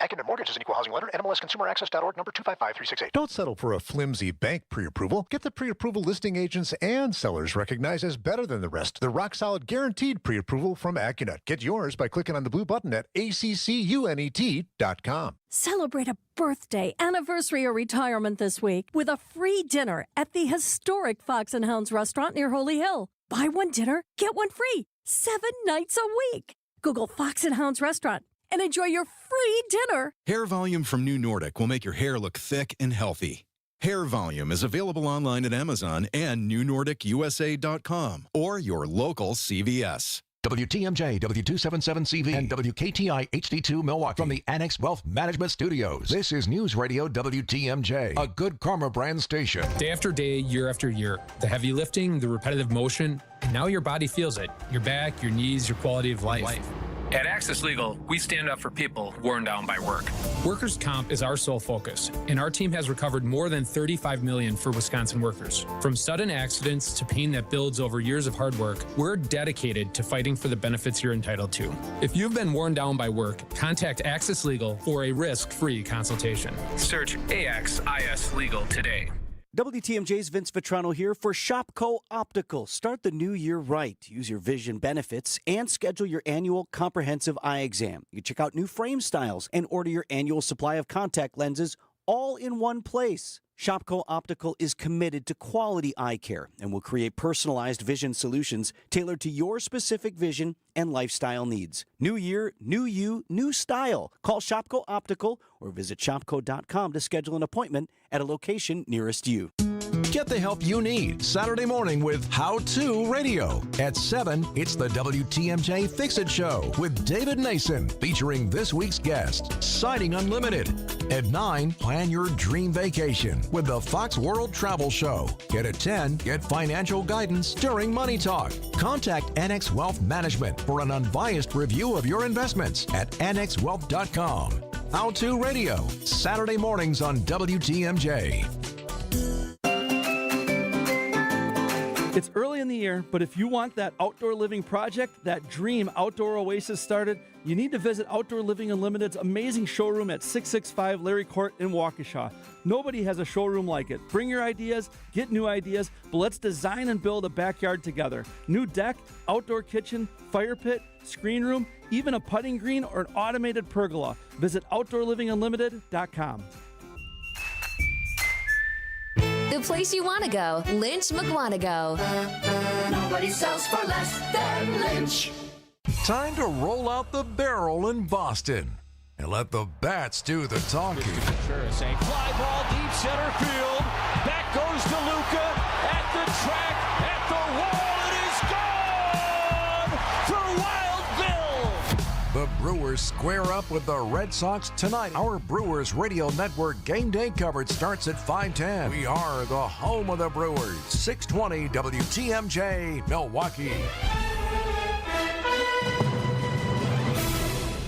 Academic Mortgage is an equal housing lender. NMLSConsumerAccess.org, number 255368. Don't settle for a flimsy bank pre-approval. Get the pre-approval listing agents and sellers recognized as better than the rest. The rock-solid guaranteed pre-approval from AccuNet. Get yours by clicking on the blue button at ACCUNET.com. Celebrate a birthday, anniversary, or retirement this week with a free dinner at the historic Fox & Hounds restaurant near Holy Hill. Buy one dinner, get one free, 7 nights a week. Google Fox & Hounds restaurant and enjoy your free dinner. Hair Volume from New Nordic will make your hair look thick and healthy. Hair Volume is available online at Amazon and newnordicusa.com or your local CVS. WTMJ, W277CV, and WKTI HD2 Milwaukee from the Annex Wealth Management Studios. This is News Radio WTMJ, a Good Karma brand station. Day after day, year after year, the heavy lifting, the repetitive motion, and now your body feels it. Your back, your knees, your quality of life. At Access Legal, we stand up for people worn down by work. Workers' comp is our sole focus, and our team has recovered more than $35 million for Wisconsin workers. From sudden accidents to pain that builds over years of hard work, we're dedicated to fighting for the benefits you're entitled to. If you've been worn down by work, contact Access Legal for a risk-free consultation. Search AXIS Legal today. WTMJ's Vince Vitrano here for Shopco Optical. Start the new year right. Use your vision benefits and schedule your annual comprehensive eye exam. You can check out new frame styles and order your annual supply of contact lenses all in one place. Shopco Optical is committed to quality eye care and will create personalized vision solutions tailored to your specific vision and lifestyle needs. New year, new you, new style. Call Shopco Optical or visit shopco.com to schedule an appointment at a location nearest you. Get the help you need Saturday morning with How To Radio. At 7, it's the WTMJ Fix-It Show with David Nason, featuring this week's guest, Siding Unlimited. At 9, plan your dream vacation with the Fox World Travel Show. At 10, get financial guidance during Money Talk. Contact Annex Wealth Management for an unbiased review of your investments at annexwealth.com. How To Radio, Saturday mornings on WTMJ. It's early in the year, but if you want that outdoor living project, that dream outdoor oasis started, you need to visit Outdoor Living Unlimited's amazing showroom at 665 Larry Court in Waukesha. Nobody has a showroom like it. Bring your ideas, get new ideas, but let's design and build a backyard together. New deck, outdoor kitchen, fire pit, screen room, even a putting green or an automated pergola. Visit OutdoorLivingUnlimited.com. The place you want to go, Lynch McWanago. Nobody sells for less than Lynch. Time to roll out the barrel in Boston and let the bats do the talking. Ventura saying fly ball deep center field. Back goes to Luca at the track, at the wall. It is gone for Wild Bill. The Brewers square up with the Red Sox tonight. Our Brewers Radio Network game day coverage starts at 5:10. We are the home of the Brewers. 620 WTMJ, Milwaukee.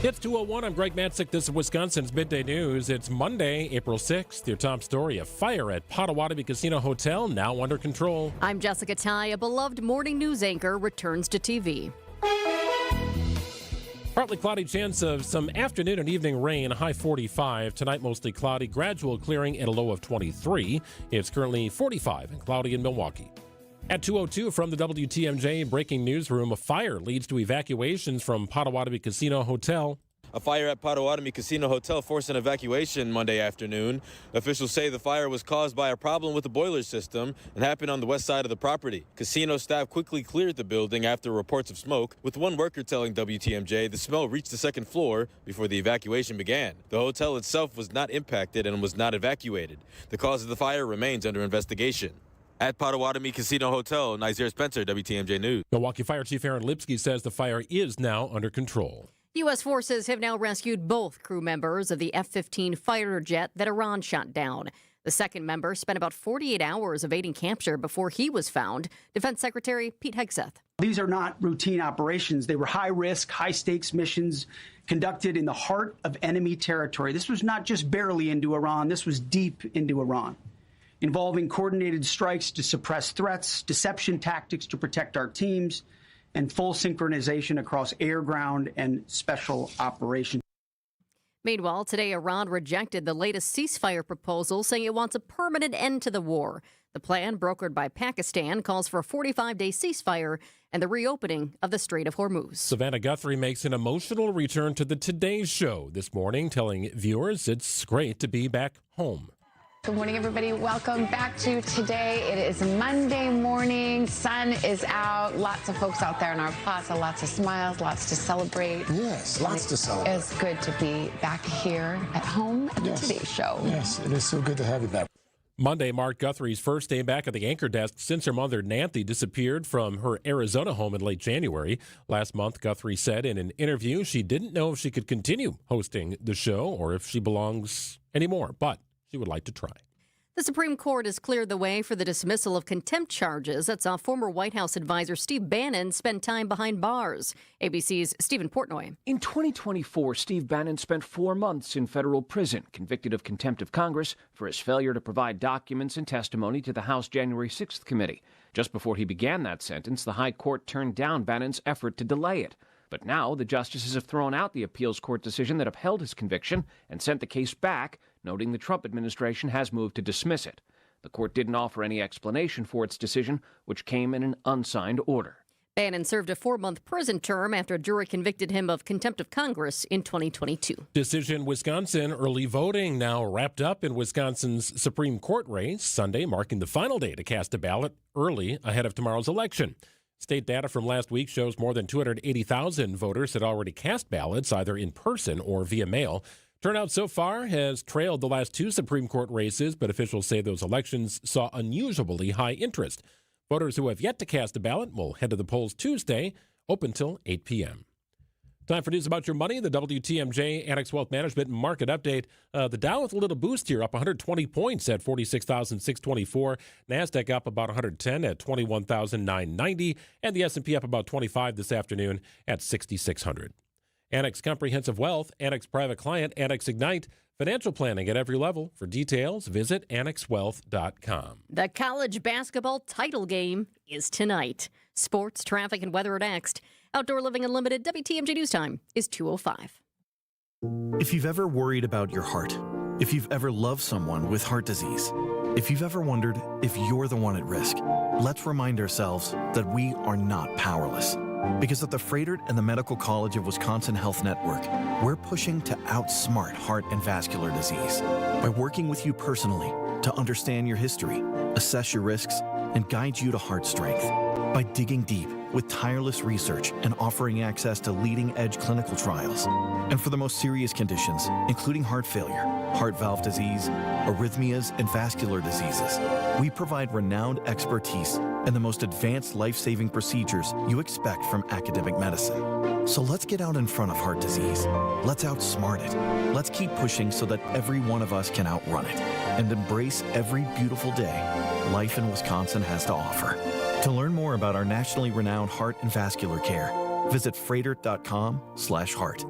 It's 2:01. I'm Greg Matzik. This is Wisconsin's Midday News. It's Monday, April 6th. Your top story, a fire at Potawatomi Casino Hotel now under control. I'm Jessica Ty. A beloved morning news anchor returns to TV. Partly cloudy, chance of some afternoon and evening rain, high 45. Tonight, mostly cloudy, gradual clearing at a low of 23. It's currently 45 and cloudy in Milwaukee. At 2:02 from the WTMJ breaking newsroom, a fire leads to evacuations from Potawatomi Casino Hotel. A fire at Potawatomi Casino Hotel forced an evacuation Monday afternoon. Officials say the fire was caused by a problem with the boiler system and happened on the west side of the property. Casino staff quickly cleared the building after reports of smoke, with one worker telling WTMJ the smell reached the second floor before the evacuation began. The hotel itself was not impacted and was not evacuated. The cause of the fire remains under investigation. At Potawatomi Casino Hotel, Nizer Spencer, WTMJ News. Milwaukee Fire Chief Aaron Lipsky says the fire is now under control. U.S. forces have now rescued both crew members of the F-15 fighter jet that Iran shot down. The second member spent about 48 hours evading capture before he was found. Defense Secretary Pete Hegseth. These are not routine operations. They were high-risk, high-stakes missions conducted in the heart of enemy territory. This was not just barely into Iran. This was deep into Iran, involving coordinated strikes to suppress threats, deception tactics to protect our teams, and full synchronization across air, ground, and special operations. Meanwhile, today Iran rejected the latest ceasefire proposal, saying it wants a permanent end to the war. The plan, brokered by Pakistan, calls for a 45-day ceasefire and the reopening of the Strait of Hormuz. Savannah Guthrie makes an emotional return to the Today Show this morning, telling viewers it's great to be back home. Good morning, everybody. Welcome back to Today. It is Monday morning. Sun is out. Lots of folks out there in our plaza. Lots of smiles. Lots to celebrate. Yes, lots to celebrate. It's good to be back here at home at the Today Show. Yes, it is so good to have you back. Monday marked Guthrie's first day back at the anchor desk since her mother, Nancy, disappeared from her Arizona home in late January. Last month, Guthrie said in an interview she didn't know if she could continue hosting the show or if she belongs anymore, but she would like to try. The Supreme Court has cleared the way for the dismissal of contempt charges that saw former White House advisor Steve Bannon spend time behind bars. ABC's Stephen Portnoy. In 2024, Steve Bannon spent 4 months in federal prison, convicted of contempt of Congress for his failure to provide documents and testimony to the House January 6th committee. Just before he began that sentence, the High Court turned down Bannon's effort to delay it. But now the justices have thrown out the appeals court decision that upheld his conviction and sent the case back, noting the Trump administration has moved to dismiss it. The court didn't offer any explanation for its decision, which came in an unsigned order. Bannon served a 4-month prison term after a jury convicted him of contempt of Congress in 2022. Decision Wisconsin. Early voting now wrapped up in Wisconsin's Supreme Court race. Sunday marking the final day to cast a ballot early ahead of tomorrow's election. State data from last week shows more than 280,000 voters had already cast ballots, either in person or via mail. Turnout so far has trailed the last 2 Supreme Court races, but officials say those elections saw unusually high interest. Voters who have yet to cast a ballot will head to the polls Tuesday, open till 8 p.m. Time for news about your money. The WTMJ Annex Wealth Management Market Update. The Dow with a little boost here, up 120 points at 46,624. NASDAQ up about 110 at 21,990. And the S&P up about 25 this afternoon at 6,600. Annex Comprehensive Wealth, Annex Private Client, Annex Ignite. Financial planning at every level. For details, visit annexwealth.com. The college basketball title game is tonight. Sports, traffic, and weather are next. Outdoor Living Unlimited WTMJ News Time is 2:05. If you've ever worried about your heart, if you've ever loved someone with heart disease, if you've ever wondered if you're the one at risk, let's remind ourselves that we are not powerless. Because at the Froedtert and the Medical College of Wisconsin Health Network, we're pushing to outsmart heart and vascular disease by working with you personally to understand your history, assess your risks, and guide you to heart strength. By digging deep with tireless research and offering access to leading-edge clinical trials. And for the most serious conditions, including heart failure, heart valve disease, arrhythmias, and vascular diseases, we provide renowned expertise and the most advanced life-saving procedures you expect from academic medicine. So let's get out in front of heart disease. Let's outsmart it. Let's keep pushing so that every one of us can outrun it and embrace every beautiful day life in Wisconsin has to offer. To learn more about our nationally renowned heart and vascular care, visit froedtert.com/heart.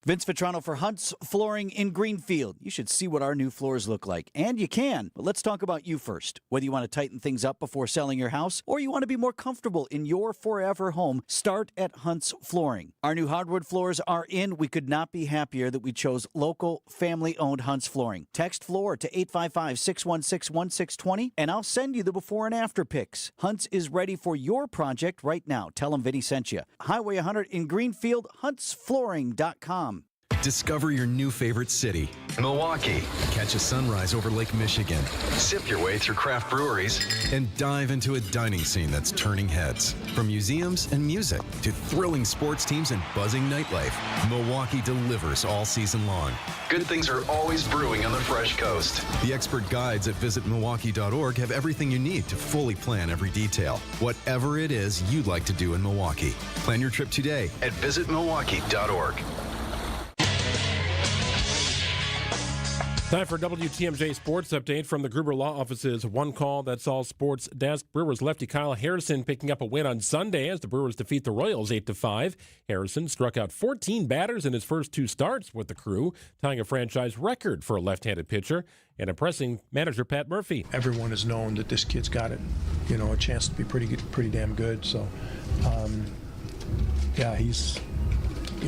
Vince Vitrano for Hunt's Flooring in Greenfield. You should see what our new floors look like. And you can. But let's talk about you first. Whether you want to tighten things up before selling your house or you want to be more comfortable in your forever home, start at Hunt's Flooring. Our new hardwood floors are in. We could not be happier that we chose local, family-owned Hunt's Flooring. Text FLOOR to 855-616-1620 and I'll send you the before and after pics. Hunt's is ready for your project right now. Tell them Vinny sent you. Highway 100 in Greenfield, huntsflooring.com. Discover your new favorite city, Milwaukee. Catch a sunrise over Lake Michigan. Sip your way through craft breweries. And dive into a dining scene that's turning heads. From museums and music to thrilling sports teams and buzzing nightlife, Milwaukee delivers all season long. Good things are always brewing on the Fresh Coast. The expert guides at visitmilwaukee.org have everything you need to fully plan every detail. Whatever it is you'd like to do in Milwaukee. Plan your trip today at visitmilwaukee.org. Time for WTMJ Sports Update from the Gruber Law Office's One Call That's All Sports Desk. Brewers lefty Kyle Harrison picking up a win on Sunday as the Brewers defeat the Royals 8-5. Harrison struck out 14 batters in his first two starts with the Crew, tying a franchise record for a left-handed pitcher and impressing manager Pat Murphy. Everyone has known that this kid's got it, a chance to be pretty damn good. So, he's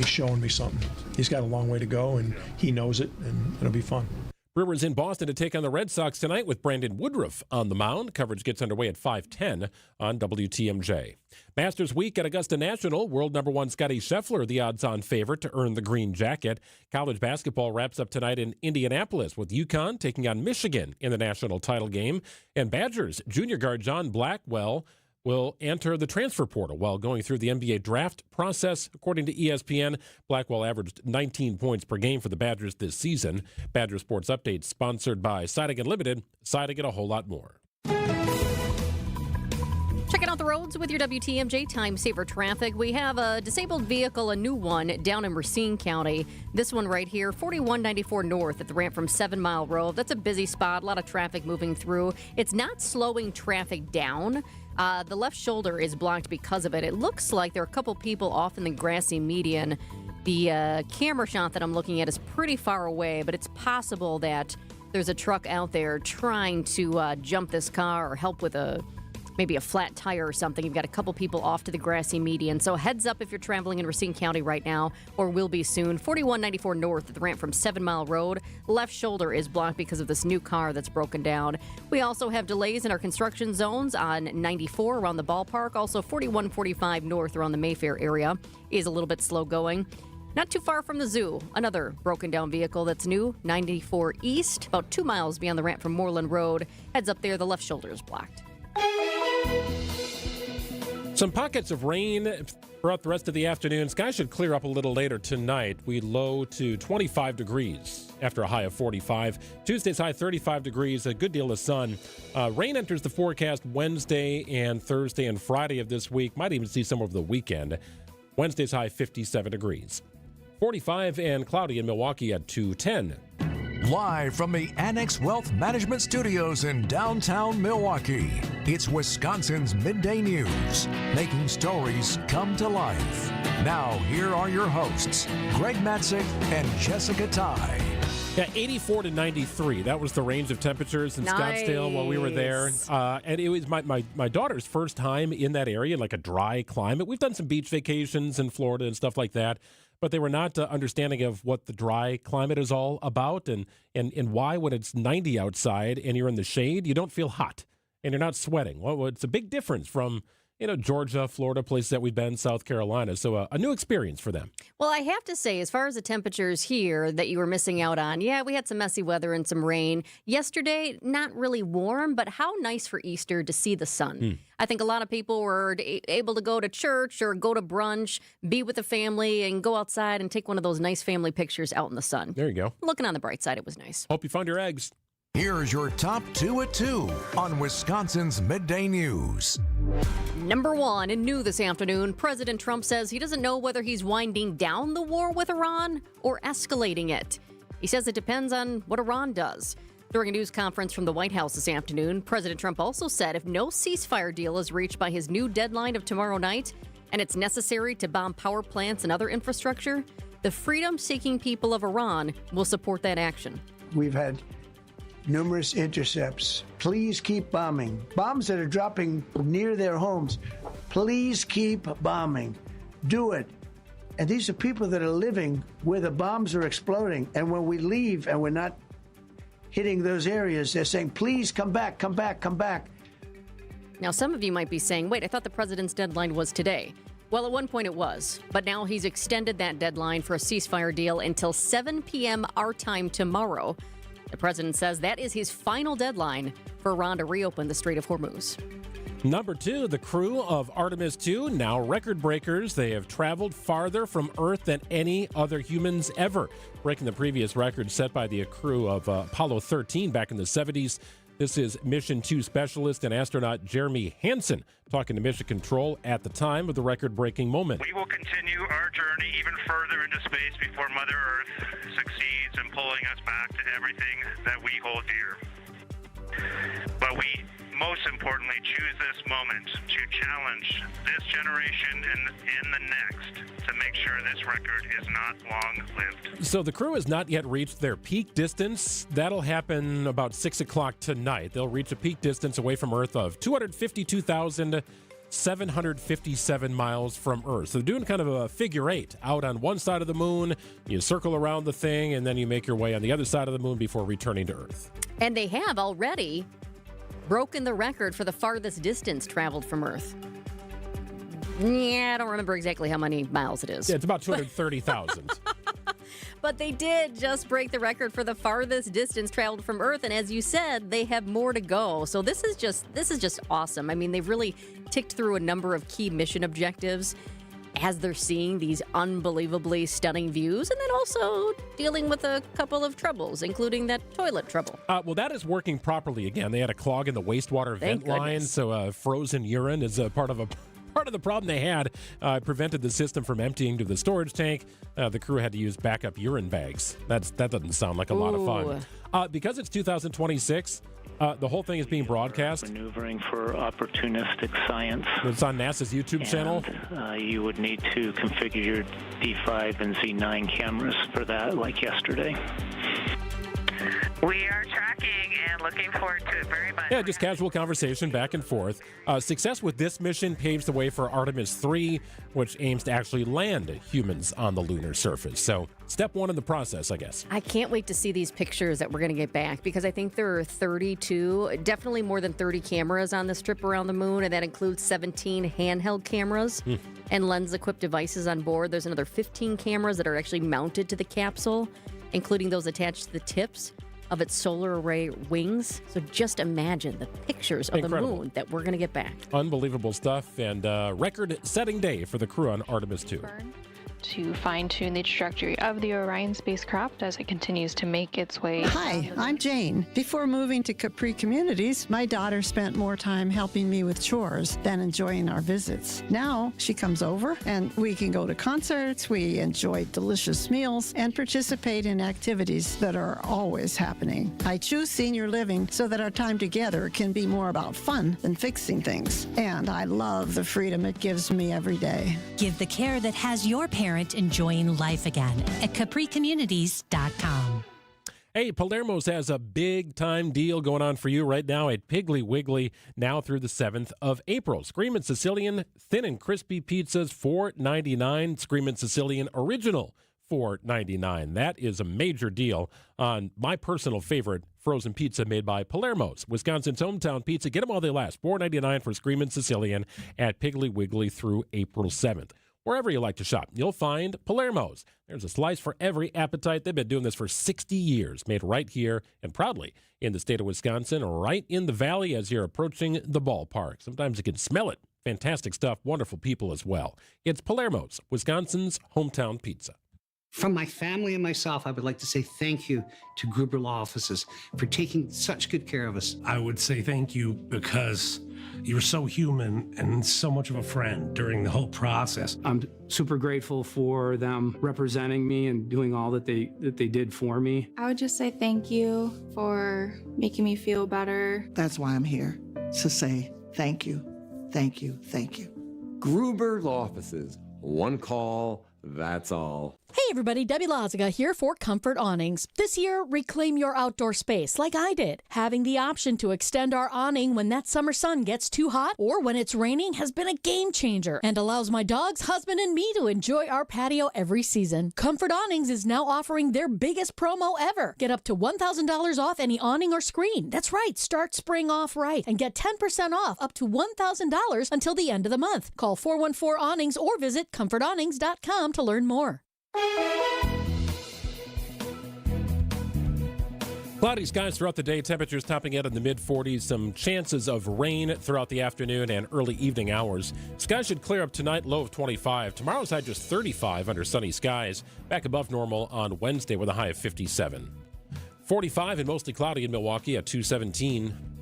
showing me something. He's got a long way to go, and he knows it, and it'll be fun. Brewers in Boston to take on the Red Sox tonight with Brandon Woodruff on the mound. Coverage gets underway at 5:10 on WTMJ. Masters Week at Augusta National. World number one Scottie Scheffler, the odds-on favorite to earn the green jacket. College basketball wraps up tonight in Indianapolis with UConn taking on Michigan in the national title game. And Badgers junior guard John Blackwell will enter the transfer portal while going through the NBA draft process. According to ESPN, Blackwell averaged 19 points per game for the Badgers this season. Badger Sports Update sponsored by Siding Unlimited. Siding and a whole lot more. Checking out the roads with your WTMJ Time Saver Traffic. We have a disabled vehicle, a new one, down in Racine County. This one right here, 4194 North at the ramp from 7 Mile Road. That's a busy spot, a lot of traffic moving through. It's not slowing traffic down. The left shoulder is blocked because of it. It looks like there are a couple people off in the grassy median. The camera shot that I'm looking at is pretty far away, but it's possible that there's a truck out there trying to jump this car or help with maybe a flat tire or something. You've got a couple people off to the grassy median. So heads up if you're traveling in Racine County right now or will be soon. 4194 North at the ramp from 7 Mile Road. Left shoulder is blocked because of this new car that's broken down. We also have delays in our construction zones on 94 around the ballpark. Also 4145 North around the Mayfair area is a little bit slow going. Not too far from the zoo, another broken down vehicle that's new, 94 East, about 2 miles beyond the ramp from Moreland Road. Heads up there, the left shoulder is blocked. Some pockets of rain throughout the rest of the afternoon. Skies should clear up a little later tonight. We low to 25 degrees after a high of 45. Tuesday's high 35 degrees, a good deal of sun. Rain enters the forecast Wednesday and Thursday and Friday of this week. Might even see some over the weekend. Wednesday's high 57 degrees. 45 and cloudy in Milwaukee at 210. Live from the Annex Wealth Management Studios in downtown Milwaukee, it's Wisconsin's Midday News, making stories come to life. Now, here are your hosts, Greg Matzik and Jessica Ty. Yeah, 84 to 93. That was the range of temperatures in Scottsdale while we were there. And it was my daughter's first time in that area, like a dry climate. We've done some beach vacations in Florida and stuff like that, but they were not understanding of what the dry climate is all about and why when it's 90 outside and you're in the shade, you don't feel hot and you're not sweating. Well, it's a big difference from Georgia, Florida, places that we've been, South Carolina. So a new experience for them. Well, I have to say, as far as the temperatures here that you were missing out on, yeah, we had some messy weather and some rain. Yesterday, not really warm, but how nice for Easter to see the sun. I think a lot of people were able to go to church or go to brunch, be with the family, and go outside and take one of those nice family pictures out in the sun. There you go. Looking on the bright side, it was nice. Hope you found your eggs. Here's your top 2 at 2 on Wisconsin's Midday News. Number 1, in new this afternoon, President Trump says he doesn't know whether he's winding down the war with Iran or escalating it. He says it depends on what Iran does. During a news conference from the White House this afternoon, President Trump also said if no ceasefire deal is reached by his new deadline of tomorrow night, and it's necessary to bomb power plants and other infrastructure, the freedom-seeking people of Iran will support that action. We've had numerous intercepts. Please keep bombing. Bombs that are dropping near their homes. Please keep bombing. Do it. And these are people that are living where the bombs are exploding. And when we leave and we're not hitting those areas, they're saying, please come back, come back, come back. Now, some of you might be saying, wait, I thought the president's deadline was today. Well, at one point it was, but now he's extended that deadline for a ceasefire deal until 7 p.m. our time tomorrow. The president says that is his final deadline for Iran to reopen the Strait of Hormuz. Number 2, the crew of Artemis 2, now record breakers. They have traveled farther from Earth than any other humans ever, breaking the previous record set by the crew of Apollo 13 back in the 70s. This is Mission 2 specialist and astronaut Jeremy Hansen talking to Mission Control at the time of the record-breaking moment. We will continue our journey even further into space before Mother Earth succeeds in pulling us back to everything that we hold dear. But we, most importantly, choose this moment to challenge this generation and the next to make sure this record is not long-lived. So the crew has not yet reached their peak distance. That'll happen about 6 o'clock tonight. They'll reach a peak distance away from Earth of 252,757 miles from Earth. So they're doing kind of a figure 8 out on one side of the moon. You circle around the thing, and then you make your way on the other side of the moon before returning to Earth. And they have already broken the record for the farthest distance traveled from Earth. Yeah, I don't remember exactly how many miles it is. Yeah, it's about 230,000. But they did just break the record for the farthest distance traveled from Earth, and as you said, they have more to go. So this is just awesome. I mean, they've really ticked through a number of key mission objectives as they're seeing these unbelievably stunning views, and then also dealing with a couple of troubles, including that toilet trouble. Well, that is working properly again. They had a clog in the wastewater vent line, so frozen urine is part of the problem they had. Prevented the system from emptying to the storage tank. The crew had to use backup urine bags. That doesn't sound like a lot of fun. Because it's 2026, the whole thing is being broadcast. Maneuvering for opportunistic science. It's on NASA's YouTube channel. You would need to configure your D5 and Z9 cameras for that, like yesterday. We are tracking and looking forward to it very much. Yeah, just casual conversation back and forth. Success with this mission paves the way for Artemis 3, which aims to actually land humans on the lunar surface. So step 1 in the process, I guess. I can't wait to see these pictures that we're going to get back, because I think there are 32, definitely more than 30 cameras on this trip around the moon, and that includes 17 handheld cameras and lens-equipped devices on board. There's another 15 cameras that are actually mounted to the capsule, including those attached to the tips of its solar array wings. So just imagine the pictures of the moon that we're going to get back. Unbelievable stuff, and record-setting day for the crew on Artemis 2. to fine-tune the trajectory of the Orion spacecraft as it continues to make its way. Hi, I'm Jane. Before moving to Capri Communities, my daughter spent more time helping me with chores than enjoying our visits. Now she comes over and we can go to concerts, we enjoy delicious meals, and participate in activities that are always happening. I choose senior living so that our time together can be more about fun than fixing things. And I love the freedom it gives me every day. Give the care that has your parent enjoying life again at CapriCommunities.com. Hey, Palermo's has a big-time deal going on for you right now at Piggly Wiggly, now through the 7th of April. Screamin' Sicilian thin and crispy pizzas, $4.99. Screamin' Sicilian original, $4.99. That is a major deal on my personal favorite frozen pizza made by Palermo's, Wisconsin's hometown pizza. Get them while they last. $4.99 for Screamin' Sicilian at Piggly Wiggly through April 7th. Wherever you like to shop, you'll find Palermo's. There's a slice for every appetite. They've been doing this for 60 years, made right here and proudly in the state of Wisconsin, right in the valley as you're approaching the ballpark. Sometimes you can smell it. Fantastic stuff, wonderful people as well. It's Palermo's, Wisconsin's hometown pizza. From my family and myself, I would like to say thank you to Gruber Law Offices for taking such good care of us. I would say thank you because you were so human and so much of a friend during the whole process. I'm super grateful for them representing me and doing all that they did for me. I would just say thank you for making me feel better. That's why I'm here, to say thank you, thank you, thank you. Gruber Law Offices. One call, that's all. Hey everybody, Debbie Lazaga here for Comfort Awnings. This year, reclaim your outdoor space like I did. Having the option to extend our awning when that summer sun gets too hot or when it's raining has been a game changer and allows my dogs, husband, and me to enjoy our patio every season. Comfort Awnings is now offering their biggest promo ever. Get up to $1,000 off any awning or screen. That's right, start spring off right and get 10% off up to $1,000 until the end of the month. Call 414-AWNINGS or visit comfortawnings.com to learn more. Cloudy skies throughout the day, temperatures topping out in the mid-40s, some chances of rain throughout the afternoon and early evening hours. Skies should clear up tonight, low of 25. Tomorrow's high just 35 under sunny skies, back above normal on Wednesday with a high of 57. 45 and mostly cloudy in Milwaukee at 217.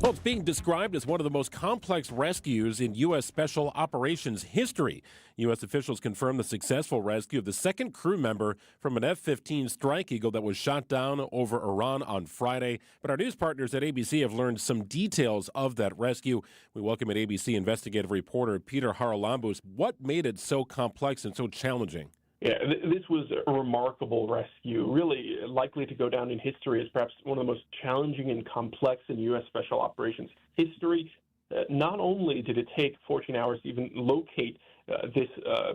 Well, it's being described as one of the most complex rescues in U.S. Special Operations history. U.S. officials confirmed the successful rescue of the second crew member from an F-15 Strike Eagle that was shot down over Iran on Friday. But our news partners at ABC have learned some details of that rescue. We welcome an ABC investigative reporter, Peter Haralambous. What made it so complex and so challenging? Yeah, this was a remarkable rescue, really likely to go down in history as perhaps one of the most challenging and complex in U.S. Special Operations history. Not only did it take 14 hours to even locate this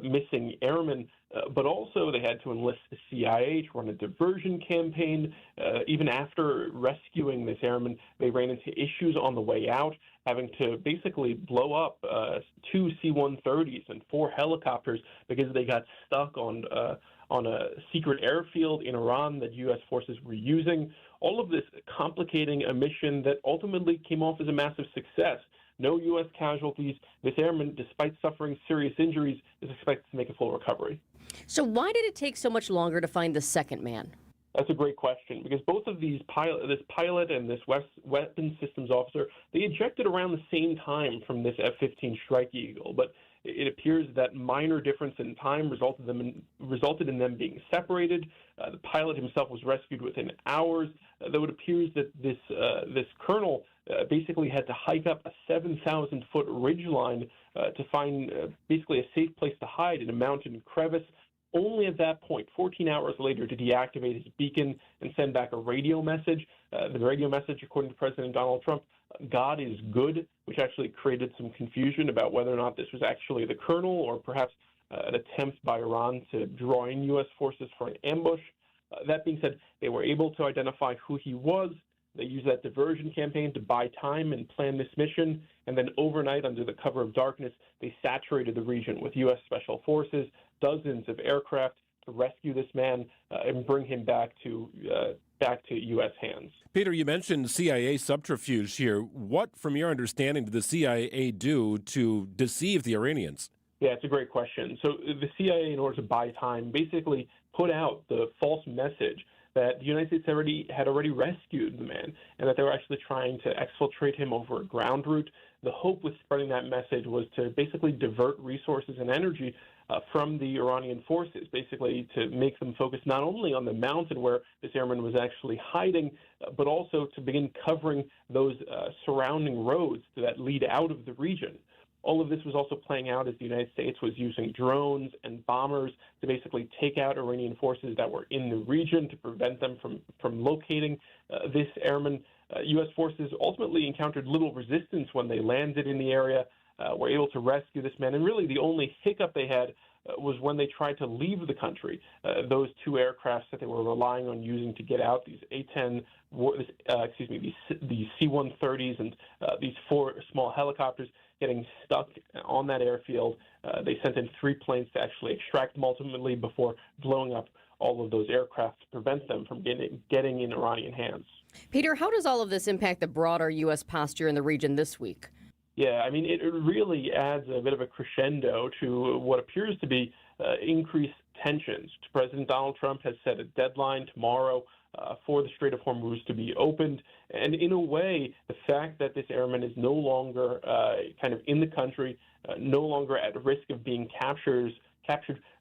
missing airman, but also they had to enlist the CIA to run a diversion campaign. Even after rescuing this airman, they ran into issues on the way out, having to basically blow up 2 C-130s and 4 helicopters because they got stuck on a secret airfield in Iran that U.S. forces were using. All of this complicating a mission that ultimately came off as a massive success. No U.S. casualties. This airman, despite suffering serious injuries, is expected to make a full recovery. So why did it take so much longer to find the second man? That's a great question, because both of these this pilot and this weapons systems officer, they ejected around the same time from this F-15 Strike Eagle, but it appears that minor difference in time resulted in them being separated. The pilot himself was rescued within hours, though it appears that this colonel basically had to hike up a 7,000-foot ridgeline to find basically a safe place to hide in a mountain crevice. Only at that point, 14 hours later, did he activate his beacon and send back a radio message. The radio message, according to President Donald Trump, God is good, which actually created some confusion about whether or not this was actually the colonel or perhaps an attempt by Iran to draw in U.S. forces for an ambush. That being said, they were able to identify who he was. They used that diversion campaign to buy time and plan this mission. And then overnight, under the cover of darkness, they saturated the region with U.S. Special Forces, dozens of aircraft, to rescue this man and bring him back to U.S. hands. Peter, you mentioned CIA subterfuge here. What, from your understanding, did the CIA do to deceive the Iranians? Yeah, it's a great question. So the CIA, in order to buy time, basically put out the false message that the United States had already rescued the man and that they were actually trying to exfiltrate him over a ground route. The hope with spreading that message was to basically divert resources and energy from the Iranian forces, basically to make them focus not only on the mountain where this airman was actually hiding, but also to begin covering those surrounding roads that lead out of the region. All of this was also playing out as the United States was using drones and bombers to basically take out Iranian forces that were in the region to prevent them from locating this airman. U.S. forces ultimately encountered little resistance when they landed in the area, were able to rescue this man. And really the only hiccup they had was when they tried to leave the country. Those two aircrafts that they were relying on using to get out, these these C-130s and these 4 small helicopters, getting stuck on that airfield. They sent in 3 planes to actually extract them ultimately before blowing up all of those aircraft to prevent them from getting in Iranian hands. Peter, how does all of this impact the broader U.S. posture in the region this week? Yeah, I mean, it really adds a bit of a crescendo to what appears to be increased tensions. President Donald Trump has set a deadline tomorrow for the Strait of Hormuz to be opened. And in a way, the fact that this airman is no longer kind of in the country, no longer at risk of being captured,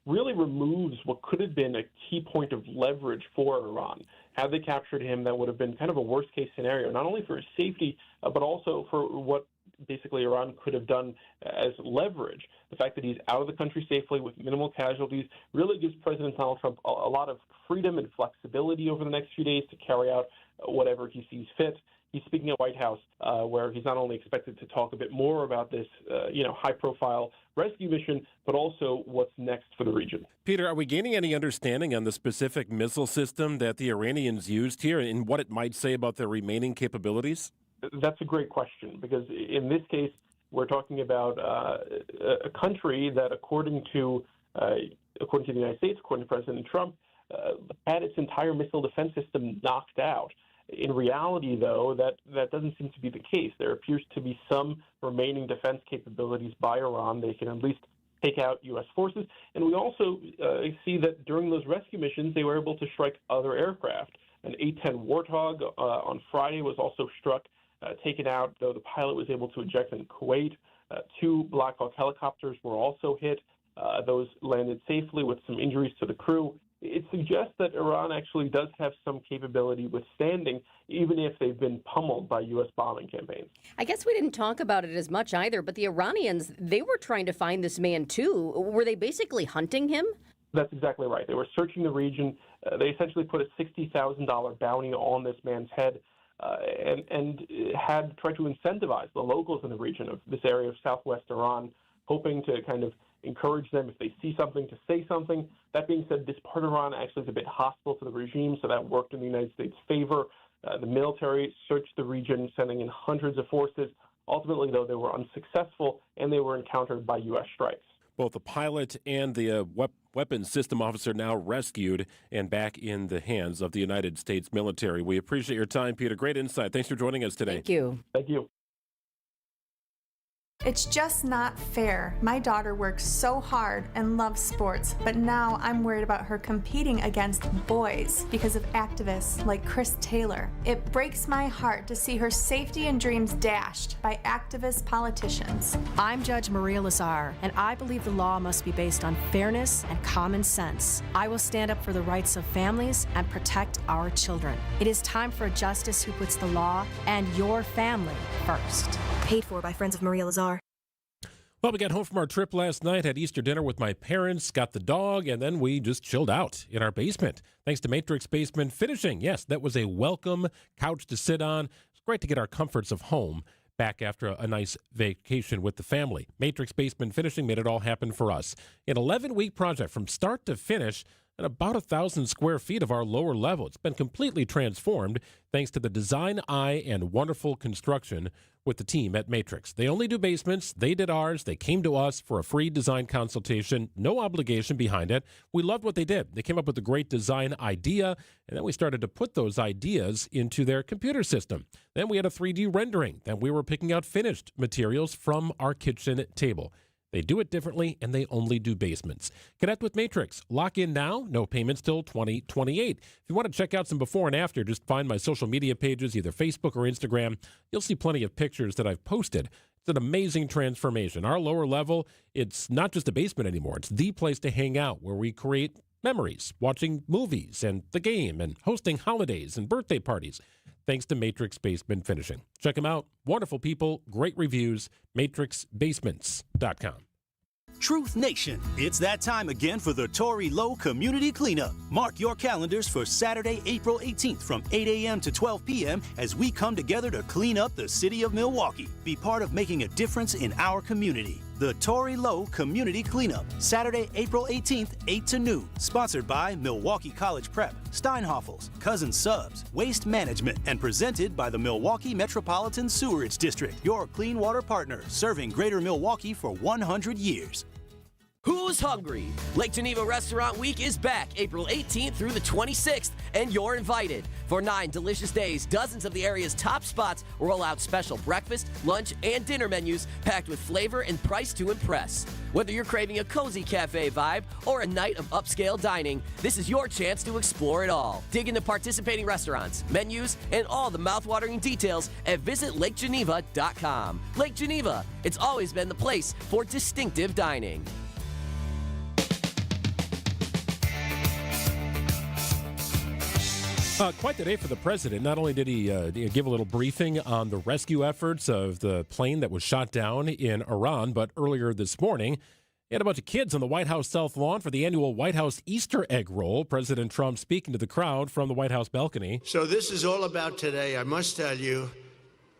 really removes what could have been a key point of leverage for Iran. Had they captured him, that would have been kind of a worst-case scenario, not only for his safety, but also for what basically Iran could have done as leverage. The fact that he's out of the country safely with minimal casualties really gives President Donald Trump a lot of freedom and flexibility over the next few days to carry out whatever he sees fit. He's speaking at White House, where he's not only expected to talk a bit more about this, high-profile rescue mission, but also what's next for the region. Peter, are we gaining any understanding on the specific missile system that the Iranians used here and what it might say about their remaining capabilities? That's a great question, because in this case, we're talking about a country that, according to the United States, according to President Trump, had its entire missile defense system knocked out. In reality, though, that doesn't seem to be the case. There appears to be some remaining defense capabilities by Iran. They can at least take out U.S. forces. And we also see that during those rescue missions, they were able to strike other aircraft. An A-10 Warthog on Friday was also struck, taken out, though the pilot was able to eject in Kuwait. 2 Black Hawk helicopters were also hit. Those landed safely with some injuries to the crew. It suggests that Iran actually does have some capability withstanding, even if they've been pummeled by U.S. bombing campaigns. I guess we didn't talk about it as much either, but the Iranians, they were trying to find this man too. Were they basically hunting him? That's exactly right. They were searching the region. They essentially put a $60,000 bounty on this man's head and had tried to incentivize the locals in the region of this area of southwest Iran, hoping to kind of encourage them, if they see something, to say something. That being said, this part of Iran actually is a bit hostile to the regime, so that worked in the United States' favor. The military searched the region, sending in hundreds of forces. Ultimately, though, they were unsuccessful, and they were encountered by U.S. strikes. Both the pilot and the weapons system officer now rescued and back in the hands of the United States military. We appreciate your time, Peter. Great insight. Thanks for joining us today. Thank you. Thank you. It's just not fair. My daughter works so hard and loves sports, but now I'm worried about her competing against boys because of activists like Chris Taylor. It breaks my heart to see her safety and dreams dashed by activist politicians. I'm Judge Maria Lazar, and I believe the law must be based on fairness and common sense. I will stand up for the rights of families and protect our children. It is time for a justice who puts the law and your family first. Paid for by Friends of Maria Lazar. Well, we got home from our trip last night, had Easter dinner with my parents, got the dog, and then we just chilled out in our basement. Thanks to Matrix Basement Finishing. Yes, that was a welcome couch to sit on. It's great to get our comforts of home back after a nice vacation with the family. Matrix Basement Finishing made it all happen for us. An 11-week project from start to finish at about 1,000 square feet of our lower level. It's been completely transformed thanks to the design eye and wonderful construction with the team at Matrix. They only do basements. They did ours. They came to us for a free design consultation, no obligation behind it. We loved what they did. They came up with a great design idea, and then we started to put those ideas into their computer system. Then we had a 3D rendering. Then we were picking out finished materials from our kitchen table. They do it differently, and they only do basements. Connect with Matrix. Lock in now. No payments till 2028. If you want to check out some before and after, just find my social media pages, either Facebook or Instagram. You'll see plenty of pictures that I've posted. It's an amazing transformation. Our lower level, it's not just a basement anymore. It's the place to hang out where we create memories, watching movies and the game and hosting holidays and birthday parties. Thanks to Matrix Basement Finishing. Check them out. Wonderful people, great reviews, matrixbasements.com. Truth Nation, it's that time again for the Tory Low Community Cleanup. Mark your calendars for Saturday, April 18th from 8 a.m. to 12 p.m. as we come together to clean up the city of Milwaukee. Be part of making a difference in our community. The Tory Low Community Cleanup, Saturday, April 18th, 8 to noon. Sponsored by Milwaukee College Prep, Steinhoffels, Cousin Subs, Waste Management, and presented by the Milwaukee Metropolitan Sewerage District, your clean water partner, serving Greater Milwaukee for 100 years. Who's hungry? Lake Geneva Restaurant Week is back April 18th through the 26th, and you're invited. For 9 delicious days, dozens of the area's top spots roll out special breakfast, lunch, and dinner menus packed with flavor and price to impress. Whether you're craving a cozy cafe vibe or a night of upscale dining, this is your chance to explore it all. Dig into participating restaurants, menus, and all the mouthwatering details at visitlakegeneva.com. Lake Geneva, it's always been the place for distinctive dining. Quite the day for the president. Not only did he give a little briefing on the rescue efforts of the plane that was shot down in Iran, but earlier this morning, he had a bunch of kids on the White House South Lawn for the annual White House Easter egg roll. President Trump speaking to the crowd from the White House balcony. So this is all about today. I must tell you,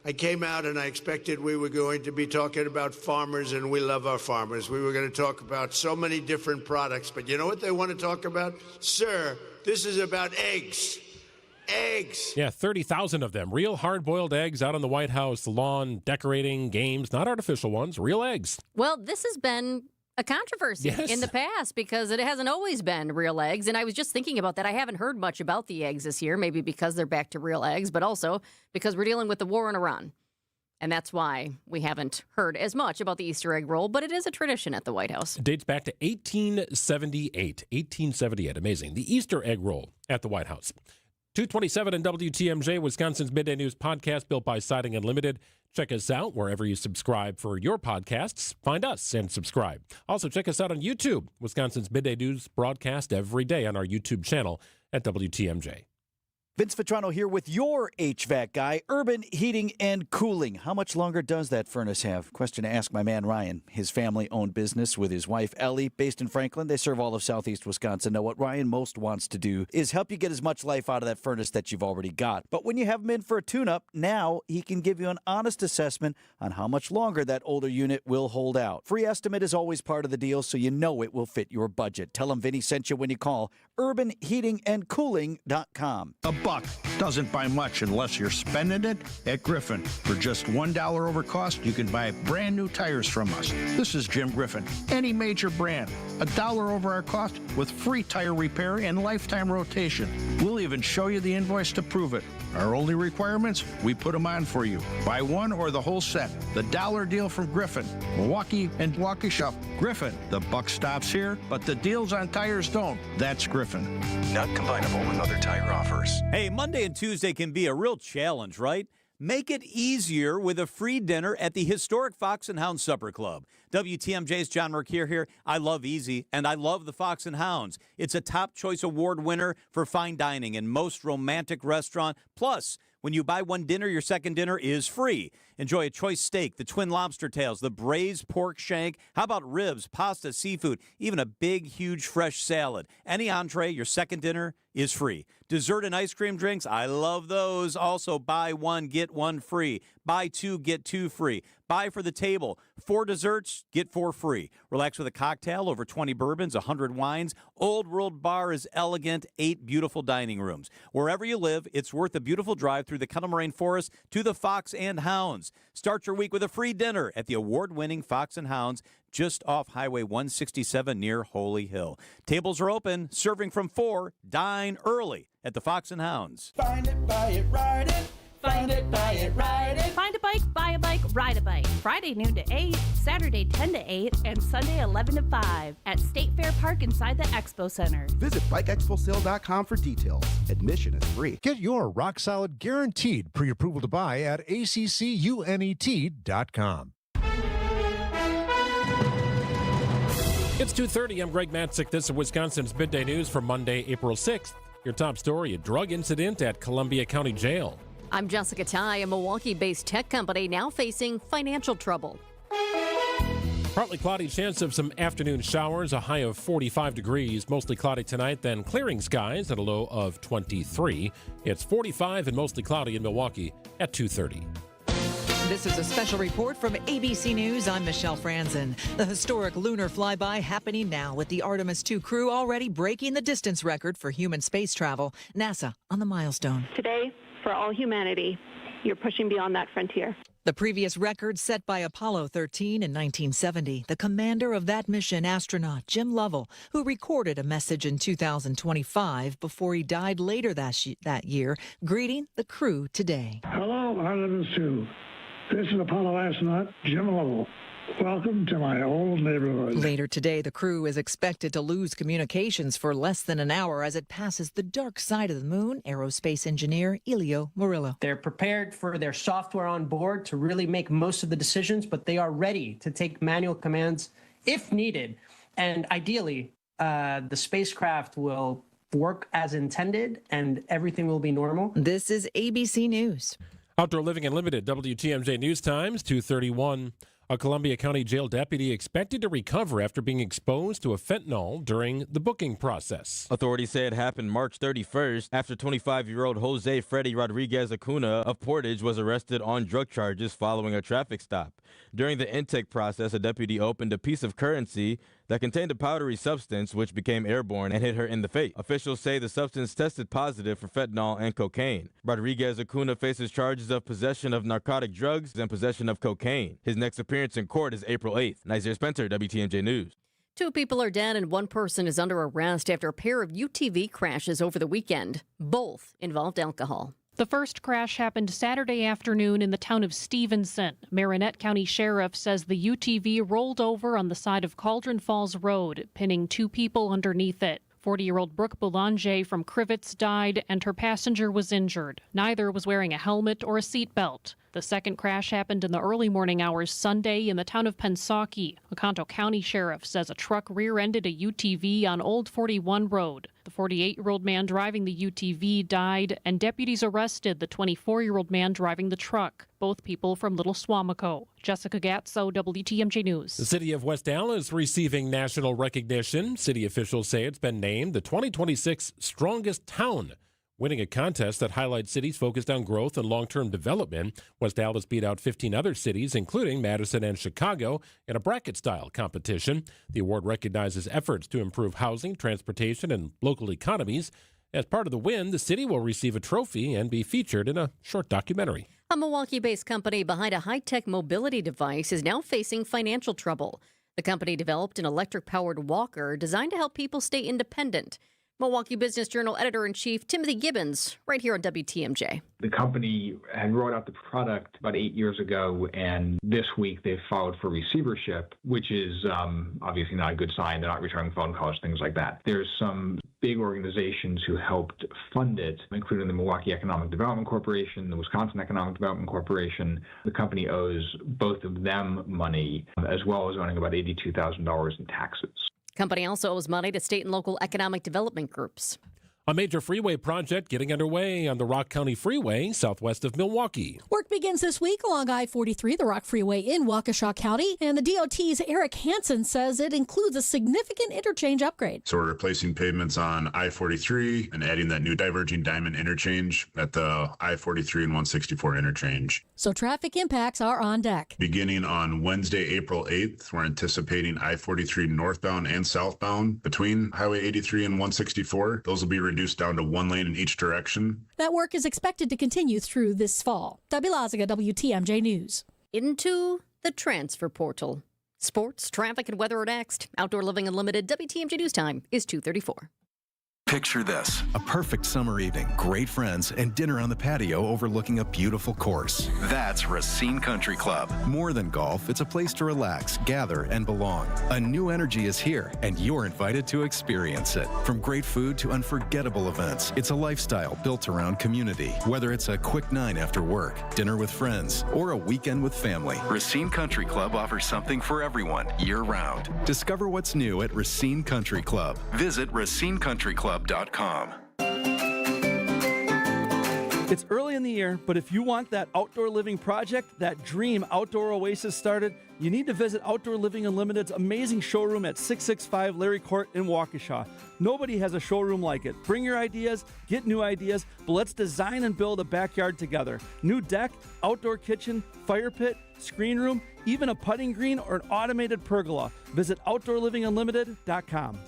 I came out and I expected we were going to be talking about farmers, and we love our farmers. We were going to talk about so many different products, but you know what they want to talk about? Sir, this is about eggs. Eggs. Yeah, 30,000 of them. Real hard-boiled eggs out on the White House lawn, decorating games, not artificial ones, real eggs. Well, this has been a controversy in the past because it hasn't always been real eggs. And I was just thinking about that. I haven't heard much about the eggs this year, maybe because they're back to real eggs, but also because we're dealing with the war in Iran. And that's why we haven't heard as much about the Easter egg roll, but it is a tradition at the White House. It dates back to 1878. 1878. Amazing. The Easter egg roll at the White House. 227 and WTMJ, Wisconsin's Midday News podcast built by Siding Unlimited. Check us out wherever you subscribe for your podcasts. Find us and subscribe. Also, check us out on YouTube. Wisconsin's Midday News broadcast every day on our YouTube channel at WTMJ. Vince Vitrano here with your HVAC guy, Urban Heating and Cooling. How much longer does that furnace have? Question to ask my man Ryan. His family-owned business with his wife Ellie, based in Franklin. They serve all of southeast Wisconsin. Now, what Ryan most wants to do is help you get as much life out of that furnace that you've already got. But when you have him in for a tune-up, now he can give you an honest assessment on how much longer that older unit will hold out. Free estimate is always part of the deal, so you know it will fit your budget. Tell him Vinny sent you when you call urbanheatingandcooling.com. A buck doesn't buy much unless you're spending it at Griffin. For just $1 over cost, you can buy brand new tires from us. This is Jim Griffin. Any major brand, $1 over our cost with free tire repair and lifetime rotation. We'll even show you the invoice to prove it. Our only requirements, we put them on for you. Buy one or the whole set. The dollar deal from Griffin. Milwaukee and Waukesha. Griffin. The buck stops here, but the deals on tires don't. That's Griffin. Not combinable with other tire offers. Hey, Monday and Tuesday can be a real challenge, right? Make it easier with a free dinner at the historic Fox and Hound Supper Club. WTMJ's John Mercure here. I love easy, and I love the Fox and Hounds. It's a Top Choice Award winner for fine dining and most romantic restaurant. Plus, when you buy one dinner, your second dinner is free. Enjoy a choice steak, the twin lobster tails, the braised pork shank. How about ribs, pasta, seafood, even a big, huge, fresh salad. Any entree, your second dinner is free. Dessert and ice cream drinks, I love those. Also, buy one, get one free. Buy two, get two free. Buy for the table. 4 desserts, get 4 free. Relax with a cocktail, over 20 bourbons, 100 wines. Old World Bar is elegant, 8 beautiful dining rooms. Wherever you live, it's worth a beautiful drive through the Kettle Moraine Forest to the Fox and Hounds. Hounds. Start your week with a free dinner at the award-winning Fox and Hounds just off Highway 167 near Holy Hill. Tables are open, serving from 4. Dine early at the Fox and Hounds. Find it, buy it, ride it. Find it, buy it, ride it. Find a bike, buy a bike, ride a bike. Friday noon to 8, Saturday 10 to 8, and Sunday 11 to 5 at State Fair Park inside the Expo Center. Visit BikeExpoSale.com for details. Admission is free. Get your rock-solid guaranteed pre-approval to buy at ACCUNET.com. It's 2:30. I'm Greg Matzik. This is Wisconsin's Midday News for Monday, April 6th. Your top story, a drug incident at Columbia County Jail. I'm Jessica Ty. A Milwaukee-based tech company now facing financial trouble. Partly cloudy, chance of some afternoon showers, a high of 45 degrees. Mostly cloudy tonight, then clearing skies at a low of 23. It's 45 and mostly cloudy in Milwaukee at 2:30. This is a special report from ABC News. I'm Michelle Franzen. The historic lunar flyby happening now with the Artemis 2 crew already breaking the distance record for human space travel. NASA on the milestone. Today, for all humanity, you're pushing beyond that frontier. The previous record set by Apollo 13 in 1970. The commander of that mission, astronaut Jim Lovell, who recorded a message in 2025 before he died later that year, greeting the crew today. Hello, Artemis 2. This is Apollo astronaut Jim Lovell. Welcome to my old neighborhood. Later today, the crew is expected to lose communications for less than an hour as it passes the dark side of the moon. Aerospace engineer Elio Murillo. They're prepared for their software on board to really make most of the decisions, but they are ready to take manual commands if needed. And ideally, the spacecraft will work as intended and everything will be normal. This is ABC News. Outdoor Living Unlimited, WTMJ News Times, 2:31. A Columbia County jail deputy expected to recover after being exposed to a fentanyl during the booking process. Authorities say it happened March 31st after 25-year-old Jose Freddy Rodriguez Acuna of Portage was arrested on drug charges following a traffic stop. During the intake process, a deputy opened a piece of currency that contained a powdery substance which became airborne and hit her in the face. Officials say the substance tested positive for fentanyl and cocaine. Rodriguez Acuna faces charges of possession of narcotic drugs and possession of cocaine. His next appearance in court is April 8th. Nazir Spencer, WTMJ News. 2 people are dead and 1 person is under arrest after a pair of UTV crashes over the weekend. Both involved alcohol. The first crash happened Saturday afternoon in the town of Stevenson. Marinette County Sheriff says the UTV rolled over on the side of Cauldron Falls Road, pinning 2 people underneath it. 40-year-old Brooke Boulanger from Crivets died and her passenger was injured. Neither was wearing a helmet or a seatbelt. The second crash happened in the early morning hours Sunday in the town of Pensauke. Oconto County Sheriff says a truck rear-ended a UTV on Old 41 Road. The 48-year-old man driving the UTV died, and deputies arrested the 24-year-old man driving the truck, both people from Little Swamico. Jessica Gatso, WTMJ News. The city of West Allen is receiving national recognition. City officials say it's been named the 2026 Strongest Town, winning a contest that highlights cities focused on growth and long-term development. West Allis beat out 15 other cities, including Madison and Chicago, in a bracket-style competition. The award recognizes efforts to improve housing, transportation, and local economies. As part of the win, the city will receive a trophy and be featured in a short documentary. A Milwaukee-based company behind a high-tech mobility device is now facing financial trouble. The company developed an electric-powered walker designed to help people stay independent. Milwaukee Business Journal editor-in-chief Timothy Gibbons, right here on WTMJ. The company had rolled out the product about 8 years ago, and this week they've filed for receivership, which is obviously not a good sign. They're not returning phone calls, things like that. There's some big organizations who helped fund it, including the Milwaukee Economic Development Corporation, the Wisconsin Economic Development Corporation. The company owes both of them money, as well as owning about $82,000 in taxes. Company also owes money to state and local economic development groups. A major freeway project getting underway on the Rock County Freeway, southwest of Milwaukee. Work begins this week along I-43, the Rock Freeway in Waukesha County, and the DOT's Eric Hansen says it includes a significant interchange upgrade. So we're replacing pavements on I-43 and adding that new diverging diamond interchange at the I-43 and 164 interchange. So traffic impacts are on deck. Beginning on Wednesday, April 8th, we're anticipating I-43 northbound and southbound between Highway 83 and 164. Those will be reduced reduced down to 1 lane in each direction. That work is expected to continue through this fall. Debbie Laziga, WTMJ News. Into the transfer portal. Sports, traffic, and weather are next. Outdoor Living Unlimited, WTMJ News Time is 2:34. Picture this. A perfect summer evening, great friends, and dinner on the patio overlooking a beautiful course. That's Racine Country Club. More than golf, it's a place to relax, gather, and belong. A new energy is here, and you're invited to experience it. From great food to unforgettable events, it's a lifestyle built around community. Whether it's a quick 9 after work, dinner with friends, or a weekend with family, Racine Country Club offers something for everyone, year-round. Discover what's new at Racine Country Club. Visit racinecountryclub.com. It's early in the year, but if you want that outdoor living project, that dream outdoor oasis started, you need to visit Outdoor Living Unlimited's amazing showroom at 665 Larry Court in Waukesha. Nobody has a showroom like it. Bring your ideas, get new ideas, but let's design and build a backyard together. New deck, outdoor kitchen, fire pit, screen room, even a putting green or an automated pergola. Visit OutdoorLivingUnlimited.com.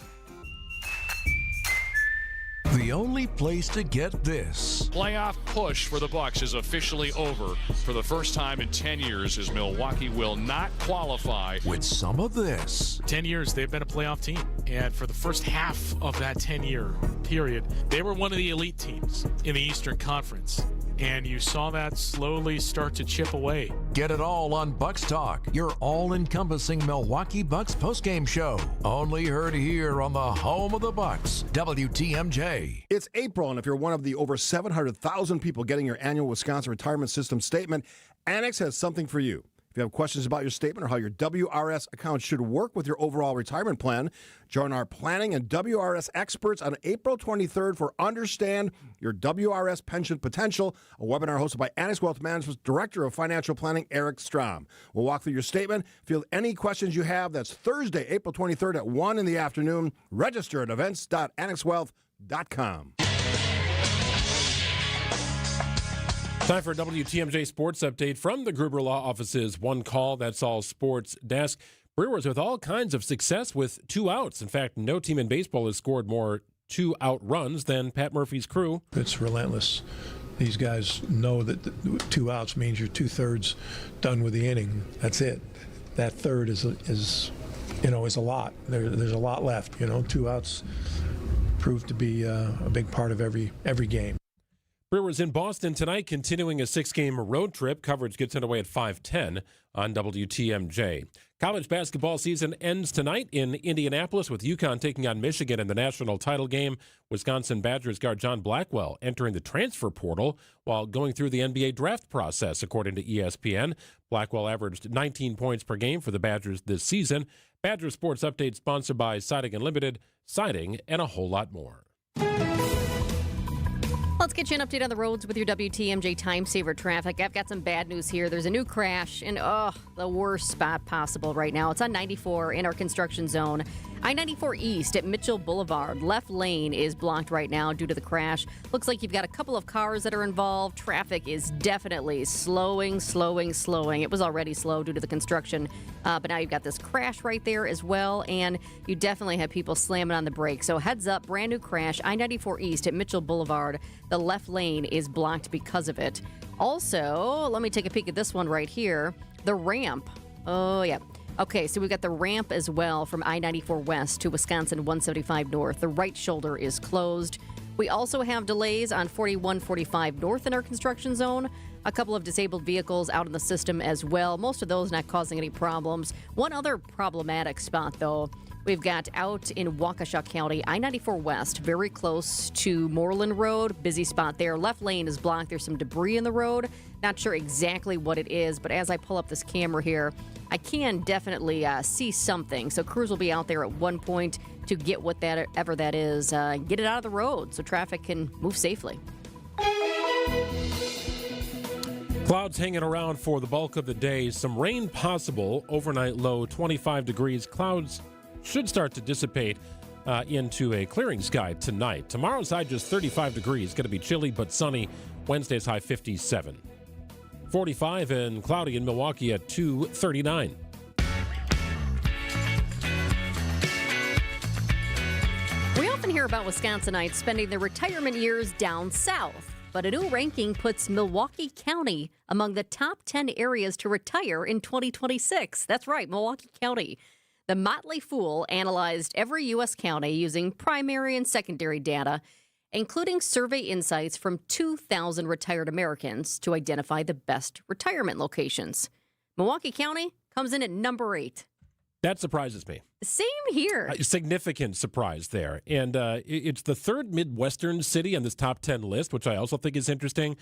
The only place to get this. Playoff push for the Bucks is officially over. For the first time in 10 years, as Milwaukee will not qualify. With some of this. 10 years, they've been a playoff team. And for the first half of that 10-year period, they were one of the elite teams in the Eastern Conference. And you saw that slowly start to chip away. Get it all on Bucks Talk, your all-encompassing Milwaukee Bucks postgame show. Only heard here on the home of the Bucks, WTMJ. It's April, and if you're one of the over 700,000 people getting your annual Wisconsin Retirement System statement, Annex has something for you. If you have questions about your statement or how your WRS account should work with your overall retirement plan, join our planning and WRS experts on April 23rd for Understand Your WRS Pension Potential, a webinar hosted by Annex Wealth Management's Director of Financial Planning, Eric Strom. We'll walk through your statement, field any questions you have. That's Thursday, April 23rd at 1 in the afternoon. Register at events.annexwealth.com. Time for a WTMJ Sports Update from the Gruber Law Office's One Call, That's All Sports desk. Brewers with all kinds of success with 2 outs. In fact, no team in baseball has scored more 2-out runs than Pat Murphy's crew. It's relentless. These guys know that 2 outs means you're 2/3 done with the inning. That's it. That third is a lot. There's a lot left. 2 outs prove to be a big part of every game. Brewers in Boston tonight, continuing a 6-game road trip. Coverage gets underway at 5:10 on WTMJ. College basketball season ends tonight in Indianapolis with UConn taking on Michigan in the national title game. Wisconsin Badgers guard John Blackwell entering the transfer portal while going through the NBA draft process, according to ESPN. Blackwell averaged 19 points per game for the Badgers this season. Badger Sports Update sponsored by Siding Unlimited, siding, and a whole lot more. Let's get you an update on the roads with your WTMJ Time Saver traffic. I've got some bad news here. There's a new crash in the worst spot possible right now. It's on 94 in our construction zone. I-94 East at Mitchell Boulevard. Left lane is blocked right now due to the crash. Looks like you've got a couple of cars that are involved. Traffic is definitely slowing. It was already slow due to the construction, but now you've got this crash right there as well, and you definitely have people slamming on the brakes. So heads up, brand new crash, I-94 East at Mitchell Boulevard. The left lane is blocked because of it. Also, let me take a peek at this one right here. The ramp. Oh, yeah. Okay, so we've got the ramp as well from I-94 West to Wisconsin 175 North. The right shoulder is closed. We also have delays on 4145 North in our construction zone. A couple of disabled vehicles out in the system as well. Most of those not causing any problems. One other problematic spot, though, we've got out in Waukesha County, I-94 West, very close to Moreland Road. Busy spot there. Left lane is blocked. There's some debris in the road. Not sure exactly what it is, but as I pull up this camera here, I can definitely see something. So crews will be out there at one point to get whatever that is, get it out of the road so traffic can move safely. Clouds hanging around for the bulk of the day. Some rain possible. Overnight low 25 degrees. Clouds should start to dissipate into a clearing sky tonight. Tomorrow's high just 35 degrees. Going to be chilly but sunny. Wednesday's high 57. 45 and cloudy in Milwaukee at 2:39. We often hear hear about Wisconsinites spending their retirement years down south. But a new ranking puts Milwaukee County among the top 10 areas to retire in 2026. That's right, Milwaukee County. The Motley Fool analyzed every U.S. county using primary and secondary data, including survey insights from 2,000 retired Americans to identify the best retirement locations. Milwaukee County comes in at number 8. That surprises me. Same here. A significant surprise there. And it's the third Midwestern city on this top 10 list, which I also think is interesting.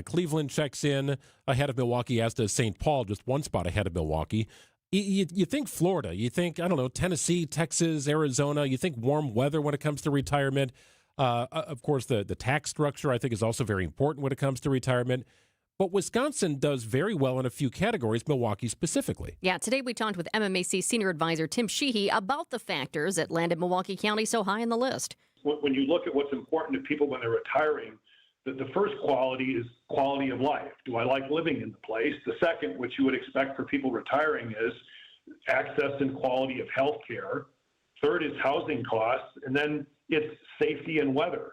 Cleveland checks in ahead of Milwaukee, as does St. Paul, just one spot ahead of Milwaukee. You think Florida, you think, I don't know, Tennessee, Texas, Arizona, you think warm weather when it comes to retirement. Of course, the tax structure, I think, is also very important when it comes to retirement. But Wisconsin does very well in a few categories, Milwaukee specifically. Yeah, today we talked with MMAC Senior Advisor Tim Sheehy about the factors that landed Milwaukee County so high on the list. When you look at what's important to people when they're retiring, the first quality is quality of life. Do I like living in the place? The second, which you would expect for people retiring, is access and quality of health care. Third is housing costs. And then it's safety and weather.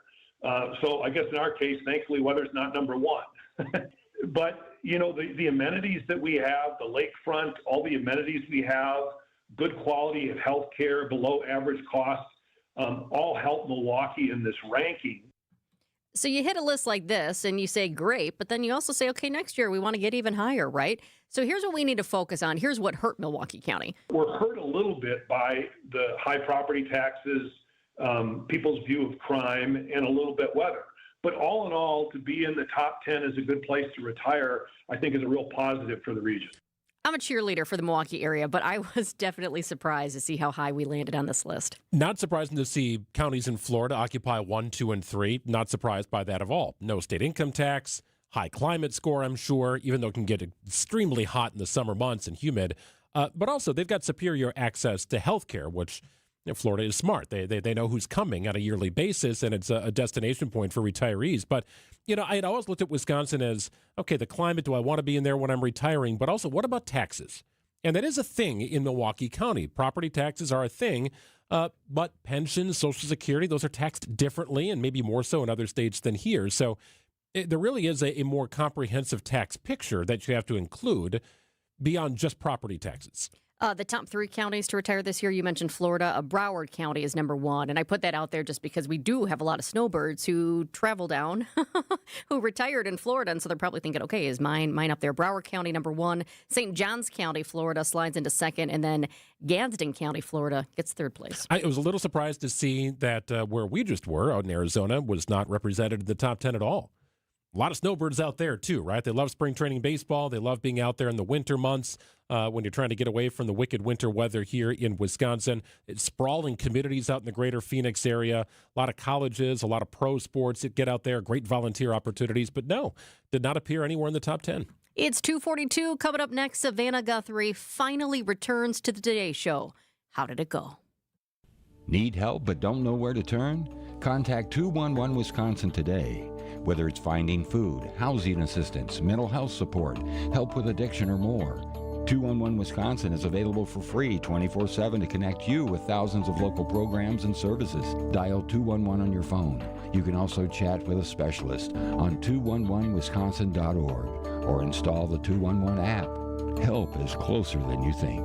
So I guess in our case, thankfully, weather's not number one. But, you know, the amenities that we have, the lakefront, all the amenities we have, good quality of health care, below average costs, all help Milwaukee in this ranking. So you hit a list like this and you say, great, but then you also say, okay, next year we want to get even higher, right? So here's what we need to focus on. Here's what hurt Milwaukee County. We're hurt a little bit by the high property taxes, people's view of crime, and a little bit weather. But all in all, to be in the top 10 is a good place to retire, I think is a real positive for the region. I'm a cheerleader for the Milwaukee area, but I was definitely surprised to see how high we landed on this list. Not surprising to see counties in Florida occupy 1, 2, and 3. Not surprised by that at all. No state income tax, high climate score, I'm sure, even though it can get extremely hot in the summer months and humid. But also, they've got superior access to health care, which Florida is smart. They know who's coming on a yearly basis, and it's a destination point for retirees. But, you know, I had always looked at Wisconsin as, okay, the climate, do I want to be in there when I'm retiring? But also, what about taxes? And that is a thing in Milwaukee County. Property taxes are a thing, but pensions, Social Security, those are taxed differently and maybe more so in other states than here. So there really is a more comprehensive tax picture that you have to include beyond just property taxes. The top 3 counties to retire this year, you mentioned Florida. Broward County is number 1. And I put that out there just because we do have a lot of snowbirds who travel down, who retired in Florida. And so they're probably thinking, okay, is mine up there? Broward County, number 1. St. Johns County, Florida, slides into 2nd. And then Gadsden County, Florida, gets 3rd place. I was a little surprised to see that where we just were, out in Arizona, was not represented in the top 10 at all. A lot of snowbirds out there, too, right? They love spring training baseball. They love being out there in the winter months when you're trying to get away from the wicked winter weather here in Wisconsin. It's sprawling communities out in the greater Phoenix area. A lot of colleges, a lot of pro sports that get out there, great volunteer opportunities. But no, did not appear anywhere in the top 10. It's 2:42. Coming up next, Savannah Guthrie finally returns to the Today Show. How did it go? Need help but don't know where to turn? Contact 211 Wisconsin today. Whether it's finding food, housing assistance, mental health support, help with addiction, or more, 211 Wisconsin is available for free 24/7 to connect you with thousands of local programs and services. Dial 211 on your phone. You can also chat with a specialist on 211wisconsin.org or install the 211 app. Help is closer than you think.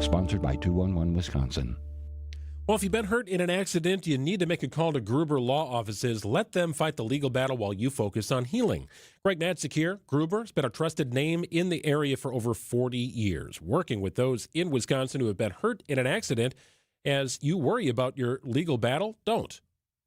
Sponsored by 211 Wisconsin. Well, if you've been hurt in an accident, you need to make a call to Gruber Law Offices. Let them fight the legal battle while you focus on healing. Greg Madzik here. Gruber has been a trusted name in the area for over 40 years, working with those in Wisconsin who have been hurt in an accident. As you worry about your legal battle, don't.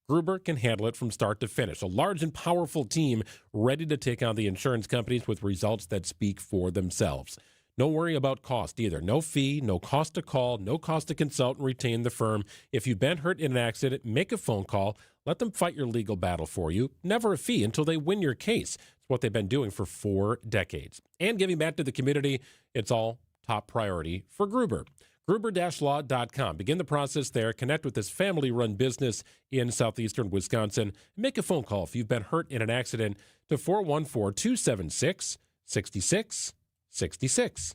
Gruber can handle it from start to finish. A large and powerful team ready to take on the insurance companies with results that speak for themselves. No worry about cost either. No fee, no cost to call, no cost to consult and retain the firm. If you've been hurt in an accident, make a phone call. Let them fight your legal battle for you. Never a fee until they win your case. It's what they've been doing for 4 decades. And giving back to the community, it's all top priority for Gruber. Gruber-law.com. Begin the process there. Connect with this family-run business in southeastern Wisconsin. Make a phone call if you've been hurt in an accident to 414-276-6666.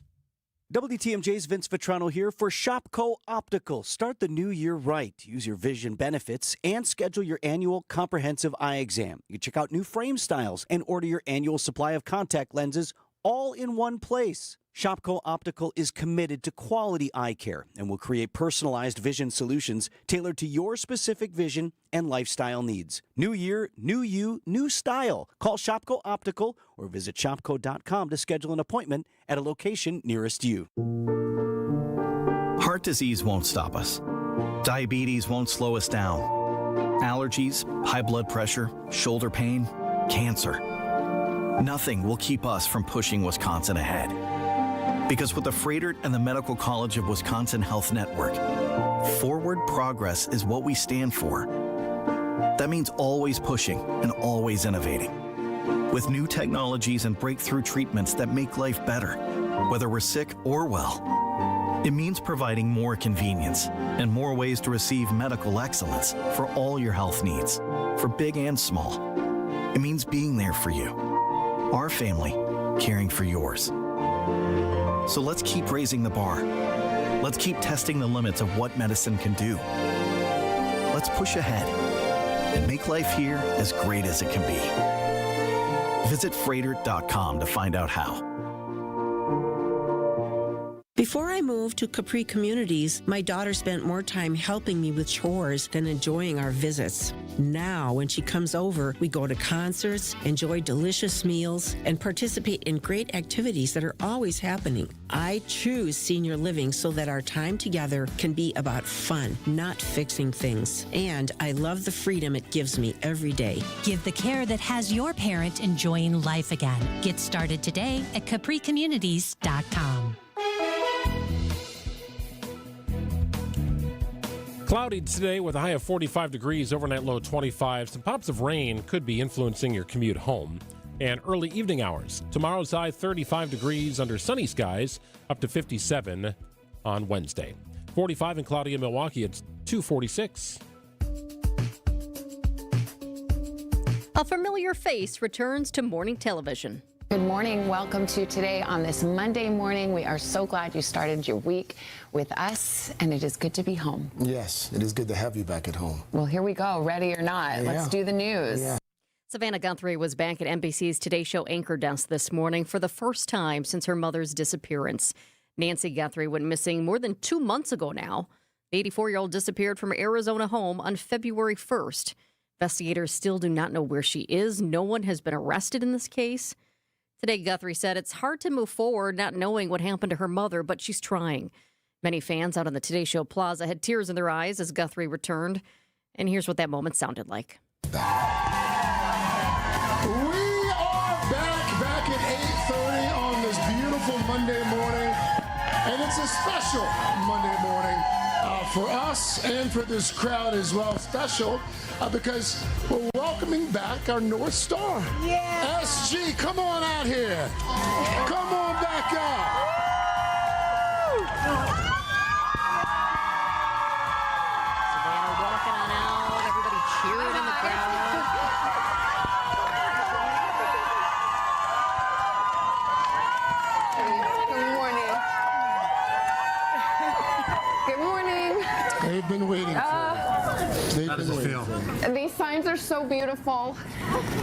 WTMJ's Vince Vitrano here for Shopco Optical. Start the new year right. Use your vision benefits and schedule your annual comprehensive eye exam. You can check out new frame styles and order your annual supply of contact lenses all in one place. Shopco Optical is committed to quality eye care and will create personalized vision solutions tailored to your specific vision and lifestyle needs. New year, new you, new style. Call Shopco Optical or visit shopco.com to schedule an appointment at a location nearest you. Heart disease won't stop us. Diabetes won't slow us down. Allergies, high blood pressure, shoulder pain, cancer. Nothing will keep us from pushing Wisconsin ahead. Because with the Freighter and the Medical College of Wisconsin Health Network, forward progress is what we stand for. That means always pushing and always innovating. With new technologies and breakthrough treatments that make life better, whether we're sick or well. It means providing more convenience and more ways to receive medical excellence for all your health needs, for big and small. It means being there for you, our family, caring for yours. So let's keep raising the bar. Let's keep testing the limits of what medicine can do. Let's push ahead and make life here as great as it can be. Visit Freighter.com to find out how. Before I moved to Capri Communities, my daughter spent more time helping me with chores than enjoying our visits. Now, when she comes over, we go to concerts, enjoy delicious meals, and participate in great activities that are always happening. I choose senior living so that our time together can be about fun, not fixing things. And I love the freedom it gives me every day. Give the care that has your parent enjoying life again. Get started today at CapriCommunities.com. Cloudy today with a high of 45 degrees, overnight low 25. Some pops of rain could be influencing your commute home. And early evening hours. Tomorrow's high 35 degrees under sunny skies, up to 57 on Wednesday. 45 and cloudy in Milwaukee, it's 246. A familiar face returns to morning television. Good morning. Welcome to Today on this Monday morning. We are so glad you started your week with us, and it is good to be home. Yes, it is good to have you back at home. Well, here we go. Ready or not? Yeah. Let's do the news. Yeah. Savannah Guthrie was back at NBC's Today Show anchor desk this morning for the first time since her mother's disappearance. Nancy Guthrie went missing more than 2 months ago now. The 84-year-old disappeared from her Arizona home on February 1st. Investigators still do not know where she is. No one has been arrested in this case. Today, Guthrie said it's hard to move forward not knowing what happened to her mother, but she's trying. Many fans out on the Today Show Plaza had tears in their eyes as Guthrie returned. And here's what that moment sounded like. We are back at 8:30 on this beautiful Monday morning. And it's a special Monday morning for us and for this crowd as well. Special because we're welcoming back our North Star. Yeah. SG, come on out here. Come on back up. Savannah walking on out. Everybody cheering in the crowd. Good morning. Good morning. They've been waiting for it. How does it feel? These signs are so beautiful.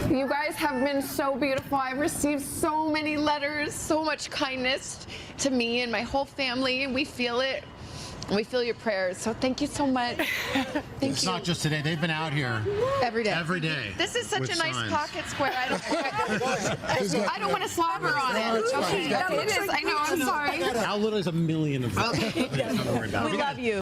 You guys have been so beautiful. I've received so many letters, so much kindness to me and my whole family, and we feel it. And we feel your prayers. So thank you so much. It's not just today. They've been out here every day. Every day. This is such a nice signs. pocket square. I don't want to slobber on it. Okay, it is. I know. I'm sorry. How little is a million of them? We love you.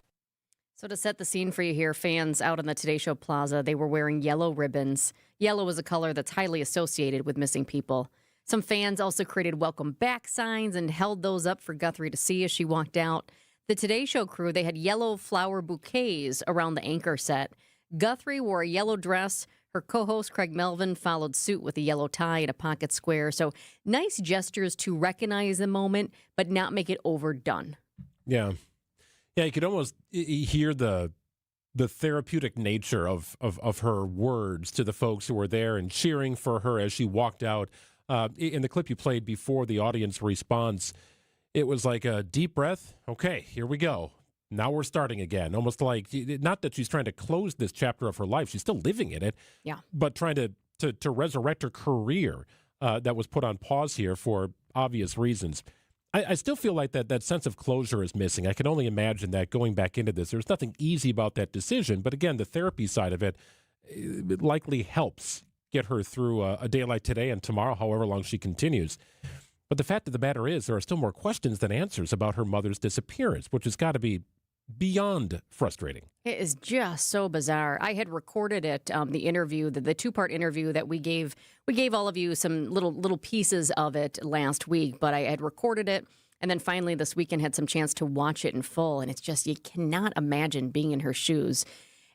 So to set the scene for you here, fans out on the Today Show Plaza, they were wearing yellow ribbons. Yellow is a color that's highly associated with missing people. Some fans also created welcome back signs and held those up for Guthrie to see as she walked out. The Today Show crew, they had yellow flower bouquets around the anchor set. Guthrie wore a yellow dress. Her co-host, Craig Melvin, followed suit with a yellow tie and a pocket square. So nice gestures to recognize the moment, but not make it overdone. Yeah. Yeah, you could almost hear the therapeutic nature of her words to the folks who were there and cheering for her as she walked out. In the clip you played before the audience response, it was like a deep breath. Okay, here we go. Now we're starting again. Almost like, not that she's trying to close this chapter of her life. She's still living in it. Yeah. But trying to resurrect her career that was put on pause here for obvious reasons. I still feel like that sense of closure is missing. I can only imagine that going back into this. There's nothing easy about that decision. But again, the therapy side of it likely helps get her through a day like today and tomorrow, however long she continues. But the fact of the matter is there are still more questions than answers about her mother's disappearance, which has got to be beyond frustrating. It is just so bizarre. I had recorded it, the interview, the two-part interview that we gave all of you some little pieces of it last week, but I had recorded it, and then finally this weekend had some chance to watch it in full, and it's just, you cannot imagine being in her shoes.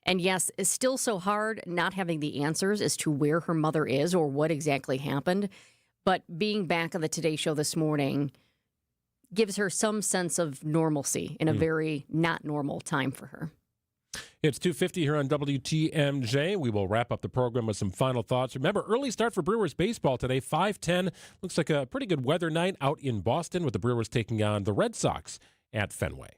And yes, it's still so hard not having the answers as to where her mother is or what exactly happened, but being back on the Today Show this morning gives her some sense of normalcy in a very not normal time for her. It's 2:50 here on WTMJ. We will wrap up the program with some final thoughts. Remember, early start for Brewers baseball today, 5:10. Looks like a pretty good weather night out in Boston with the Brewers taking on the Red Sox at Fenway.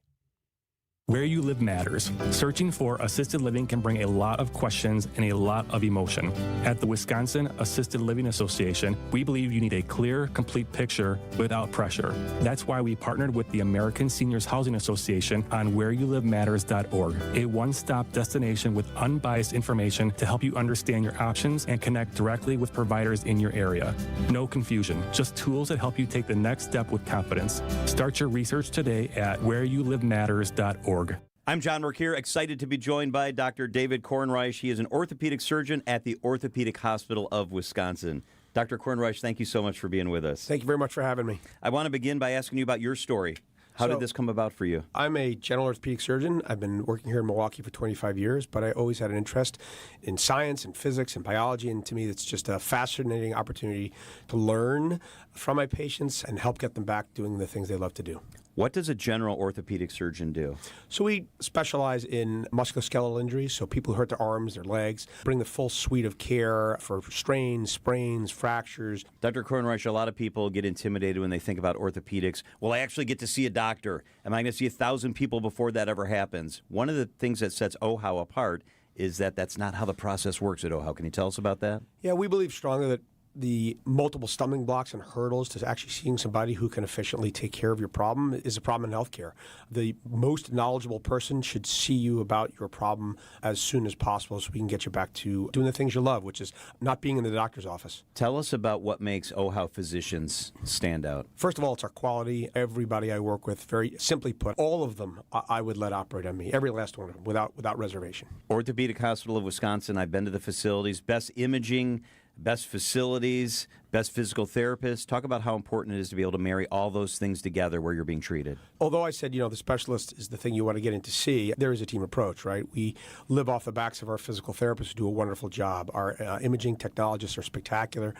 Where you live matters. Searching for assisted living can bring a lot of questions and a lot of emotion. At the Wisconsin Assisted Living Association, we believe you need a clear, complete picture without pressure. That's why we partnered with the American Seniors Housing Association on whereyouLiveMatters.org, a one-stop destination with unbiased information to help you understand your options and connect directly with providers in your area. No confusion, just tools that help you take the next step with confidence. Start your research today at whereyouLiveMatters.org. I'm John Mercure, excited to be joined by Dr. David Kornreich. He is an orthopedic surgeon at the Orthopedic Hospital of Wisconsin. Dr. Kornreich, thank you so much for being with us. Thank you very much for having me. I want to begin by asking you about your story. How did this come about for you? I'm a general orthopedic surgeon. I've been working here in Milwaukee for 25 years, but I always had an interest in science and physics and biology, and to me it's just a fascinating opportunity to learn from my patients and help get them back doing the things they love to do. What does a general orthopedic surgeon do? So we specialize in musculoskeletal injuries, so people who hurt their arms, their legs, bring the full suite of care for strains, sprains, fractures. Dr. Kornreich, a lot of people get intimidated when they think about orthopedics. Will I actually get to see a doctor? Am I going to see 1,000 people before that ever happens? One of the things that sets OHAU apart is that that's not how the process works at OHAU. Can you tell us about that? Yeah, we believe strongly that the multiple stumbling blocks and hurdles to actually seeing somebody who can efficiently take care of your problem is a problem in healthcare. The most knowledgeable person should see you about your problem as soon as possible so we can get you back to doing the things you love, which is not being in the doctor's office. Tell us about what makes OHAU physicians stand out. First of all, it's our quality. Everybody I work with, very simply put, all of them I would let operate on me, every last one of them, without reservation. Orthopedic Hospital of Wisconsin, I've been to the facilities, best imaging, best facilities, best physical therapists. Talk about how important it is to be able to marry all those things together where you're being treated. Although I said, the specialist is the thing you want to get in to see, there is a team approach, right? We live off the backs of our physical therapists who do a wonderful job. Our imaging technologists are spectacular.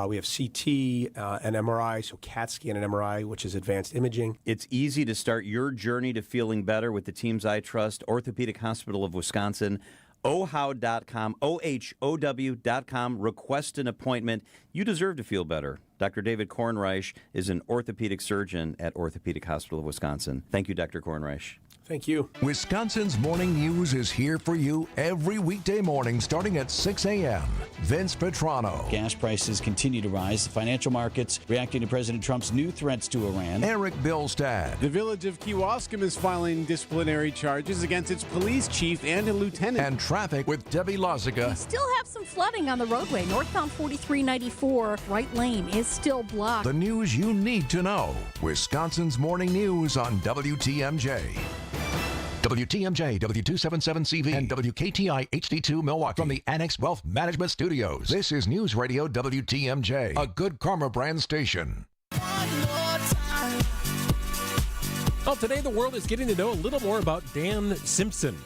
We have CT and MRI, so CAT scan and MRI, which is advanced imaging. It's easy to start your journey to feeling better with the teams I trust. Orthopedic Hospital of Wisconsin. OHOW.com, OHOW.com. Request an appointment. You deserve to feel better. Dr. David Kornreich is an orthopedic surgeon at Orthopedic Hospital of Wisconsin. Thank you, Dr. Kornreich. Thank you. Wisconsin's Morning News is here for you every weekday morning starting at 6 a.m. Vince Petrano. Gas prices continue to rise. The financial markets reacting to President Trump's new threats to Iran. Eric Billstad. The village of Kewaskum is filing disciplinary charges against its police chief and a lieutenant. And traffic with Debbie Loziga. We still have some flooding on the roadway. Northbound 4394, right lane is still blocked. The news you need to know. Wisconsin's Morning News on WTMJ. WTMJ, W277CV, and WKTI HD2 Milwaukee from the Annex Wealth Management Studios. This is News Radio WTMJ, a Good Karma brand station. Well, today the world is getting to know a little more about Dan Simpson,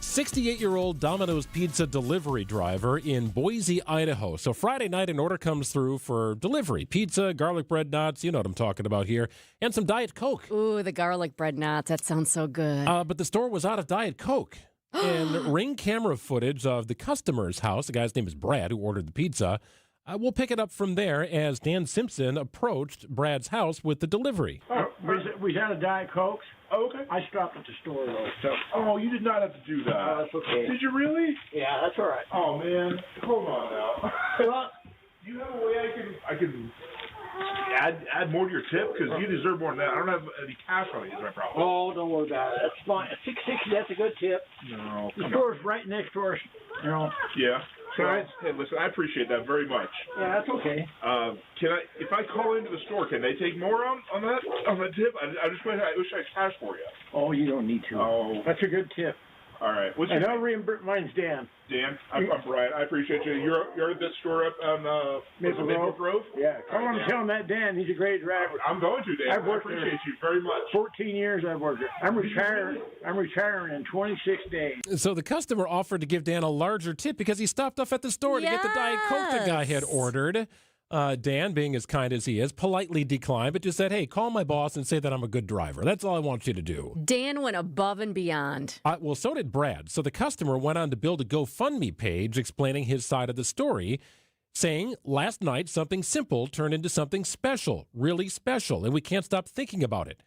68-year-old Domino's Pizza delivery driver in Boise, Idaho. So Friday night, an order comes through for delivery. Pizza, garlic bread knots, you know what I'm talking about here, and some Diet Coke. Ooh, the garlic bread knots. That sounds so good. But the store was out of Diet Coke. And Ring camera footage of the customer's house, the guy's name is Brad, who ordered the pizza, We'll pick it up from there as Dan Simpson approached Brad's house with the delivery. Oh, we had a Diet Coke. Oh, okay. I stopped at the store, though. So. Oh, you did not have to do that. Oh, that's okay. Did you really? Yeah, that's all right. Oh, man. Hold on now. Well, do you have a way I can add more to your tip? Because you deserve more than that. I don't have any cash on you is my problem. oh, don't worry about it. That's fine. $6.60, that's a good tip. No. The store's right next to us, you know. Yeah. So Well, hey, listen, I appreciate that very much. Yeah, that's okay. If I call into the store, can they take more on that tip? I wish I had cash for you. Oh, you don't need to. Oh. That's a good tip. All right. What's And your I'll name? reimburse. Mine's Dan. Dan, I'm Brian. I appreciate you. You're at that store up on Maple Grove? Yeah, call All right, him and Dan. tell him that Dan. He's a great driver. I'm going to, Dan. I've worked I appreciate there you very much. 14 years I've worked there. I'm retiring in 26 days. So the customer offered to give Dan a larger tip because he stopped off at the store to get the Diet Coke the guy had ordered. Dan, being as kind as he is, politely declined, but just said, hey, call my boss and say that I'm a good driver. That's all I want you to do. Dan went above and beyond. Well, so did Brad. So the customer went on to build a GoFundMe page explaining his side of the story, saying last night something simple turned into something special, really special, and we can't stop thinking about it.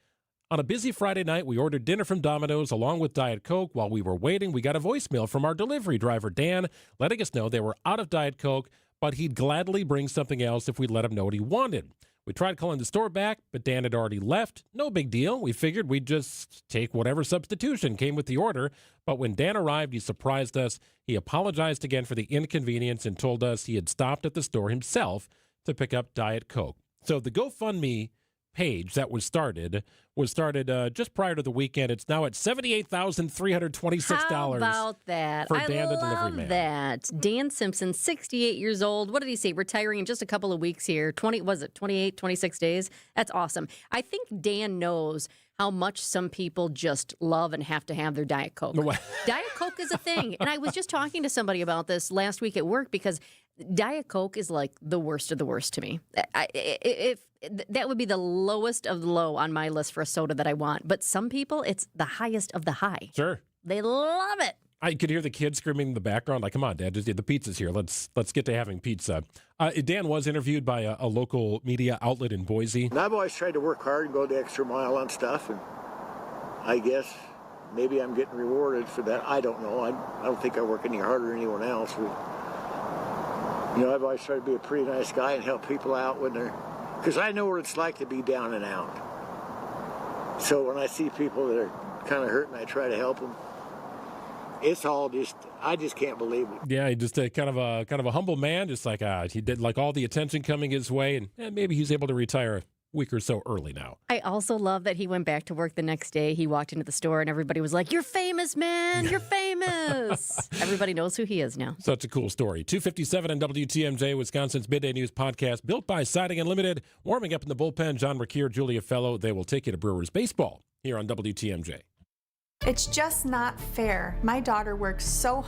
On a busy Friday night, we ordered dinner from Domino's along with Diet Coke. While we were waiting, we got a voicemail from our delivery driver, Dan, letting us know they were out of Diet Coke, but he'd gladly bring something else if we'd let him know what he wanted. We tried calling the store back, but Dan had already left. No big deal. We figured we'd just take whatever substitution came with the order. But when Dan arrived, he surprised us. He apologized again for the inconvenience and told us he had stopped at the store himself to pick up Diet Coke. So the GoFundMe page that was started just prior to the weekend. It's now at $78,326. How about that? For Dan, the delivery man. That. Dan Simpson, 68 years old. What did he say? Retiring in just a couple of weeks here. 28, 26 days? That's awesome. I think Dan knows how much some people just love and have to have their Diet Coke. Diet Coke is a thing. And I was just talking to somebody about this last week at work because Diet Coke is like the worst of the worst to me. If that would be the lowest of the low on my list for a soda that I want. But some people, it's the highest of the high. Sure. They love it. I could hear the kids screaming in the background, like, come on, Dad, the pizza's here. Let's get to having pizza. Dan was interviewed by a local media outlet in Boise. And I've always tried to work hard and go the extra mile on stuff, and I guess maybe I'm getting rewarded for that. I don't know. I don't think I work any harder than anyone else. But, I've always tried to be a pretty nice guy and help people out when they're, because I know what it's like to be down and out. So when I see people that are kind of hurting, I try to help them. It's all I just can't believe it. Yeah, he just kind of a humble man, just like he did like all the attention coming his way, and maybe he's able to retire a week or so early now. I also love that he went back to work the next day. He walked into the store and everybody was like, "You're famous, man! You're famous!" Everybody knows who he is now. Such a cool story. 2:57 on WTMJ, Wisconsin's Midday News podcast, built by Siding Unlimited. Warming up in the bullpen, John Mercure, Julia Fellow. They will take you to Brewers baseball here on WTMJ. It's just not fair. My daughter works so